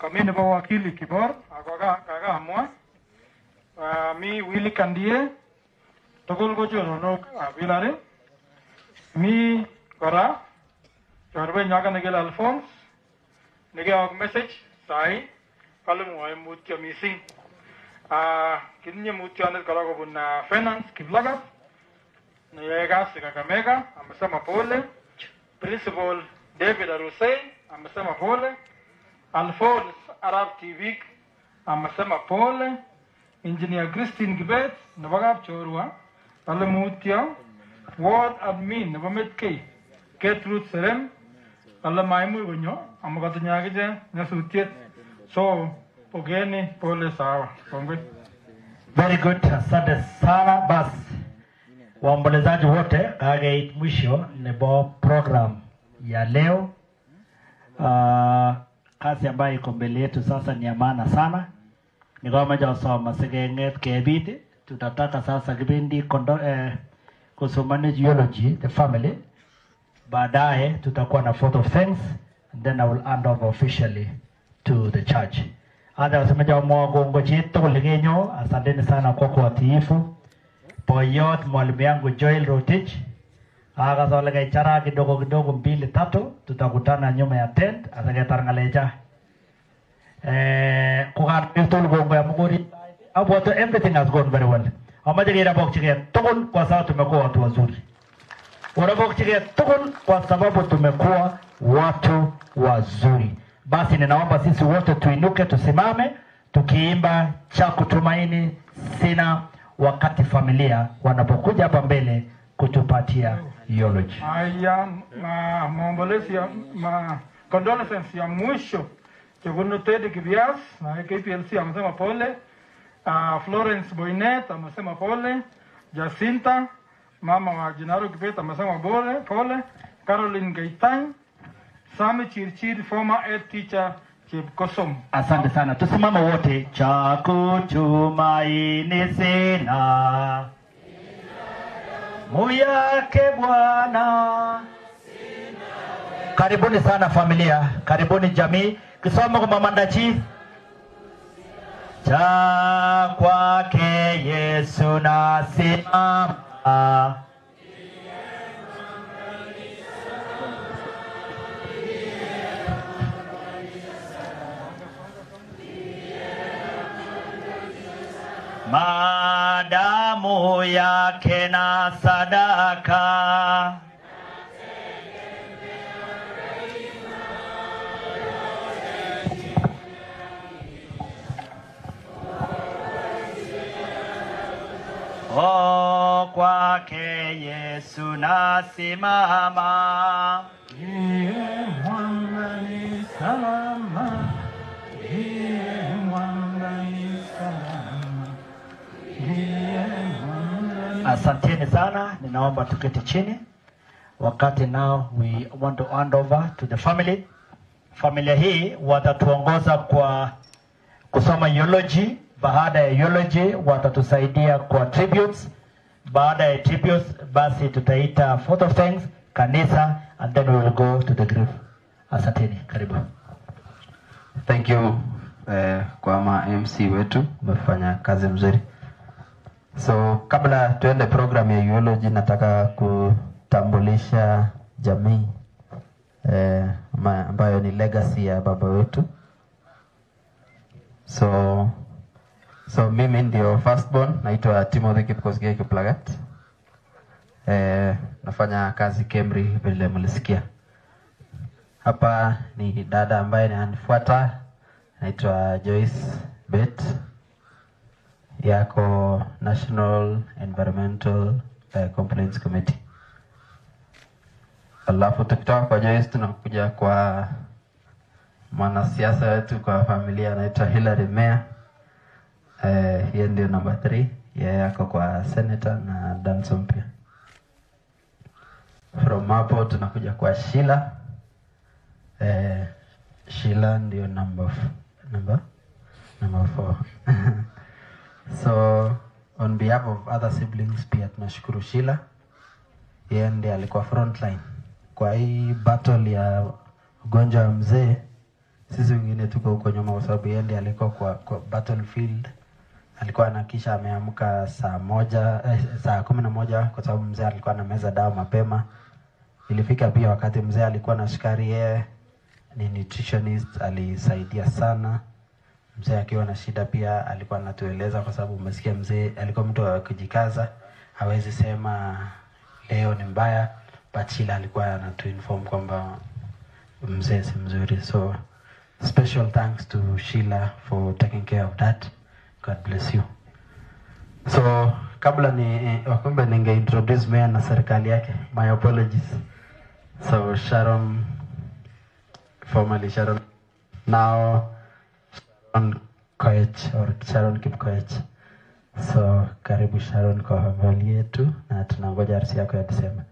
S3: Kami ni wakili Kibor, kaga amua. Mi Willy Kandie, tokol ko jono abilare. Mi kora, jorbe nyaga negel Alphonse. Nege og message sai, kalum wa mutya missing. Kinye mutya ne kala ko buna finance Kiblagat. Nyegas Kakamega, amesema pole. Principal David Arusei, amesema pole. Alphonse Arab TV, amesema pole. Engineer Christine Gibet, Nabagab Chorwa, Alamutia, Ward Admin, Nabametke, Gertrude Serem, Alamaimu Winyo, Amagatunyagija, Nasutiet. So, Pogeni, pole sawa.
S1: Very good. Asante sana basi. Waombolezaji wote kage mwisho nebo program ya leo. Kazi ambayo iko mbele yetu sasa ni ya maana sana. Ni kama moja usoma segenget kebiti. Tutataka sasa kipindi kusomani geology the family. Baadaye tutakuwa na photo of thanks and then I will hand over officially to the church. Hata wasemaja mwagongo chito kuligenyo. Asanteni sana kwa watiifu. Boyot mwalimu yangu Joel Rotich. Akazolega ichara kidogo kidogo 2-3 tutakutana nyuma ya tent atagetarngaleja. Kugatul gongo ya muguri. About everything has gone very well. Amajigira bokchige tukul kwa sababu tumekuwa watu wazuri. Wanabokchige tukul kwa sababu tumekuwa watu wazuri. Basi ninaomba sisi wote tuinuke tusimame tukiimba cha kutumaini sina wakati familia wanapokuja hapa mbele kutupatia eulogy.
S3: Aya maombolezi ya condolences ya mwisho Cheguno Teddy Kibias na KPLC amesema pole. Florence Boynet amesema pole. Jacinta mama wa Jinaro Kibet amesema pole. Caroline Gaitang, Sami Chirchir former head teacher Chepkosom.
S1: Asante sana. Tusimama wote. Cha kutumaini sina muyake Bwana. Karibuni sana familia, karibuni jamii. Kisoma kwa mamandachi. Cha kwake Yesu nasimama. Madamu yake na sadaka. Oh, kwake Yesu nasimama.
S3: Ndiye mwamba ni salama. Ndiye mwamba ni salama.
S1: Asanteni sana, ninaomba tuketi chini. Wakati now we want to hand over to the family. Familia hii watatuongoza kwa kusoma eulogy. Baada ya eulogy watatusaidia kwa tributes. Baada ya tributes basi tutaita photo of thanks kanisa and then we will go to the grave. Asanteni, karibu.
S15: Thank you kwa MC wetu, umefanya kazi mzuri. So kabla tuende program ya eulogy nataka kutambulisha jamii ambayo ni legacy ya baba wetu So mimi ndio firstborn, naitwa Timothy Kipkosgei Kiplagat. Nafanya kazi Kemri vile mlisikia. Hapa ni dada ambaye ananifuata, naitwa Joyce Bet. Yako National Environmental Complaints Committee. Alafu tukitoka kwa Joyce tunakuja kwa mwanasiasa wetu kwa familia, anaitwa Hillary Meya. Yeye ndio number 3. Yeye yako kwa senator na Danson pia. From hapo tunakuja kwa Sheila. Sheila ndio number 4. So on behalf of other siblings pia tunashukuru Sheila. Yeye ndiye alikuwa frontline kwa hii battle ya ugonjwa wa mzee. Sisi wengine tuko huko nyuma kwa sababu yeye ndiye alikuwa kwa battlefield. Alikuwa anakisha ameamka saa 11 kwa sababu mzee alikuwa na meza dawa mapema. Ilifika pia wakati mzee alikuwa na sukari, yeye ni nutritionist, alisaidia sana. Mzee akiwa na shida pia alikuwa anatueleza kwa sababu umesikia mzee alikuwa mtu wa kujikaza, hawezi sema leo ni mbaya, but Sheila alikuwa anatuinform kwamba mzee si mzuri. So special thanks to Sheila for taking care of that. God bless you. So kabla wakumbe ninge introduce Meya na serikali yake, my apologies. So Sharon, formerly Sharon, now Sharon Koech or Sharon Kipkoech. So karibu Sharon kwa family yetu na tunangoja harusi yako ya December.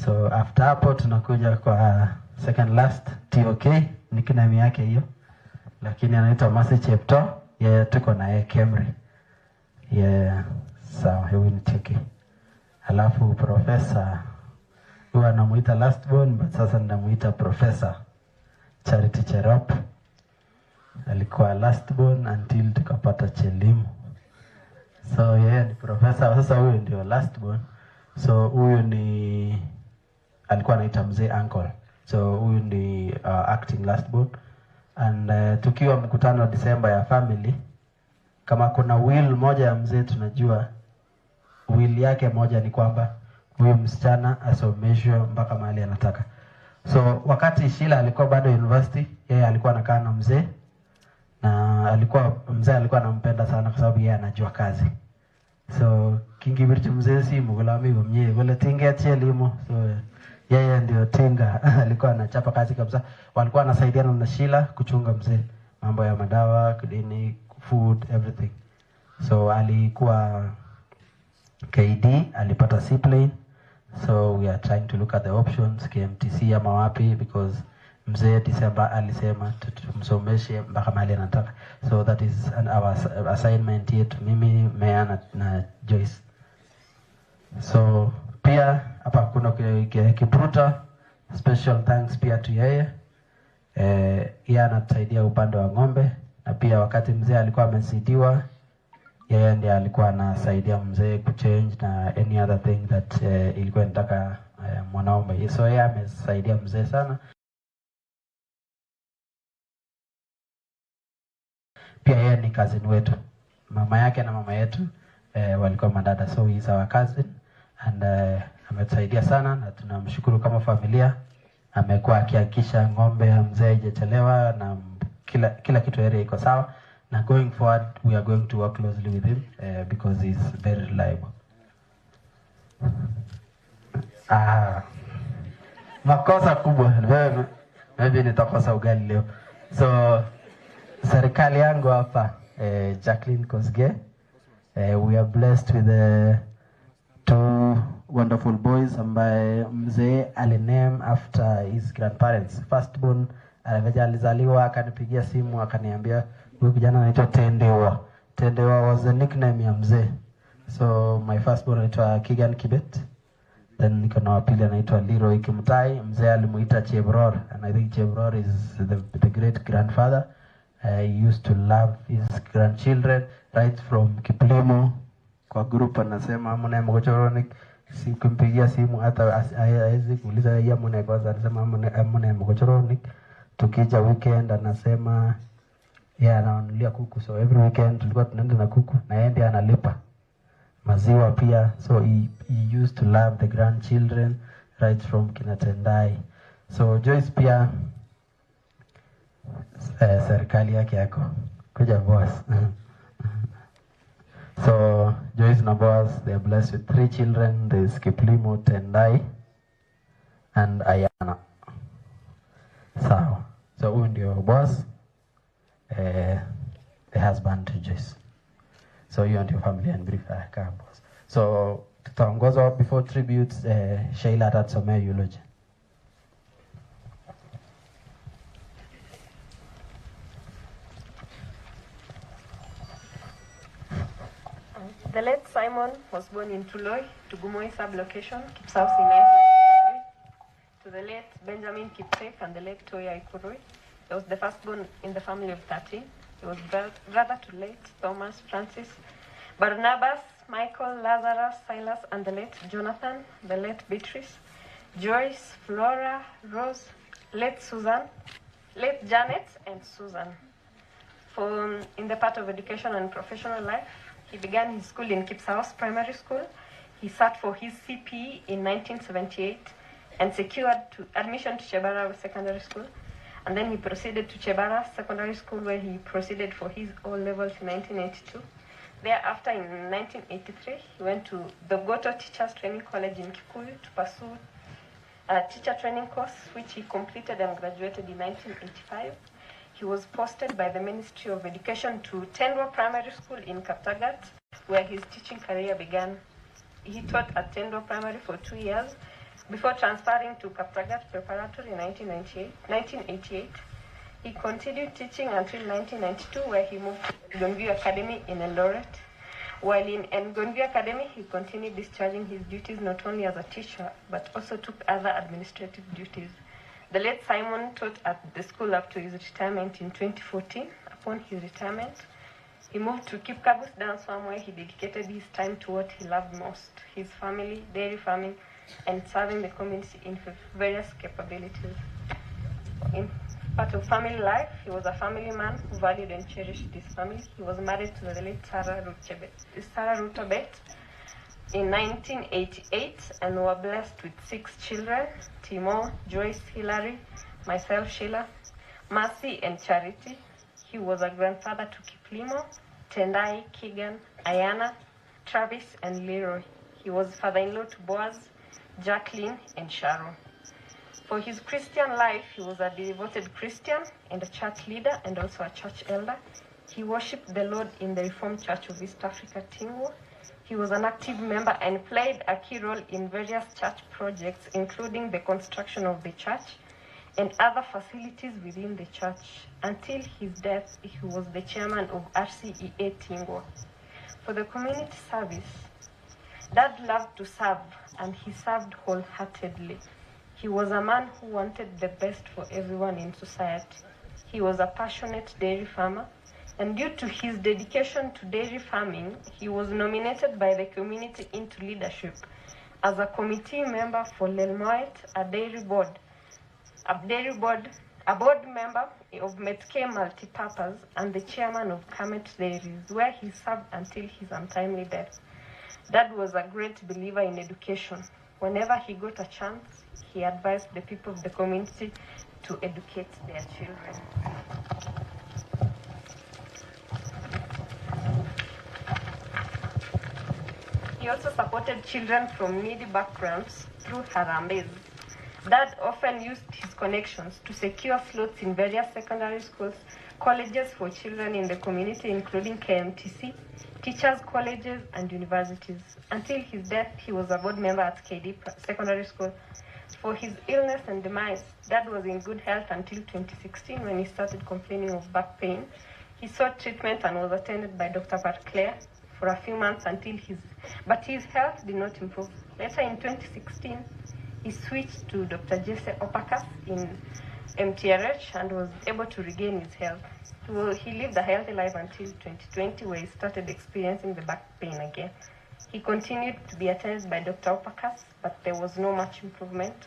S15: So after hapo tunakuja kwa second last TOK, nickname yake hiyo, lakini anaitwa Mercy Chepto. Yeye tuko na yeye Kemri. Sawa, huyu ni TOK. Alafu professor huwa anamuita last born, but sasa ninamuita Professor Charity Cherop. Alikuwa last born until tukapata Chelimu. So yeye ni professor, sasa huyu ndio last born. So huyu ni alikuwa anaita mzee uncle. So huyu ni acting last born. And tukiwa mkutano wa December ya family, kama kuna will moja ya mzee tunajua will yake moja ni kwamba huyu msichana asomeshwe mpaka mahali anataka. So wakati Sheila alikuwa bado university, yeye alikuwa anakaa na mzee, na mzee alikuwa anampenda sana kwa sababu yeye anajua kazi. So kingi birchu mzee si mugulami mwenyewe wala tinga elimu. So yeye ndio tinga alikuwa anachapa kazi kabisa. Walikuwa wanasaidiana na Sheila kuchunga mzee, mambo ya madawa, kidini, food, everything. So alikuwa KD, alipata seaplane. So we are trying to look at the options, KMTC ama wapi, because mzee December alisema tumsomeshe mpaka mahali anataka. So that is our assignment yetu, mimi, Meya na Joyce. So pia hapa kuna Kipruta, special thanks pia to yeye. Yeye anatusaidia upande wa ng'ombe, na pia wakati mzee alikuwa amesidiwa, yeye ndiye alikuwa anasaidia mzee kuchange na any other thing that ilikuwa inataka mwanaume. So yeye amesaidia mzee sana. Pia yeye ni cousin wetu. Mama yake na mama yetu walikuwa madada, so he is our cousin and ametusaidia sana na tunamshukuru kama familia. Amekuwa akihakikisha ng'ombe ya mzee haijachelewa na kila kitu area iko sawa. Na going forward, we are going to work closely with him because he is very reliable. Makosa kubwa. Maybe nitakosa ugali leo. So serikali yangu hapa, Jacqueline Kosgei. We are blessed with 2 wonderful boys ambaye mzee aliname after his grandparents. Firstborn alizaliwa akanipigia simu akaniambia huyu kijana anaitwa Tendewa. Tendewa was the nickname ya mzee. So my firstborn anaitwa Kigan Kibet. Then niko na wapili anaitwa Leroy Kimutai. Mzee alimuita Chebror, and I think Chebror is the great grandfather. He used to love his grandchildren right from Kiplimo. Kwa group anasema amune mgochoronik, si kumpigia simu hata hawezi kuuliza yeye amune kwanza, anasema amune mgochoronik. Tukija weekend anasema Yeah, ananunulia kuku, so every weekend tulikuwa tunaenda na kuku na yeye ndiye analipa maziwa pia. So he used to love the grandchildren right from Kinatendai. So Joyce pia serikali yake yako kuja boss. So Joyce na boss, they are blessed with 3 children. There is Kiplimo, Tendai and Ayana. So huyu ndio boss, the husband to Joyce. So you and your family and brief boss. So tutaongozwa before tributes, Sheila atatusomea eulogy.
S11: The late Simon was born in Tuloi, Tugumoi sub-location, Kipsausi in 1953. To the late Benjamin Kipsek and the late Toya Ikurui. He was the firstborn in the family of 13. He was brother to late Thomas, Francis, Barnabas, Michael, Lazarus, Silas, and the late Jonathan, the late Beatrice, Joyce, Flora, Rose, late Susan, late Janet, and Susan. In the part of education and professional life, he began his school in Kipsausi Primary School. He sat for his CPE in 1978 and secured admission to Chebara Secondary School. And then he proceeded to Chebara Secondary School, where he proceeded for his O-levels in 1982. Thereafter, in 1983, he went to the Goto Teachers Training College in Kikuyu to pursue a teacher training course, which he completed and graduated in 1985. He was posted by the Ministry of Education to Tendwa Primary School in Kaptagat, where his teaching career began. He taught at Tendwa Primary for 2 years before transferring to Kaptagat Preparatory in 1988. He continued teaching until 1992, where he moved to Ngonview Academy in Eldoret. While in Ngonview Academy, he continued discharging his duties not only as a teacher, but also took other administrative duties. The late Simon taught at the school up to his retirement in 2014. Upon his retirement, he moved to Kipkabus Dance Farm, where he dedicated his time to what he loved most, his family, dairy farming, and serving the community in various capabilities. In part of family life, he was a family man who valued and cherished his family. He was married to the late Sarah Rutobet in 1988 and were blessed with 6 children: Timo, Joyce, Hilary, myself, Sheila, Mercy, and Charity. He was a grandfather to Kiplimo, Tendai, Keegan, Ayana, Travis, and Leroy. He was father-in-law to Boaz, Jacqueline, and Sharon. For his Christian life, he was a devoted Christian and a church leader and also a church elder. He worshipped the Lord in the Reformed Church of East Africa, Tingwo. He was an active member and played a key role in various church projects, including the construction of the church and other facilities within the church. Until his death, he was the chairman of RCEA Tingwo. For the community service, Dad loved to serve, and he served wholeheartedly. He was a man who wanted the best for everyone in society. He was a passionate dairy farmer, and due to his dedication to dairy farming, he was nominated by the community into leadership as a committee member for Lelmoit, a board member of Metke Multipurpose, and the chairman of Kamet Dairies, where he served until his untimely death. Dad was a great believer in education. Whenever he got a chance, he advised the people of the community to educate their children. He also supported children from needy backgrounds through Harambes. Dad often used his connections to secure slots in various secondary schools, colleges for children in the community, including KMTC, teachers' colleges, and universities. Until his death, he was a board member at KD Secondary School. For his illness and demise, Dad was in good health until 2016 when he started complaining of back pain. He sought treatment and was attended by Dr. Barclay for a few months but his health did not improve. Later in 2016, he switched to Dr. Jesse Opakas in MTRH and was able to regain his health. He lived a healthy life until 2020, where he started experiencing the back pain again. He continued to be attended by Dr. Opakas, but there was no much improvement.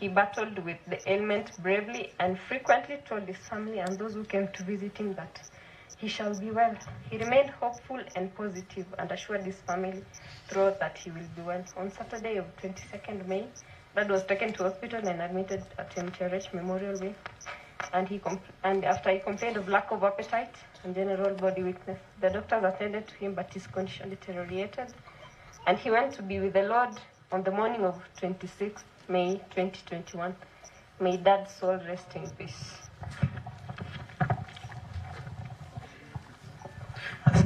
S11: He battled with the ailment bravely and frequently told his family and those who came to visit him that he shall be well. He remained hopeful and positive and assured his family throughout that he will be well. On Saturday of 22nd May, Dad was taken to hospital and admitted at MTRH Memorial Way. And after he complained of lack of appetite and general body weakness, the doctors attended to him, but his condition deteriorated. And he went to be with the Lord on the morning of 26th May 2021. May Dad's soul rest in peace.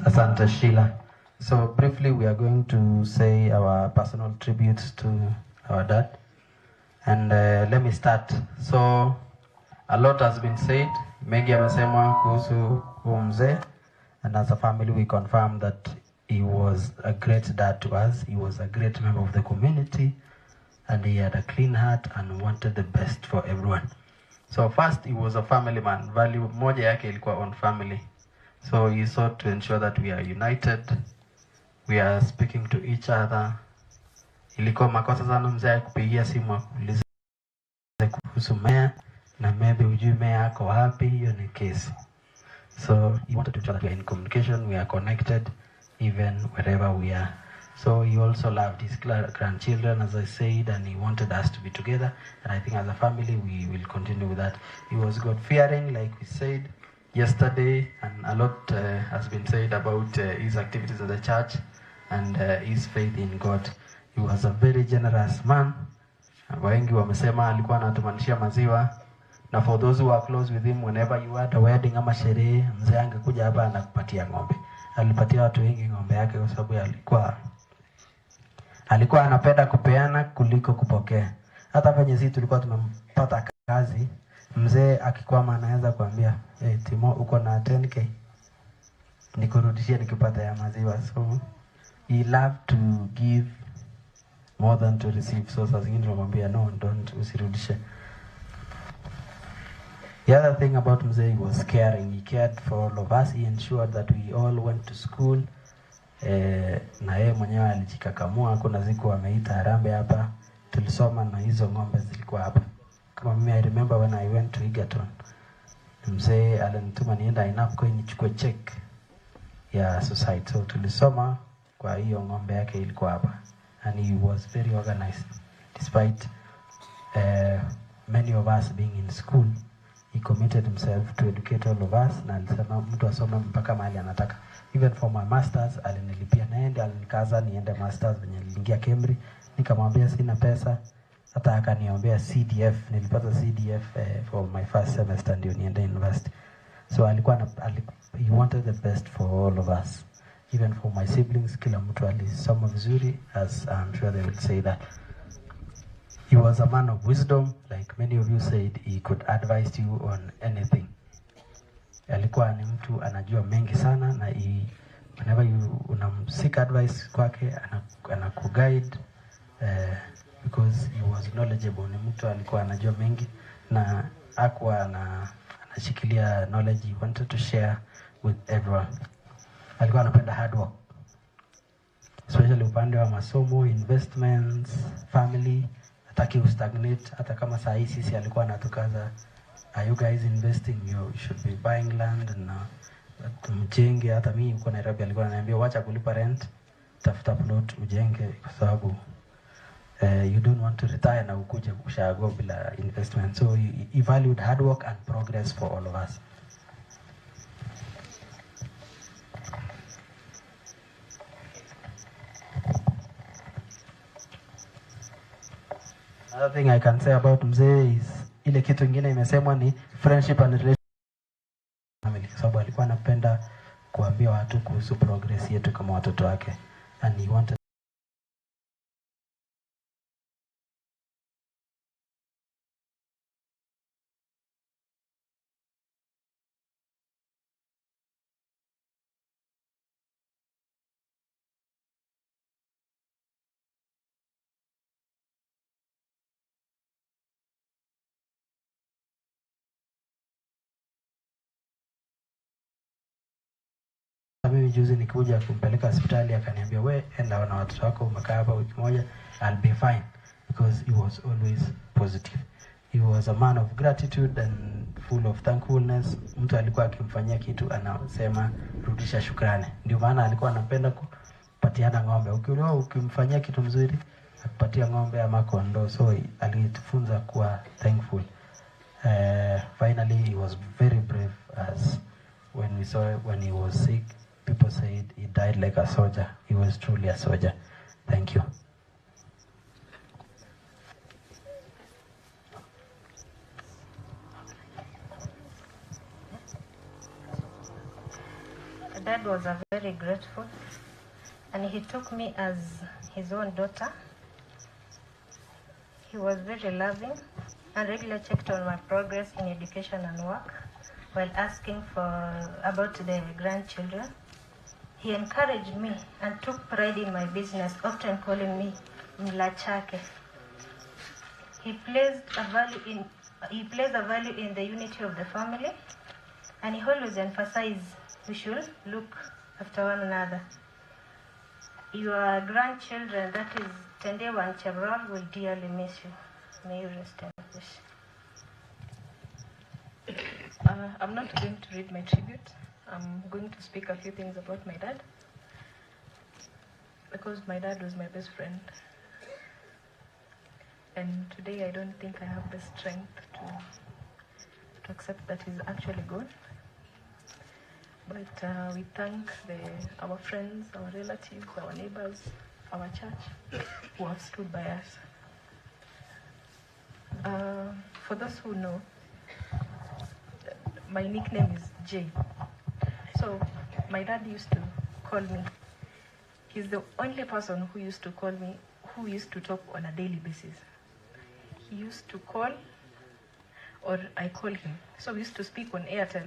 S15: Asante Sheila. So briefly, we are going to say our personal tributes to our dad. And let me start. So a lot has been said. Mengi yamesemwa kuhusu mzee. And as a family, we confirm that he was a great dad to us. He was a great member of the community. And he had a clean heart and wanted the best for everyone. So first, he was a family man. Value moja yake ilikuwa on family. So he sought to ensure that we are united. We are speaking to each other. Ilikuwa makosa sana mzee kupigia simu akuulize kuhusu meya na maybe ujui meya ako wapi, hiyo ni kesi. So he wanted to ensure that we are in communication, we are connected even wherever we are. So he also loved his grandchildren, as I said, and he wanted us to be together. And I think as a family, we will continue with that. He was God-fearing, like we said yesterday, and a lot has been said about his activities at the church and his faith in God. He was a very generous man. Wengi wamesema alikuwa anatumanishia maziwa. Na for those who are close with him, whenever you had a wedding ama sherehe, mzee angekuja hapa anakupatia ng'ombe. Alipatia watu wengi ng'ombe yake kwa sababu alikuwa anapenda kupeana kuliko kupokea. Hata penye sisi tulikuwa tumempata kazi, mzee akikwama anaweza kuambia, Timo, uko na 10k, nikurudishie nikipata ya maziwa. So he loved to give more than to receive. So sasa zingine tunamwambia no, don't, usirudishe. The other thing about mzee, he was caring. He cared for all of us. He ensured that we all went to school. Na yeye mwenyewe alijikakamua. Kuna siku ameita harambee hapa, tulisoma na hizo ng'ombe zilikuwa hapa. Kama mimi, I remember when I went to Egerton, mzee alinituma nienda Inapco nichukue check ya society. So tulisoma kwa hiyo ng'ombe yake ilikuwa hapa. And he was very organized. Despite many of us being in school, he committed himself to educate all of us. Na alisema mtu asome mpaka mahali anataka. Even for my masters, alinilipia naende, alinikaza niende masters venye niliingia Cambridge. Nikamwambia sina pesa, hata akaniombea CDF. Nilipata CDF for my first semester ndio niende university. So he wanted the best for all of us. Even for my siblings, kila mtu alisoma vizuri, as I'm sure they will say that. He was a man of wisdom, like many of you said. He could advise you on anything. Alikuwa ni mtu anajua mengi sana, na whenever you unamseek advice kwake, anakuguide because he was knowledgeable. Ni mtu alikuwa anajua mengi na hakuwa anashikilia knowledge. He wanted to share with everyone. Alikuwa anapenda hard work, especially upande wa masomo, investments, family. Hataki ustagnate. Hata kama saa hii sisi alikuwa anatukaza, are you guys investing? You should be buying land na mjenge. Hata mimi huko Nairobi alikuwa ananiambia wacha kulipa rent, tafuta plot ujenge, kwa sababu you don't want to retire na ukuje kushago bila investment. So he valued hard work and progress for all of us. Another thing I can say about mzee is ile kitu ingine imesemwa ni friendship and relationship family, kwa sababu alikuwa anapenda kuambia watu kuhusu progress yetu kama watoto wake, and he wanted mimi juzi nikuja kumpeleka hospitali, akaniambia we enda na watoto wako umekaa hapa wiki moja, I'll be fine. because he was always positive. He was a man of gratitude and full of thankfulness. Mtu alikuwa akimfanyia kitu anasema rudisha shukrani. Ndio maana alikuwa anapenda kupatiana ng'ombe. Ukimfanyia kitu mzuri akupatia ng'ombe ama kondoo. So alitufunza kuwa thankful. Finally, he was very brave, as when we saw when he was sick, people said he died like a soldier. He was truly a soldier. Thank you.
S17: Dad was a very grateful, and he took me as his own daughter. He was very loving and regularly checked on my progress in education and work while asking about the grandchildren. He encouraged me and took pride in my business, often calling me Mlachake. He placed a value in the unity of the family, and he always emphasized we should look after one another. Your grandchildren, that is Tendewa and Chebron, will dearly miss you. May you rest in peace.
S11: I'm not going to read my tribute. I'm going to speak a few things about my dad, because my dad was my best friend. And today I don't think I have the strength to accept that he's actually gone. But we thank our friends, our relatives, our neighbors, our church who have stood by us. For those who know, my nickname is Jay. So my dad used to call me. He's the only person who used to call me, who used to talk on a daily basis. He used to call, or I call him. So we used to speak on Airtel.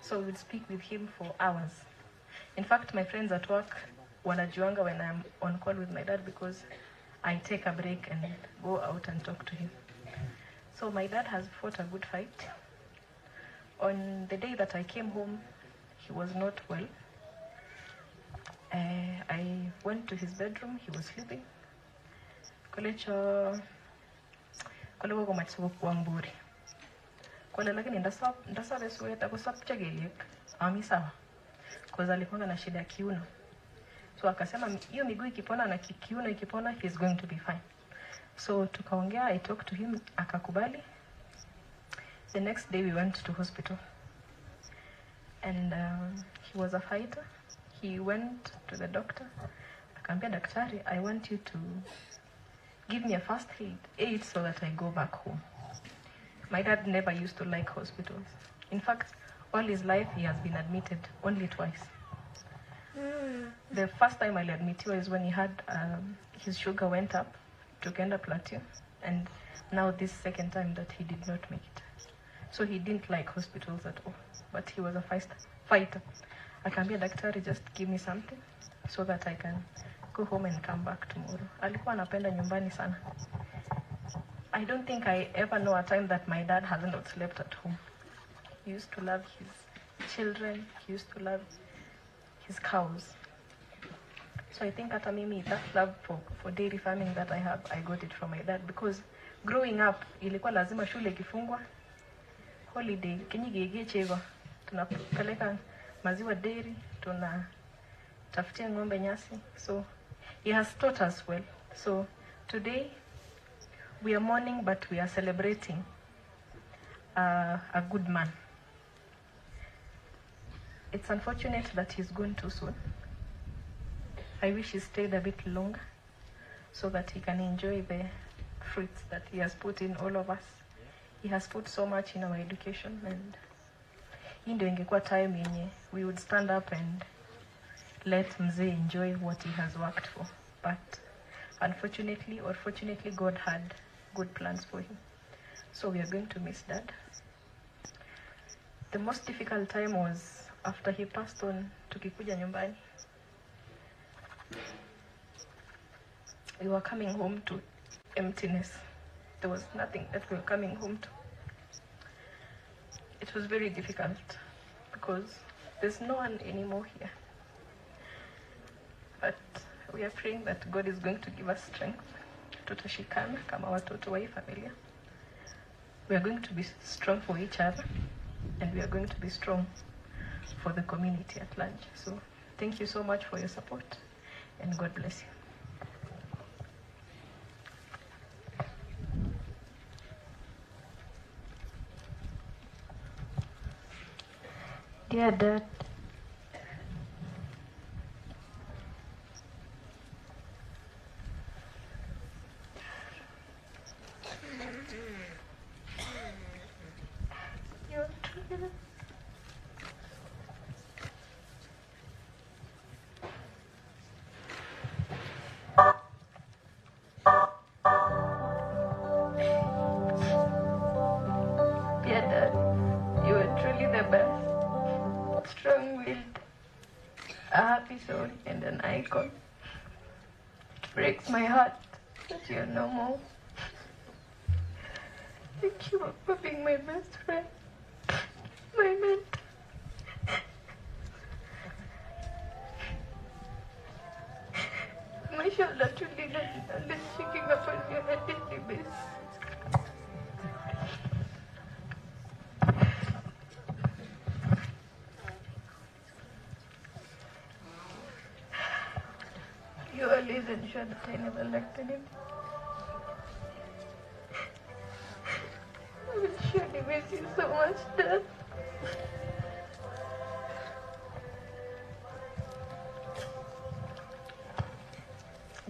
S11: So we'd speak with him for hours. In fact, my friends at work wanajuanga when I'm on call with my dad, because I take a break and go out and talk to him. So my dad has fought a good fight. On the day that I came home, he was not well. I went to his bedroom, he was sleeping. Kolecho kolego matsuko kwamburi. Kola lakini ndasabe sueta kusapcha geliek sawa. Because alikuwa na shida ya kiuno. So akasema hiyo miguu ikipona na kiuno ikipona, he's going to be fine. So tukaongea, I talked to him, akakubali. The next day we went to hospital. And he was a fighter. He went to the doctor. Akaambia daktari, I want you to give me a first aid so that I go back home. My dad never used to like hospitals. In fact, all his life he has been admitted only twice. The first time I'll admit you is when he had his sugar went up, took enda plateau, and now this second time that he did not make it. So he didn't like hospitals at all, but he was a fighter. Akaambia daktari, just give me something so that I can go home and come back tomorrow. Alikuwa anapenda nyumbani sana. I don't think I ever know a time that my dad has not slept at home. He used to love his children. He used to love his cows. So I think hata mimi, that love for dairy farming that I have, I got it from my dad, because growing up, ilikuwa lazima shule ikifungwa, holiday, kenyigege cheva, tunapeleka maziwa dairy, tunatafutia ng'ombe nyasi. So he has taught us well. So today, we are mourning, but we are celebrating a good man. It's unfortunate that he's gone too soon. I wish he stayed a bit longer so that he can enjoy the fruits that he has put in all of us. He has put so much in our education, and hii ndio ingekuwa time yenye we would stand up and let mzee enjoy what he has worked for. But unfortunately or fortunately, God had good plans for him. So we are going to miss Dad. The most difficult time was after he passed on, tukikuja nyumbani. We were coming home to emptiness. There was nothing that we were coming home to. It was very difficult because there's no one anymore here. But we are praying that God is going to give us strength tutashikana kama watoto wa hii familia. We are going to be strong for each other, and we are going to be strong for the community at large. So thank you so much for your support, and God bless you. Dear Dad, and an icon. It breaks my heart that you're no more. Thank you for being my best friend, my mentor. My shoulder to lean on is shaking up on your head daily basis. You always ensure that I never lacked anything. I will surely miss you so much, Dad.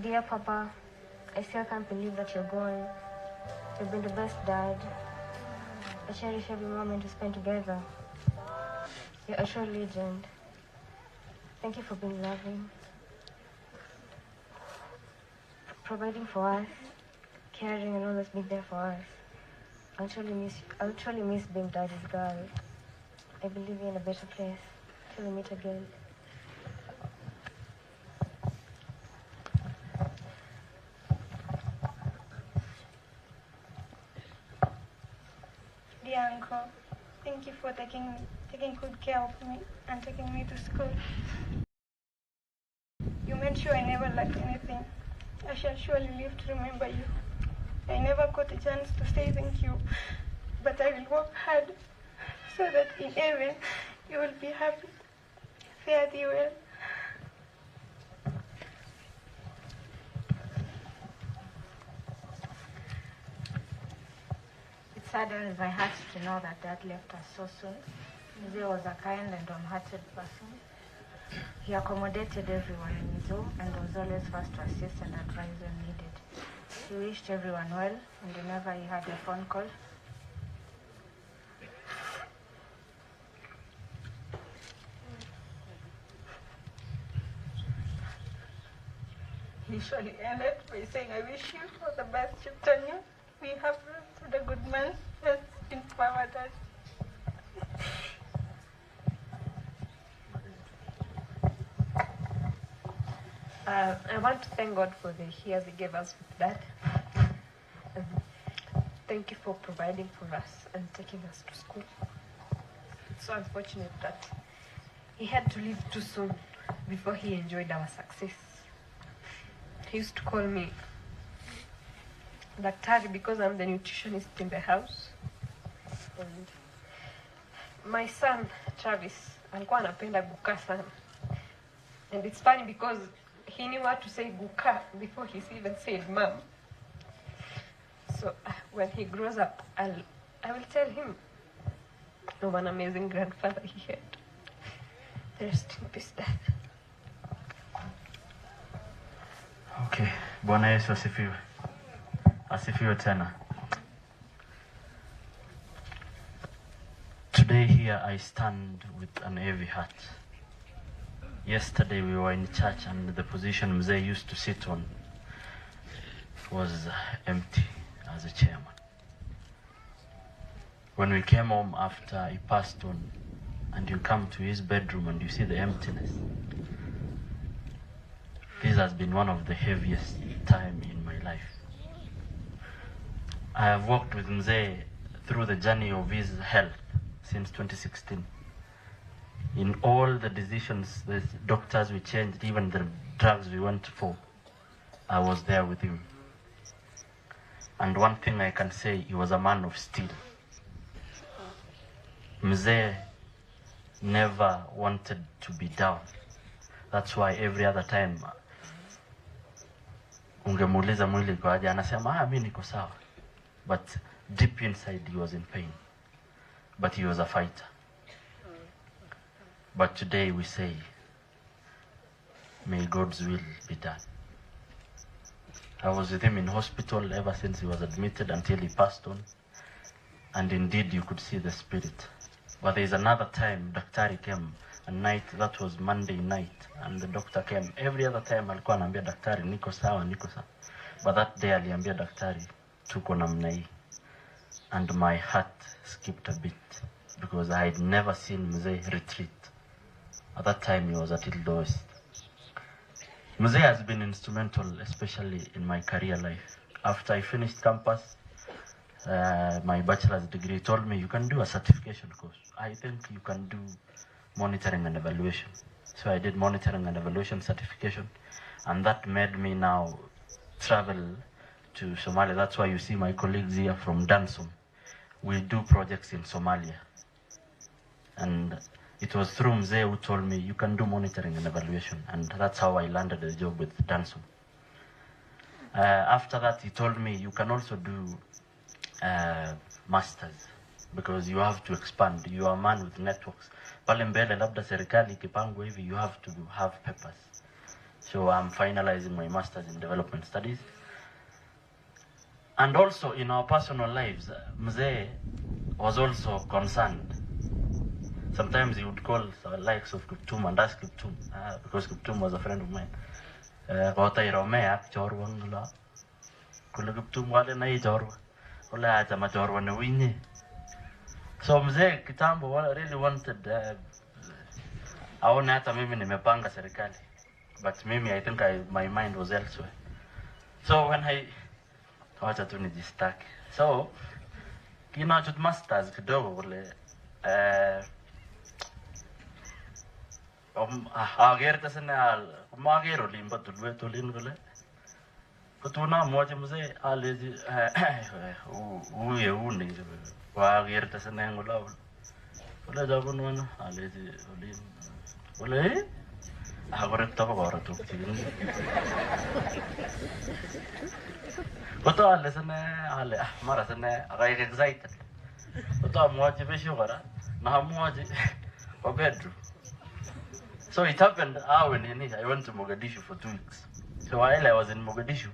S17: Dear Papa, I still can't believe that you're going. You've been the best dad. I cherish every moment we spent together. You're a true legend. Thank you for being loving, providing for us, caring, and always being there for us. I'll truly miss being Daddy's girl. I believe you're in a better place till we meet again.
S18: Dear Uncle, thank you for taking good care of me and taking me to school. You made sure I never lacked anything. I shall surely live to remember you. I never got a chance to say thank you, but I will work hard so that in heaven you will be happy. Fare thee well.
S17: It saddens my heart to know that Dad left us so soon. Mzee was a kind and warm-hearted person. He accommodated everyone in his home and was always first to assist and advise when needed. He wished everyone well, and whenever he had a phone call,
S18: He surely ended by saying, I wish you all the best, Chiptanya. We have the good man has empowered us.
S11: I want to thank God for the years He gave us with Dad. Thank you for providing for us and taking us to school. It's so unfortunate that he had to leave too soon before he enjoyed our success. He used to call me Daktari because I'm the nutritionist in the house. And my son, Travis, alikuwa anapenda guka sana. And it's funny because he knew how to say guka before he even said mom. So when he grows up, I will tell him of an amazing grandfather he had. Rest in peace, Dad.
S2: Okay, Bwana Yesu asifiwe. Asifiwe tena. Today here I stand with an heavy heart. Yesterday we were in church and the position Mzee used to sit on was empty as a chairman. When we came home after he passed on and you come to his bedroom and you see the emptiness, this has been one of the heaviest time in my life. I have walked with Mzee through the journey of his health since 2016. In all the decisions, the doctors we changed, even the drugs we went for, I was there with him.
S19: And one thing I can say, he was a man of steel. Mzee never wanted to be down. That's why every other time ungemuuliza mwili kwa aje, anasema mimi niko sawa. But deep inside he was in pain. But he was a fighter. But today we say, may God's will be done. I was with him in hospital ever since he was admitted until he passed on. And indeed you could see the spirit. But there is another time daktari came, a night, that was Monday night, and the doctor came. Every other time alikuwa anaambia daktari niko sawa, niko sawa. But that day aliambia daktari tuko namna hii. And my heart skipped a bit because I had never seen Mzee retreat. At that time he was at Hildo West. Mzee has been instrumental, especially in my career life. After I finished campus, my bachelor's degree, he told me, you can do a certification course. I think you can do monitoring and evaluation. So I did monitoring and evaluation certification, and that made me now travel to Somalia. That's why you see my colleagues here from Dansum. We do projects in Somalia. And it was through Mzee who told me, you can do monitoring and evaluation. And that's how I landed the job with Dansum. After that, he told me, you can also do masters, because you have to expand. You are a man with networks. Pale mbele labda serikali ikipangwa hivi, you have to have papers. So I'm finalizing my masters in development studies. And also in our personal lives, Mzee was also concerned. Sometimes he would call the likes of Kiptum and ask Kiptum, because Kiptum was a friend of mine. Kota iromea chorwa ngula. Kule Kiptum wale na hii chorwa. Kule acha machorwa na winyi. So Mzee kitambo really wanted, aone hata mimi nimepanga serikali. But mimi, I think my mind was elsewhere. So when wacha tu nijistaki. So kinachot masters kidogo kule agerte sana magero limba tulwe tulin kule kutuna moja Mzee aleji uye uni kwa agerte sana ngula kule jagunwana aleji ulin kule agore toba gora tu tin koto ale sana ale mara sana agai excited koto moja besho gora na moja kwa bedroom. So it happened I went to Mogadishu for 2 weeks. So while I was in Mogadishu,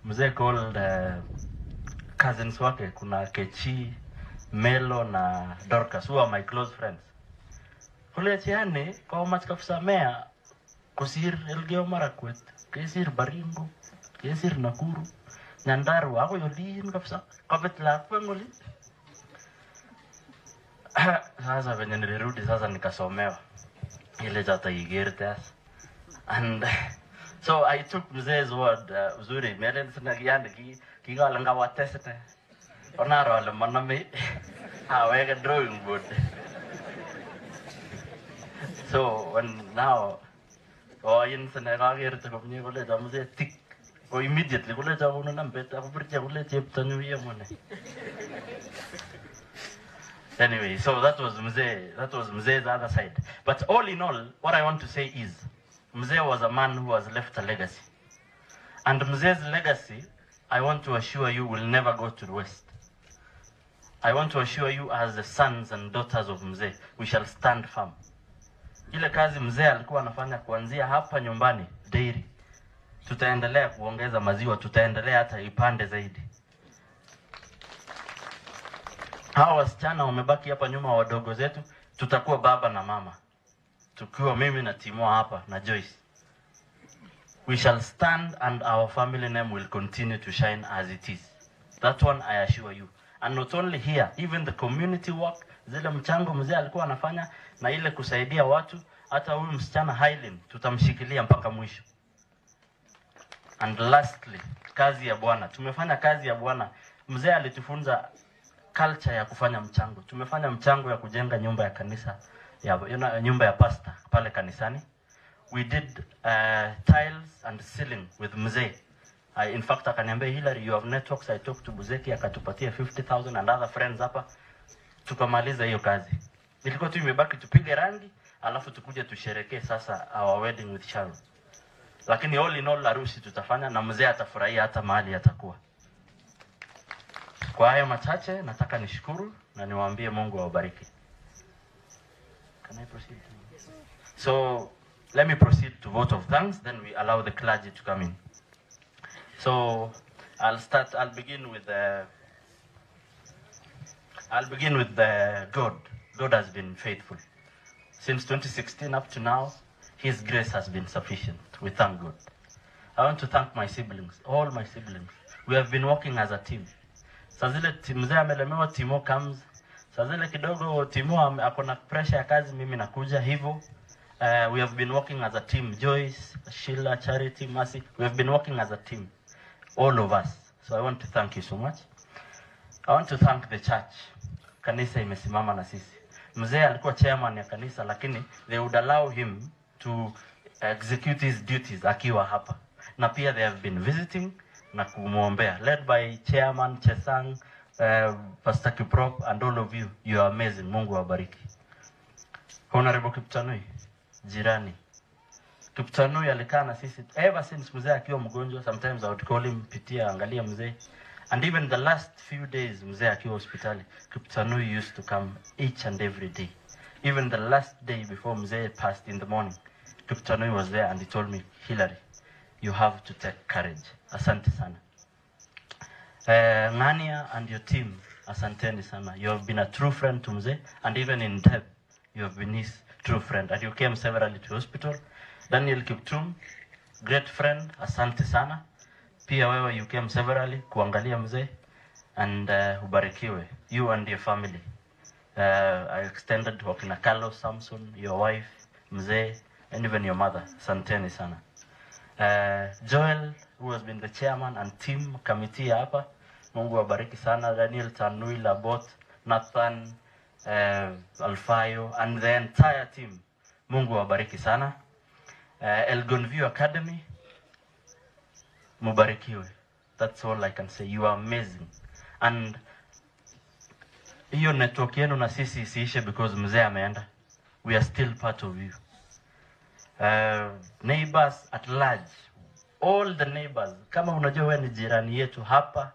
S19: Mzee called cousins wake, kuna Kechi, Melo na Dorcas, who are my close friends. Kule chiane kwa machikafusamea kusir Elgeyo Marakwet, kesir Baringo, kesir Nakuru, Nyandarua, ako yolin kapsa, kapit lakwe ngoli. Sasa venye nilirudi sasa nikasomewa. And so I took Mzee's word, uzuri, melen sana giyanda ki galanga watesete. Onaro ale manami, wega drawing board. So when now, yin sana gagirte ko niya kule Mzee tik. Ko immediately kule jago na nambet, ako birja kule chepta niya mo na. Anyway, so that was Mzee's other side. But all in all, what I want to say is, Mzee was a man who has left a legacy. And Mzee's legacy, I want to assure you, will never go to the West. I want to assure you, as the sons and daughters of Mzee, we shall stand firm. Ile kazi Mzee alikuwa anafanya kuanzia hapa nyumbani, dairy. Tutaendelea kuongeza maziwa, tutaendelea hata ipande zaidi. Hawa wasichana wamebaki hapa nyuma, wadogo zetu, tutakuwa baba na mama. Tukiwa mimi na Timo hapa na Joyce. We shall stand and our family name will continue to shine as it is. That one I assure you. And not only here, even the community work, zile mchango Mzee alikuwa anafanya na ile kusaidia watu, hata huyu msichana Hailin tutamshikilia mpaka mwisho. And lastly, kazi ya Bwana. Tumefanya kazi ya Bwana. Mzee alitufunza culture ya kufanya mchango. Tumefanya mchango ya kujenga nyumba ya kanisa, nyumba ya pastor pale kanisani. We did tiles and ceiling with Mzee. In fact, akaniambia Hillary, you have networks. I talked to Buzeki, akatupatia 50,000 and other friends hapa. Tukamaliza hiyo kazi. Ilikuwa tu imebaki tupige rangi, alafu tukuje tusherekee sasa our wedding with Sharon. Lakini all in all harusi tutafanya na mzee atafurahia hata mahali atakuwa. Kwa hayo machache nataka nishukuru na niwaambie Mungu awabariki. Can I proceed? So let me proceed to vote of thanks, then we allow the clergy to come in. So I'll begin with God. God has been faithful. Since 2016 up to now, His grace has been sufficient. We thank God. I want to thank my siblings, all my siblings. We have been working as a team. Sazile mzee amelemewa, Timo comes. Sazile kidogo Timo akona pressure ya kazi, mimi nakuja hivyo. We have been working as a team. Joyce, Sheila, Charity, Mercy. We have been working as a team. All of us. So I want to thank you so much. I want to thank the church. Kanisa imesimama na sisi. Mzee alikuwa chairman ya kanisa, lakini they would allow him to execute his duties akiwa hapa. Na pia they have been visiting na kumuombea. Led by Chairman Chesang, Pastor Kiprop and all of you. You are amazing. Mungu awabariki. Honorable Kiptanui, jirani. Kiptanui alikaa na sisi ever since mzee akiwa mgonjwa. Sometimes I would call him, pitia angalia mzee. And even the last few days mzee akiwa hospitali, Kiptanui used to come each and every day. Even the last day before mzee passed in the morning, Kiptanui was there and he told me, Hillary, you have to take courage. Asante sana. Ngania and your team, asanteni sana. You have been a true friend to mzee, and even in death, you have been his true friend. And you came severally to hospital. Daniel Kiptum, great friend, asante sana. Pia wewe you came severally kuangalia mzee, and ubarikiwe, you and your family. I extended wakina Carlos, Samson, your wife, mzee, and even your mother. Asanteni sana. Joel, who has been the chairman and team committee hapa, Mungu wabariki sana. Daniel Tanui, Labot, Nathan, Alfayo, and the entire team, Mungu wabariki sana. Elgonview Academy, mubarikiwe. That's all I can say. You are amazing. And hiyo network yenu na sisi isiishe because mzee ameenda. We are still part of you. Neighbors at large, all the neighbors, kama unajua wewe ni jirani yetu hapa,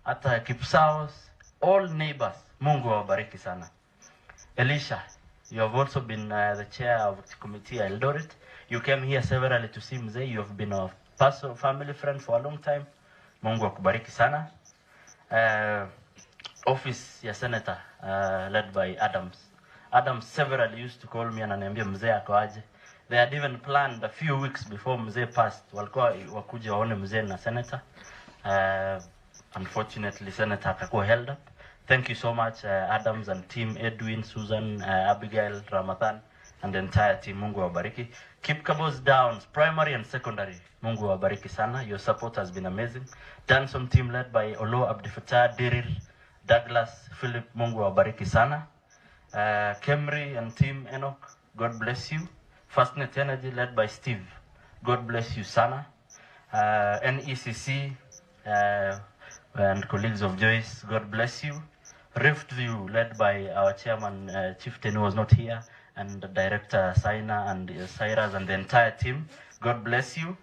S19: hata Kipsaos, all neighbors, Mungu awabariki sana. Elisha, you have also been the chair of the committee Eldoret. You came here severally to see mzee. You have been a personal family friend for a long time. Mungu akubariki sana. Office ya senator, led by Adams. Adams severally used to call me and ananiambia mzee ako aje. They had even planned a few weeks before mzee passed, walikuwa wakuja waone mzee na senator. Unfortunately, senator akakuwa held up. Thank you so much, Adams and team, Edwin, Susan, Abigail, Ramadhan, and the entire team. Mungu wabariki. Keep Kabos Downs, primary and secondary. Mungu wabariki sana. Your support has been amazing. Danson team led by Olo Abdifatah, Dirir, Douglas, Philip. Mungu wabariki sana. Kemri and team Enoch, God bless you. Fastnet Energy led by Steve. God bless you sana. NECC and colleagues of Joyce, God bless you. Rift View led by our chairman, Chieftain, who was not here, and Director Saina and Cyrus and the entire team. God bless you.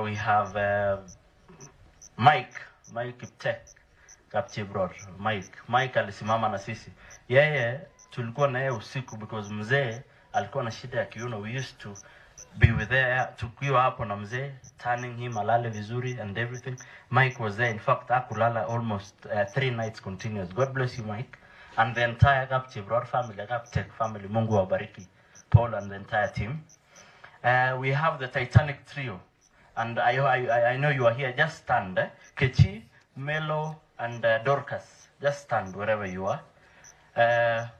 S19: We have Mike Tech, Kapchibrod. Mike alisimama na sisi. Yeye tulikuwa na yeye usiku because mzee alikuwa na shida ya kiuno. We used to be with there, tukiwa hapo na mzee, turning him alale vizuri and everything. Mike was there. In fact, hakulala almost 3 nights continuous. God bless you, Mike. And the entire Kapchibrod family, Kaptech family, Mungu wabariki. Paul and the entire team. We have the Titanic trio. And I know you are here. Just stand. Kechi, Melo, and Dorcas. Just stand wherever you are.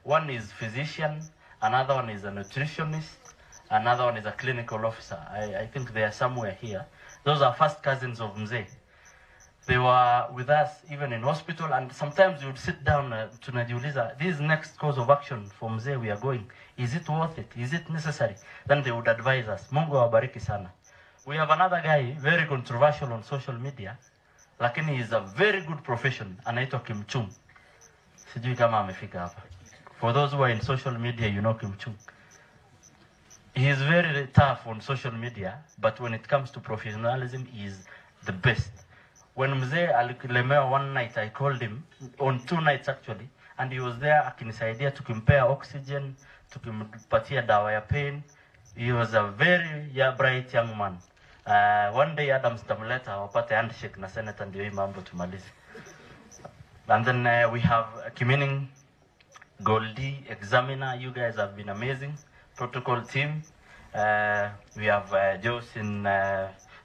S19: One is physician, another one is a nutritionist, another one is a clinical officer. I think they are somewhere here. Those are first cousins of Mzee. They were with us even in hospital, and sometimes we would sit down tunajiuliza, this next course of action for Mzee we are going, is it worth it? Is it necessary? Then they would advise us. Mungu awabariki sana. We have another guy, very controversial on social media, lakini he is a very good profession, anaitwa Kim Chung. Sijui kama amefika hapa. For those who are in social media, you know Kim Chung. He is very tough on social media, but when it comes to professionalism, he is the best. When mzee alilemewa one night, I called him, on 2 nights actually, and he was there akinisaidia, tukimpea oxygen, tukimpatia dawa ya pain. He was a very bright young man. One day Adams tamleta wapate handshake na senator, ndio hii mambo tumalize. And then we have Kimining, Goldie, Examiner. You guys have been amazing. Protocol team. We have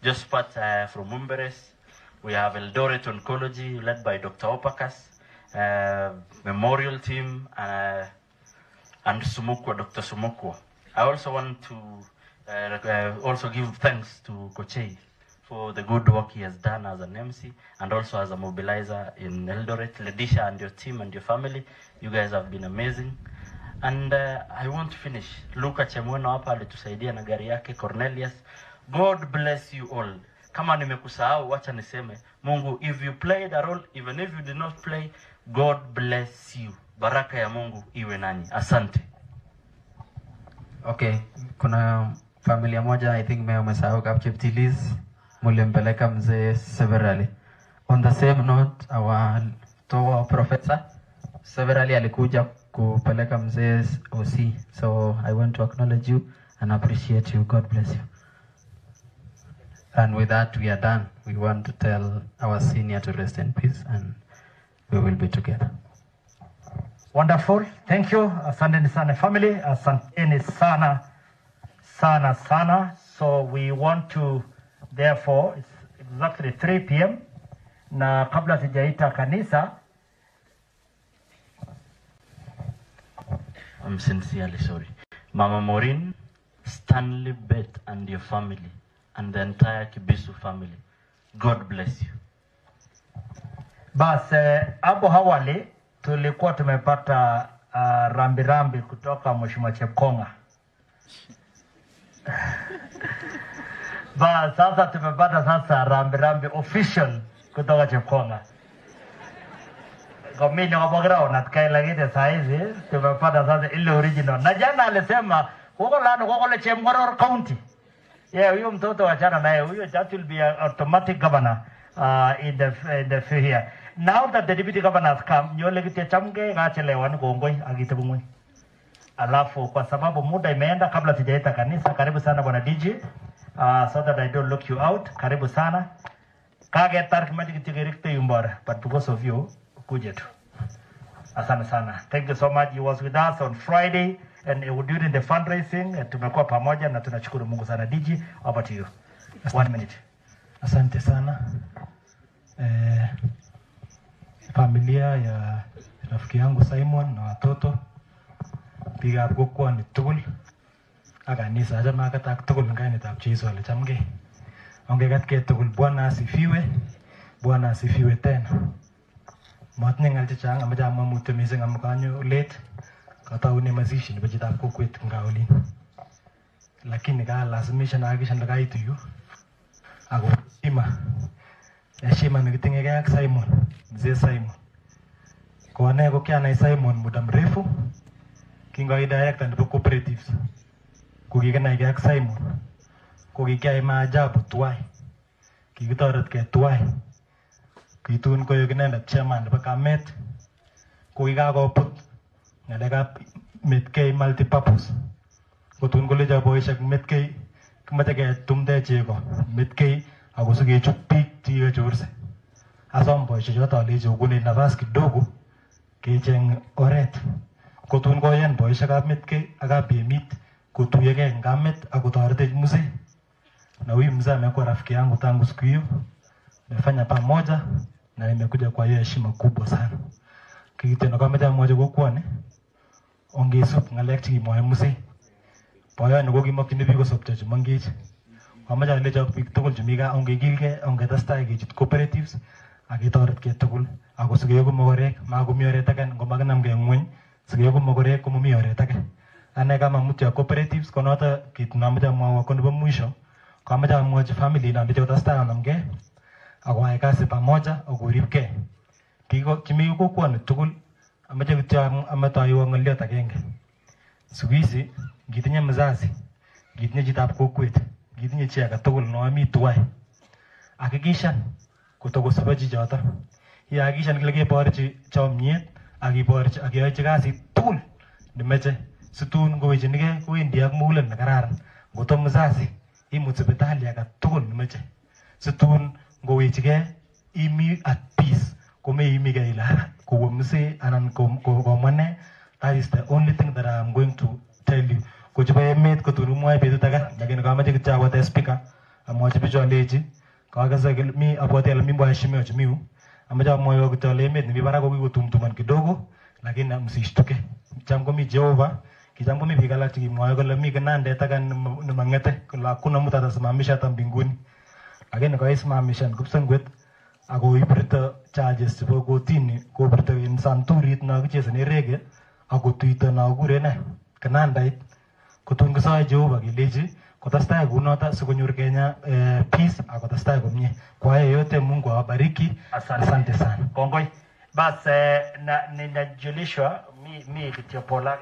S19: Jospat from Mumberes. We have Eldoret Oncology led by Dr. Opakas. Memorial team and Sumukwa, Dr. Sumukwa. I also want to also give thanks to Kochei for the good work he has done as an MC and also as a mobilizer in Eldoret. Ledisha and your team and your family, you guys have been amazing. And I want to finish. Luka Chemweno hapa alitusaidia na gari yake, Cornelius. God bless you all. Kama nimekusahau, wacha niseme, Mungu, if you played a role, even if you did not play, God bless you. Baraka ya Mungu iwe nanyi. Asante.
S4: Okay, kuna familia moja, I think mimi umesahau, Kapcheptilis, mulimpeleka mzee severally. On the same note, our professor severally alikuja kupeleka mzee OC. So I want to acknowledge you and appreciate you. God bless you. And with that, we are done. We want to tell our senior to rest in peace, and we will be together.
S1: Wonderful. Thank you. Asanteni sana family. Asanteni sana, sana, sana. So we want to, therefore, it's exactly 3 p.m. Na kabla sijaita kanisa,
S19: I'm sincerely sorry. Mama Maureen, Stanley Bett and your family and the entire Kibisu family. God bless you.
S1: Bas, hapo awali tulikuwa tumepata rambirambi kutoka Mheshimiwa Chepkonga. Bas, sasa tumepata sasa rambirambi official kutoka Chepkonga. Kwa mimi kwa background nataka ilagide saizi tumepata sasa ile original. Na jana alisema huko lano huko le Chemgoror County. Yeah, huyo mtoto wa jana naye huyo that will be an automatic governor in the here. Now that the deputy governor has come, nyole kitia chamge ngachelewa ni gongoi agitebungwe. Alafu kwa sababu muda imeenda, kabla sijaita kanisa, karibu sana bwana DJ. So that I don't look you out, karibu sana. Kage tark magic tigerikte yumbora, but because of you, kuje tu. Asante sana. Thank you so much. You was with us on Friday and during the fundraising. Tumekuwa pamoja na tunashukuru Mungu sana. DJ, over to you. 1 minute.
S20: Asante sana. Familia ya rafiki yangu Simon na watoto biga kwa ni tugul akanisa aja makata tugul ngani tab Yesu alichamge ongegatke tugul. Bwana asifiwe tena. Matne ngal chang amaja mamute mising amkanyo late kata uni mazishi ni bajita ko kwet ngaoli lakini ka lazimisha na agisha ndakaitu yu ako heshima nikitingekea ak Simon, mzee Simon. Kwa naye kia na Simon muda mrefu kinga director ndipo cooperatives kukikana ak Simon kukikia maajabu tuwai kikitoret ke tuwai kitun koyo kinenda chairman nebo Kamet kukikakoput ngalekab Metkei multipurpose kotun koleja boishek Metkei kimache ketumde chego Metkei ako sikechuk biik chekachorse. Asom boishe choto alechi ukuni nafas kidogo kecheng oret kotun koyen boishekab Metkei ak BMit kotuyekee eng Kamet ak kotoretech mzee. Na huyu mzee amekuwa rafiki yangu tangu siku hiyo, nimefanya pamoja na nimekuja kwa hiyo heshima kubwa sana. Kitendo kama jamaa mmoja kokwani ongesup ngalek chikimwoe mzee boyoni kokimokchini biik kosopcho chemengech. Amache alecho biik tugul chemika ongekilgei ongetestai kechut cooperatives ak ketoretkei tugul ako sikeyoku mokorek makomi oret age ngomakinamgei ng'weny sikeyoku mokorek komami oret age. Ane kama mtu ya cooperatives konoto kitu namache amwawa ko nebo mwisho Kamache amwochi family nandicho kotestai konamgei akoyai kasi pamoja akoripgei. Chemi kokwoni tugul amache kityo ametoiwo ng'oliot agenge. Siku hizi ngitinye mzazi, ngitinye chitab kokwet, ngitinye chi age tugul nomi tuwai, hakikishan kotokosobo chichoto. Ihakikishan kile keborchi chomyet akiborchi akeyochi kasit tugul nemeche situn ngowechinigei kowendi ak mugulel nekararan. Ngoto mzazi imut sipitali age tugul nemeche situn ngowechigei imi at peace, komeimigei ile kowomse anan komwane. That is the only thing that I am going to tell you. Kochebo emet kotun umwoe betut age, lakini kamache kityo akote speaker amwochi bichu alechi kakase mi abwati ale mi mheshimiwa chemiu, amache amwoiwo kityo ale emet nemi barak kokikotumtuman kidogo, lakini msishtuke. Cham komi Jehova, kicham komi biik alak chekimwoe kole mi kinandet age nemang'ete kole hakuna mtu atasimamisha hata mbinguni, lakini kaisimamishan kipsengwet akoibirto charges chebo kotini, kobirto en santurit no kichesane rege akotuito no kikure ne kinandait. Kotun kisoe Jehova kelechi kotestai kunoto sikonyor Kenya peace akotestai komie. Kwa yote Mungu awabariki. Asante sana.
S1: Kongoi. Bas ninajulishwa mi kityo pola.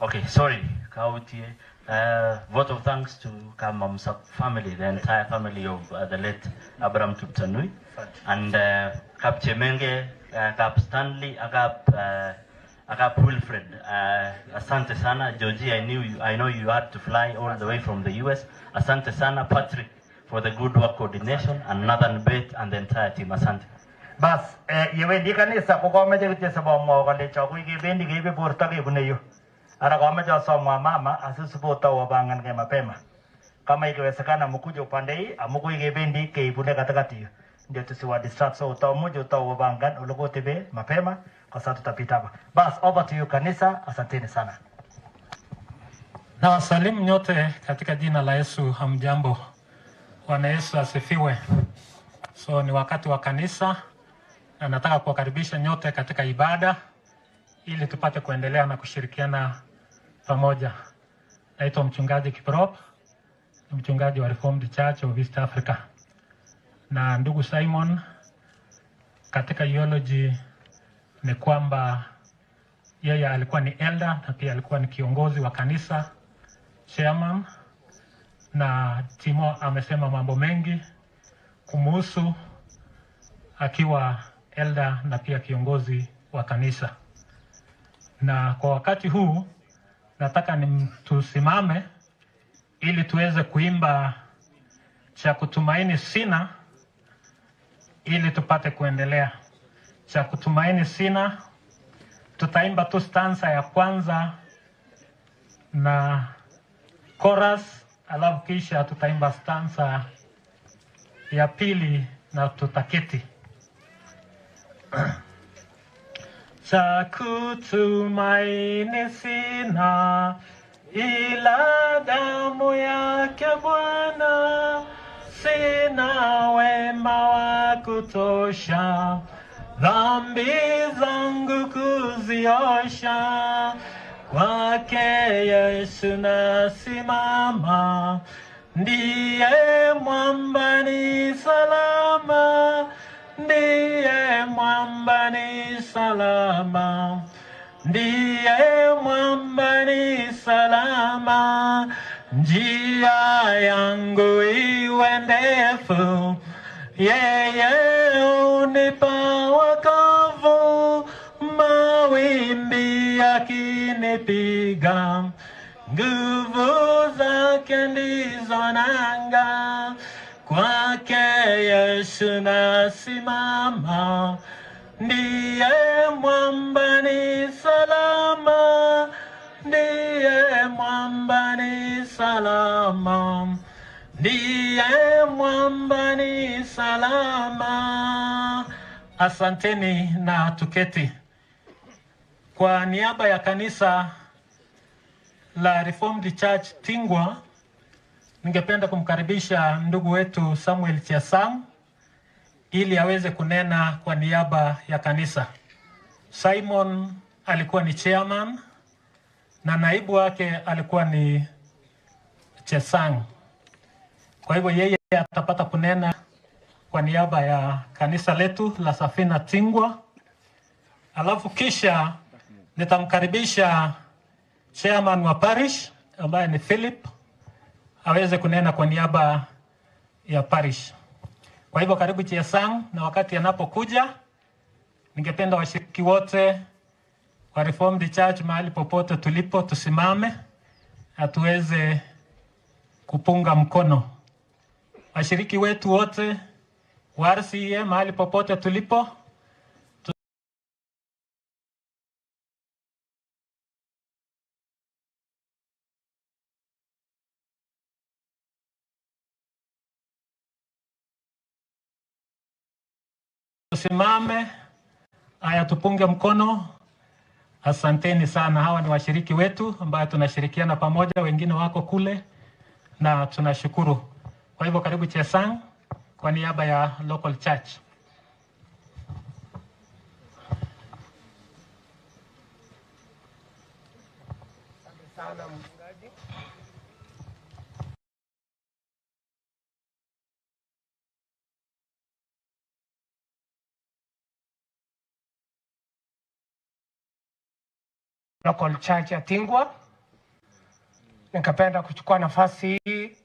S19: Okay, sorry, Kautie. Vote of thanks to Kamamsa family, the entire family of the late Abraham Kiptanui, and Kap Chemenge, Kap Stanley, Kap Wilfred. Asante sana, Georgie, I know you had to fly all the way from the US. Asante sana, Patrick, for the good work coordination, and Nathan Bet and the entire team. Asante.
S1: Bas, yewendi kanisa kukomeche kitesa bomo kole chakui kibendi kibe borto kibuneyo. Ara komeche asomwa mama asisipota wabangan ke mapema. Kama ikiwezekana mkuje upande hii, amukui kibendi keibune katikati hiyo. Ndio tusiwa distract, so utamoja utawabangan ulokote be mapema kwa sababu tutapita hapa. Bas, over to you kanisa, asanteni sana.
S3: Na wasalimu nyote katika jina la Yesu. Hamjambo. Bwana Yesu asifiwe. So ni wakati wa kanisa na nataka kuwakaribisha nyote katika ibada ili tupate kuendelea na kushirikiana pamoja. Naitwa mchungaji Kiprop, mchungaji wa Reformed Church of East Africa. Na ndugu Simon, katika theology ni kwamba yeye alikuwa ni elder na pia alikuwa ni kiongozi wa kanisa, chairman, na Timo amesema mambo mengi kumuhusu akiwa elder na pia kiongozi wa kanisa. Na kwa wakati huu nataka tusimame ili tuweze kuimba cha kutumaini sina ili tupate kuendelea. Cha kutumaini sina, tutaimba tu stanza ya kwanza na chorus, alafu kisha tutaimba stanza ya pili na tutaketi. Cha kutumaini sina ila damu yake Bwana, sina wema wa kutosha dhambi zangu kuziosha. Kwake Yesu nasimama, ndiye mwamba ni salama, ndiye mwamba ni salama, ndiye mwamba ni salama. Njia yangu iwe ndefu, yeye unipa wokovu. Mawimbi yakinipiga, nguvu zake ndizo nanga. Kwake Yesu nasimama, ndiye mwamba ni salama, ndiye mwamba ni salama, ndiye mwamba ni salama. Asanteni na tuketi. Kwa niaba ya kanisa la Reformed Church Tingwa, ningependa kumkaribisha ndugu wetu Samuel Chiasam ili aweze kunena kwa niaba ya kanisa. Simon alikuwa ni chairman na naibu wake alikuwa ni Chesang. Kwa hivyo yeye atapata kunena kwa niaba ya kanisa letu la Safina Tingwa. Alafu kisha nitamkaribisha chairman wa parish ambaye ni Philip aweze kunena kwa niaba ya parish. Kwa hivyo karibu Chesang, na wakati anapokuja ningependa washiriki wote wa Reformed Church mahali popote tulipo tusimame atuweze kupunga mkono. Washiriki wetu wote wa RCA mahali popote tulipo tusimame, haya tupunge mkono. Asanteni sana. Hawa ni washiriki wetu ambao tunashirikiana pamoja, wengine wako kule na tunashukuru. Kwa hivyo karibu Chesang kwa niaba ya local church.
S6: Sana mchungaji. Local church ya Tingwa. Nikapenda kuchukua nafasi hii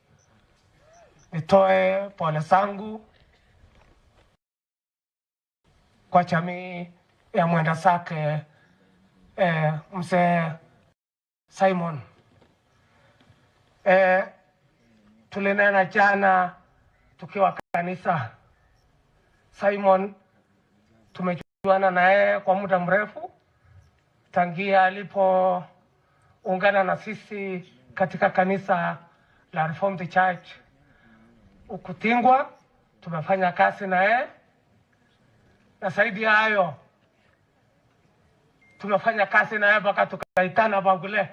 S6: nitoe pole zangu kwa jamii ya mwenda zake mzee Simon. Tulinena jana tukiwa kanisa. Simon tumejuana naye kwa muda mrefu tangia alipoungana na sisi katika kanisa la Reformed Church Ukutingwa. Tumefanya kazi naye, na zaidi ya hayo tumefanya kazi naye mpaka tukaitana Bagule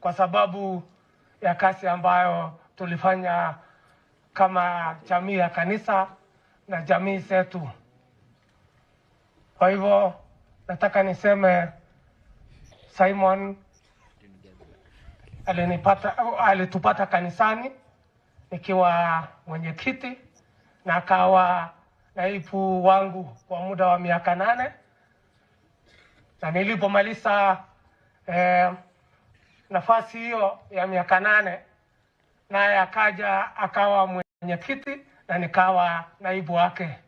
S6: kwa sababu ya kazi ambayo tulifanya kama jamii ya kanisa na jamii zetu. Kwa hivyo nataka niseme Simon alitupata kanisani nikiwa mwenyekiti na akawa naibu wangu kwa muda wa miaka 8, na nilipomaliza nafasi hiyo ya miaka 8 naye akaja akawa mwenyekiti na nikawa naibu wake,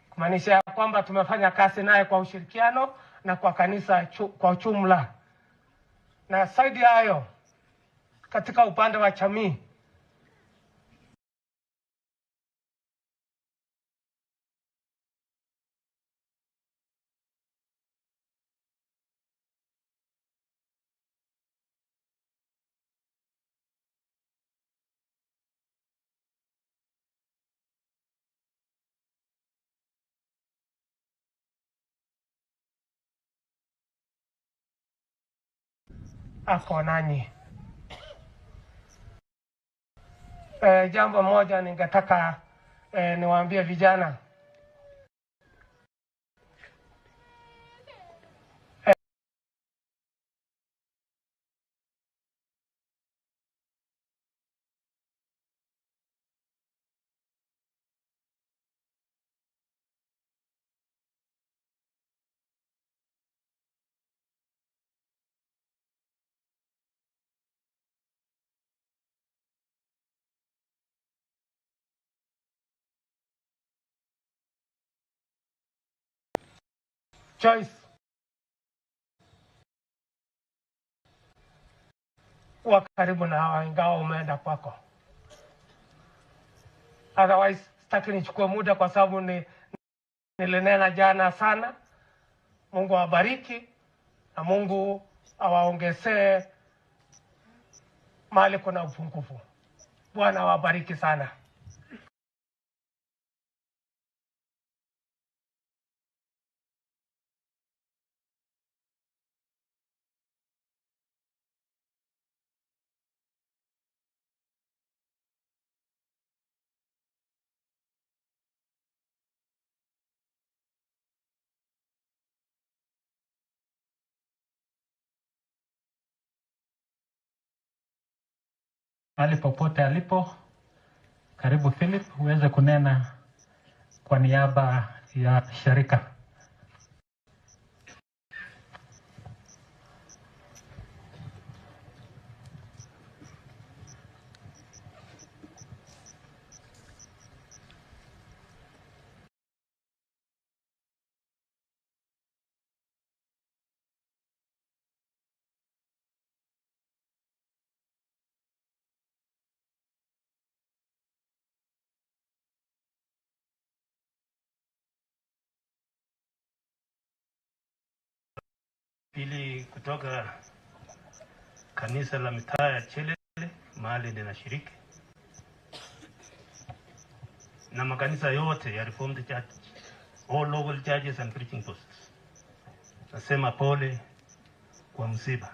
S6: kumaanisha kwamba tumefanya kazi naye kwa ushirikiano na kwa kanisa kwa ujumla. Na zaidi hayo katika upande wa jamii ako nanyi. Jambo moja ningetaka niwaambie vijana. Choice wa karibu na hawa ingawa umeenda kwako. Otherwise sitaki nichukue muda kwa sababu nilinena jana sana. Mungu awabariki na Mungu awaongezee mahali kuna upungufu. Bwana awabariki sana.
S7: mahali popote alipo. Karibu Philip, uweze kunena kwa niaba ya shirika.
S21: Pili kutoka kanisa la mitaa ya Chelele mahali ninashiriki, na makanisa yote ya Reformed Church, all local churches and preaching posts. Nasema pole kwa msiba.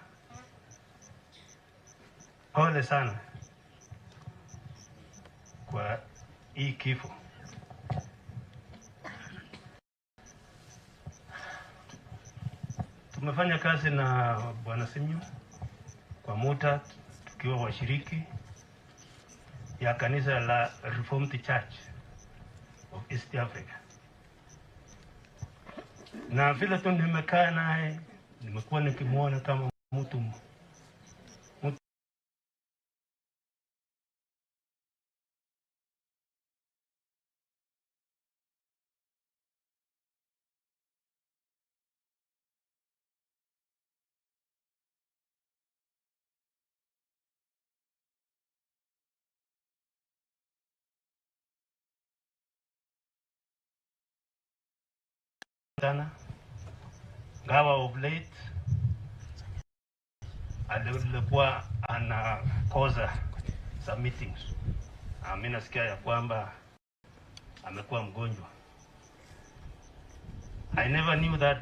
S21: Pole sana kwa hii kifo. Tumefanya kazi na Bwana Simyu kwa muda tukiwa washiriki ya kanisa la Reformed Church of East Africa. Na vile tu nimekaa naye, nimekuwa nikimuona kama mtu sana. Gawa of late alikuwa anakoza some meetings. Mimi nasikia ya kwamba amekuwa mgonjwa. I never knew that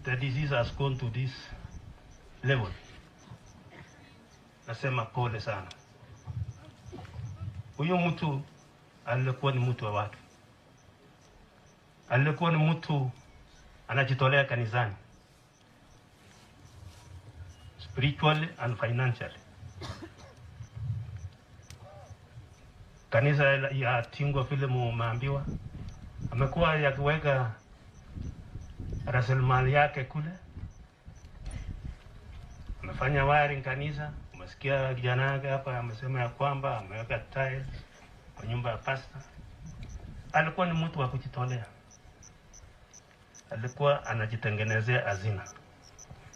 S21: the disease has gone to this level. Nasema pole sana. Huyo mtu alikuwa ni mtu wa watu. Alikuwa ni mtu anajitolea kanisani, spiritually and financially. Kanisa ya Tingwa vile mumeambiwa, amekuwa yakiweka rasilimali yake kule. Amefanya wiring kanisa. Umesikia kijana yake hapa amesema ya kwamba ameweka tiles kwa nyumba ya pastor. Alikuwa ni mtu wa kujitolea. Alikuwa anajitengenezea hazina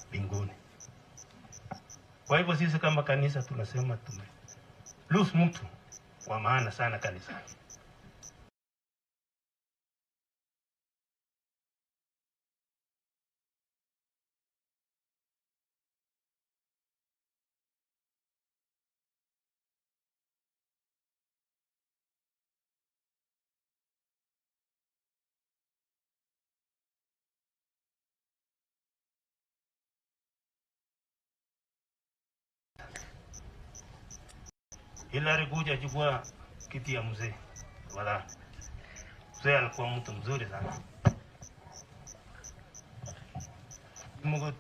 S21: mbinguni. Kwa hivyo sisi kama kanisa tunasema lose mtu wa maana sana kanisa. Ila alikuja chukua kiti ya mzee. Wala mzee alikuwa mtu mzuri sana. Mungu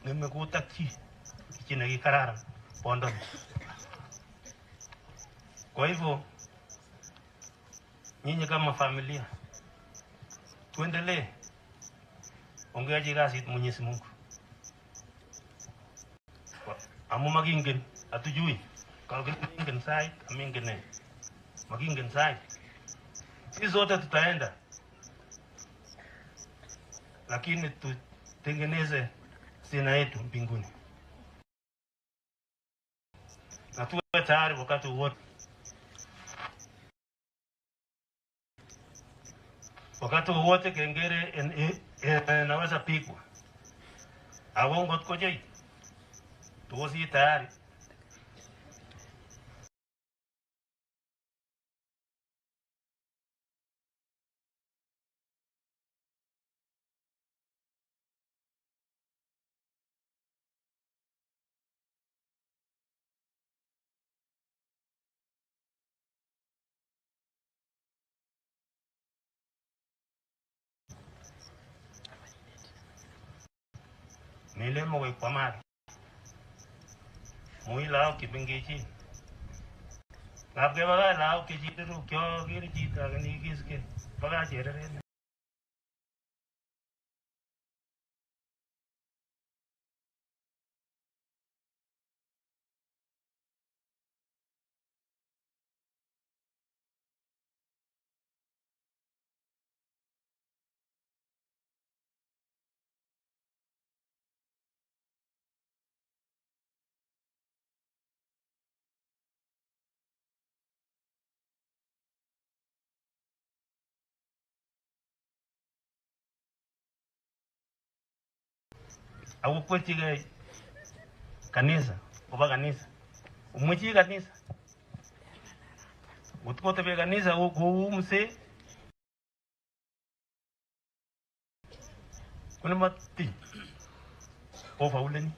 S21: nimekuta kichina kikarara pondo. Kwa hivyo nyinyi kama familia tuendelee ongeaje kazi Mwenyezi Mungu. Magingen atujui kalgingen sai amingene magingen sai sisi zote tutaenda, lakini tutengeneze sina yetu mbinguni na tuwe tayari wakati wote. Wakati wote kengere naweza pigwa awongo tukojei tuosi tayari. Nilemo kwa mara Mui lao kipengechin. Ngap ke baka lao ke chito ru kyo kiri chito ni kiske. Baka cherere. Aku kweti ke kanisa, oba kanisa. Umwichi kanisa. Utkote be kanisa umse. Kuna mati. Ofa uleni.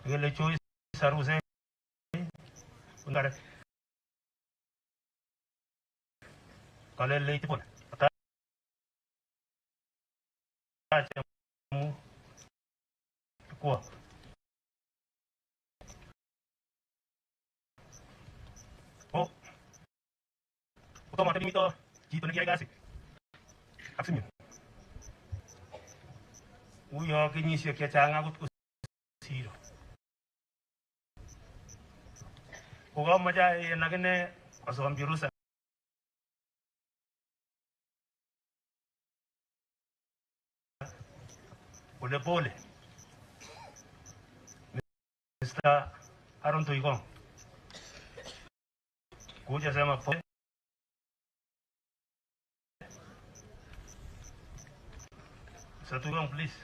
S21: Gele choice saruse. Undare. Kale leite pon. Ata. Mu. Kwa. Oh. Utama tadi mito. Jito ni kiasi. Aksimi. Uyo kinyisio kia changa kutusiro. Uga maja nagene asam birusa. Ule pole. Mr. Aaron Tuigong. Kuja sema pole. Mr. Tuigong, please.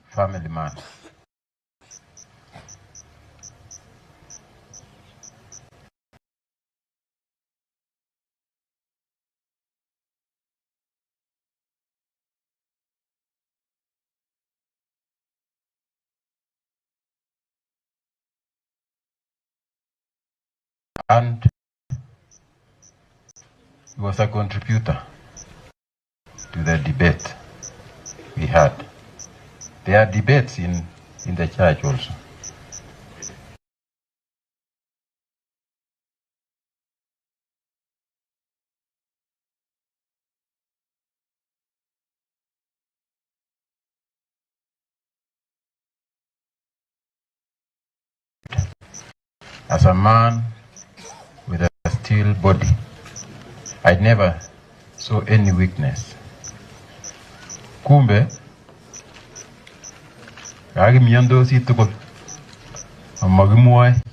S8: Family man. And he was a contributor to the debate we had. There are debates in the church also. as a man with a steel body. I never saw any weakness. Kumbe, kaki miandosi tugul. Amagimwoe.